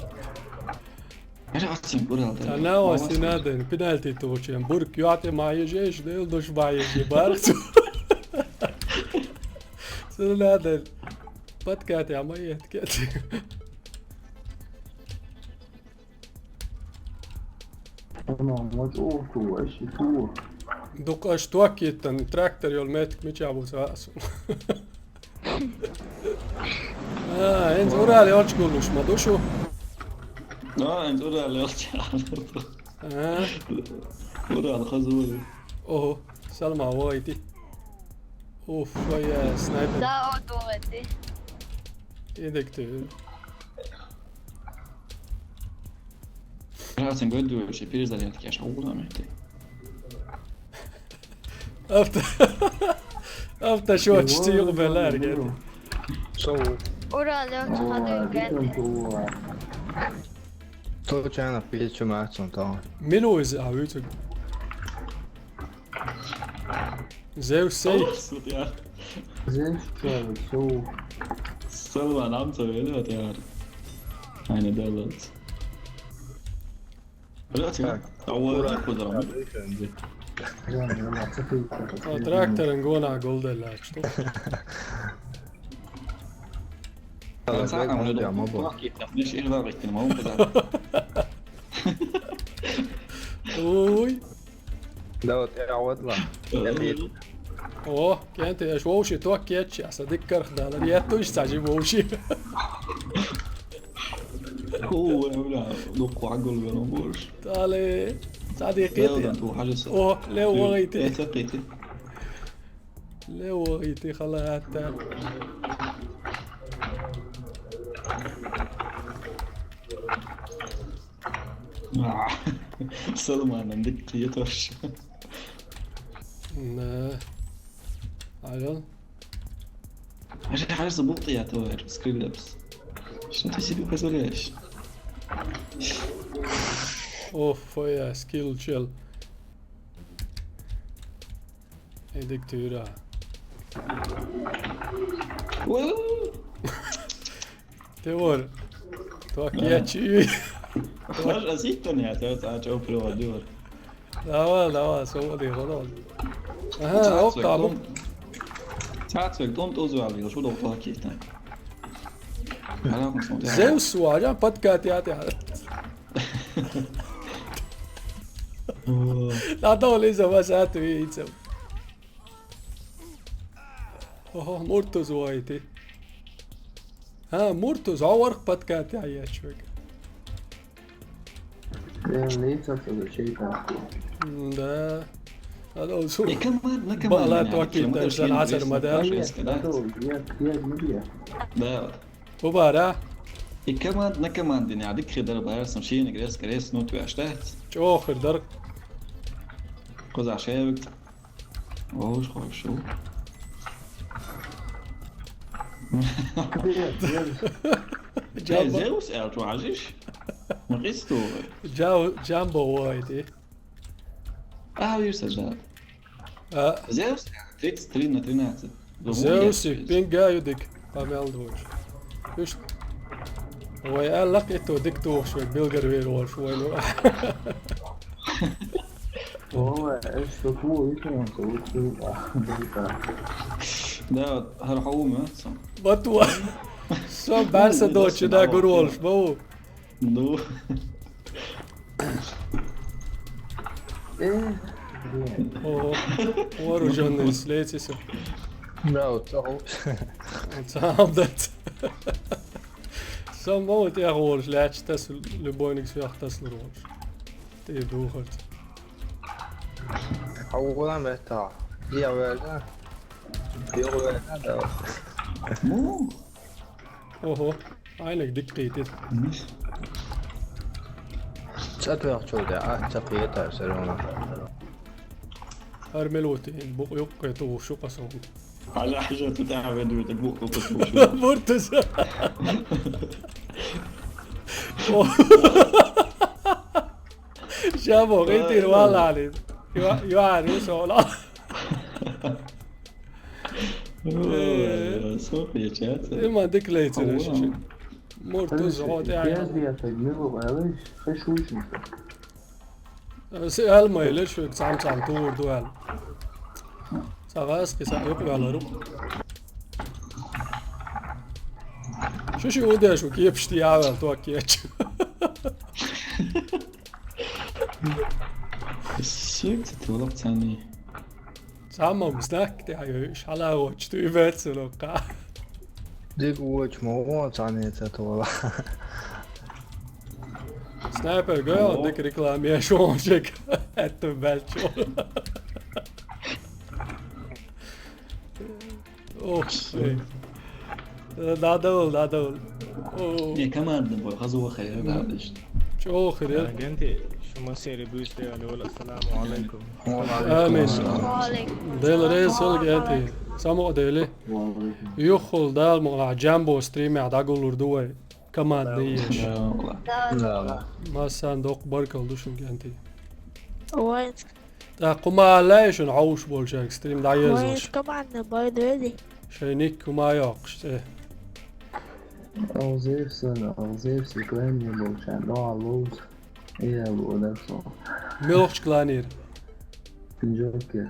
انا وسنادن بنالتي توشين برك يعطي معي جيش ده يلدش معي بارك سنادن بودكاست يا ميه تكاتي دوك اشتوكيت تراكتور يول ماتك مش ابو ساسو انت ورالي اولش قولوش ما دوشو انت ورالي اولش ورالي خزولي اوه سلمى وايتي اوف شوية سنايبر داود وايتي ايدك تقول راسن قدو شي بيرز اللي تكاش اولا محتاج افتا شو تشتيق بلار كده شو ورالي اولش خدو يقاتل تو كان بيتش معك طبعا ميلو از اويتك زيو سيف زين شو سلمى نعم سوينا يا يعني دولت دلوقتي هو قدرة تراكتور نقول على جولد لا شو اوي دوت اعوض له اوه كانت ايش ووشي توكيتش اصدق كرخ ده رياتو ايش تعجب ووشي هو ولا نقوا عقل بنوش تعالي صديقتي اوه ليه وغيتي ليه وغيتي خلاص حتى سلمى انا عندك يتوش عجل عشان حاجة ضبط يا توير سكرين لبس عشان تسيبي كذا ليش اوف يا سكيل تشيل ايدك تيرا تور توكياتشي خرج اسيتني يا توير تشوف له دور لا سوى دي خلاص اها اوقع ساعات فيكم توزوا عليه شو ضغطها كيف تاني زيوس واجا بودكاست ياتي لا دول إذا ما ساتو يتسو اوه مورتوز وايتي مورتوز عورك بودكاست يا شوي ليتر ولا شيء ده هذا وصول كمان بقى توكيد تنشان 10 مدار ده وبارا كمان نكمان دنيا عندك خدر بارسم شيء نجلس كريس نوت واشتهت شو خدر قز عشابك وش خوف شو زيوس قالت وعجيش ما قيستو جامبو وايتي يرسل زيوس ترينات زيوس بينجا يدك عمل دوش وش هو قال لك انتو دكتور شوي بيلقر ويرول شوي لو هو ايش تقول يمكن تقول ده هرحومه بطوا سو بارسا دوتش دا جرولش بو نو ايه ورو جونس ليتسو No, it's all. It's all that. موت يا غورش لا تستسل لبوينكس في اختصر غورش تيب دوخرت أولا بيتا يا ولد يا ولد مو اوهو عينك دقيتي تأتوق شودا تقيتها سلام هرملوتين بق يقيتو شو قصون على حاجة تتعب دوت البوق مرتز شابو غيتي والله علي يعرف سؤال صوفيا شات ما ديك ليتر شو مرتز عود يعني يا تجميل معلش خشوش سأل ما يلش شو سام تور دوال ساغاس قصة يقوي على روح شو ودي شو كيف شتي عمل توكيتش الشيك تتولق ثاني سامو مسناك تاعي شحال هو تشتو يفاتس لوقع ديك وجه موضوع ثاني تتولى سنايبر جيرل ديك ريكلامي شونجك حتى بالشو اوه لا دول يا كمان نبغى غزوة خير بعدش شو خير انت شو ما سيري بوست يا لول السلام عليكم امين ديل ريس انت سامو ديلي يخل دال مع جامبو ستريم على داغول دوي كمان ديش لا ما صندوق بركل دوشم انت وين قما ليش نعوش بولشاك ستريم دايز وين كمان بايد ريدي شينيك وما ياقش أغزيف كلام يبولشان نوع اللوز إيه أبو دكتور ملوخش كلانير بنجوكر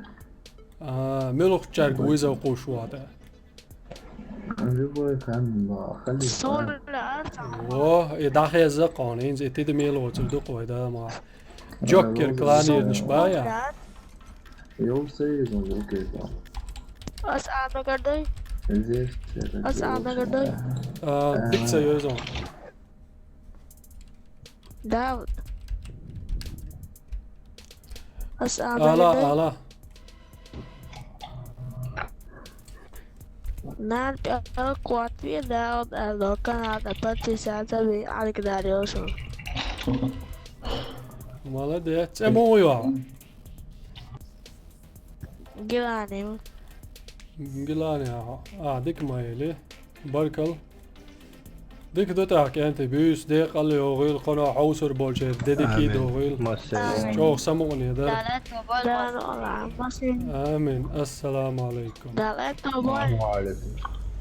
ملوخش جارك ويزا وقوش وادا أنجبوي كان خلي صور لا اوه يداخل الزقانين زي تيد ميلو تردقوا هذا مع جوكر كلانير نشبايا يوم سيد أوكي بس أنا قدي بس أنا قدي ديك سيوزون داود بس أنا قدي آلا نان قوات في داود لو كان هذا باتي ساعتها على كده ريوشو молодец مو يوا جلاني جلاني ديك مايلي بركل ديك دوتاك انت بيس ديك اللي يوغيل قناع حوسر بولشي ديديكي دوغيل شوخ سمعني ده امين السلام عليكم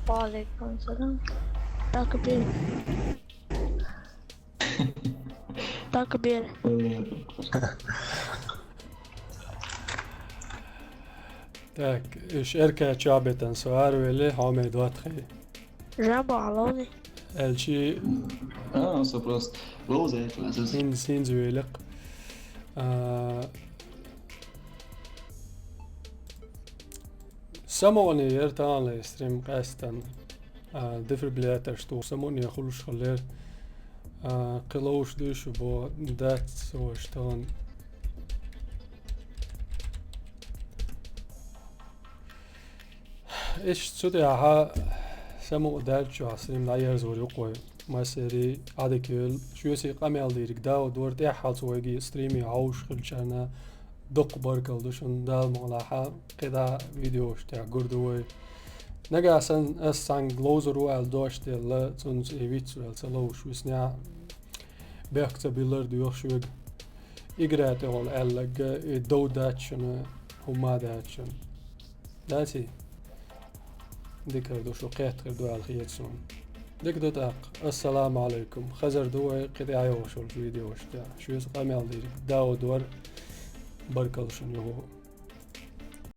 وعليكم السلام تكبير تكبير تاك ايش اركا شعبة سؤال ويلي حامي دواتخي جنبه علوني الشي سبراست روزة في الأساس سين زويلق سمعني يرتان لستريم قاستن دفر بلاتر شتو سمعني خلوش خلير قلوش دوش بو دات سوشتان ايش تسوديها سمو دات شو عصريم لاير زوري قوي ما سيري عادكيل شو يسي قامل ديرك داو دورت حال سويجي ستريمي عوش خلشانا دق بركل دوشن دال مغلاحة قدا فيديوش تاع قردوي نجا سان جلوزر وال دوش تيلا تونس ايفيتس وال سلوش وسنيا بيحكت بيلر ديوش شويج إجرات هون ألق دو داتشن هما داتشن داتي ذكر دوشو قيت غير دو الخيتسون ديك دو تاق السلام عليكم خزر دوي قد عيوشو الفيديو وشتا شو يسقى مال ديرك داو دور بركل شنو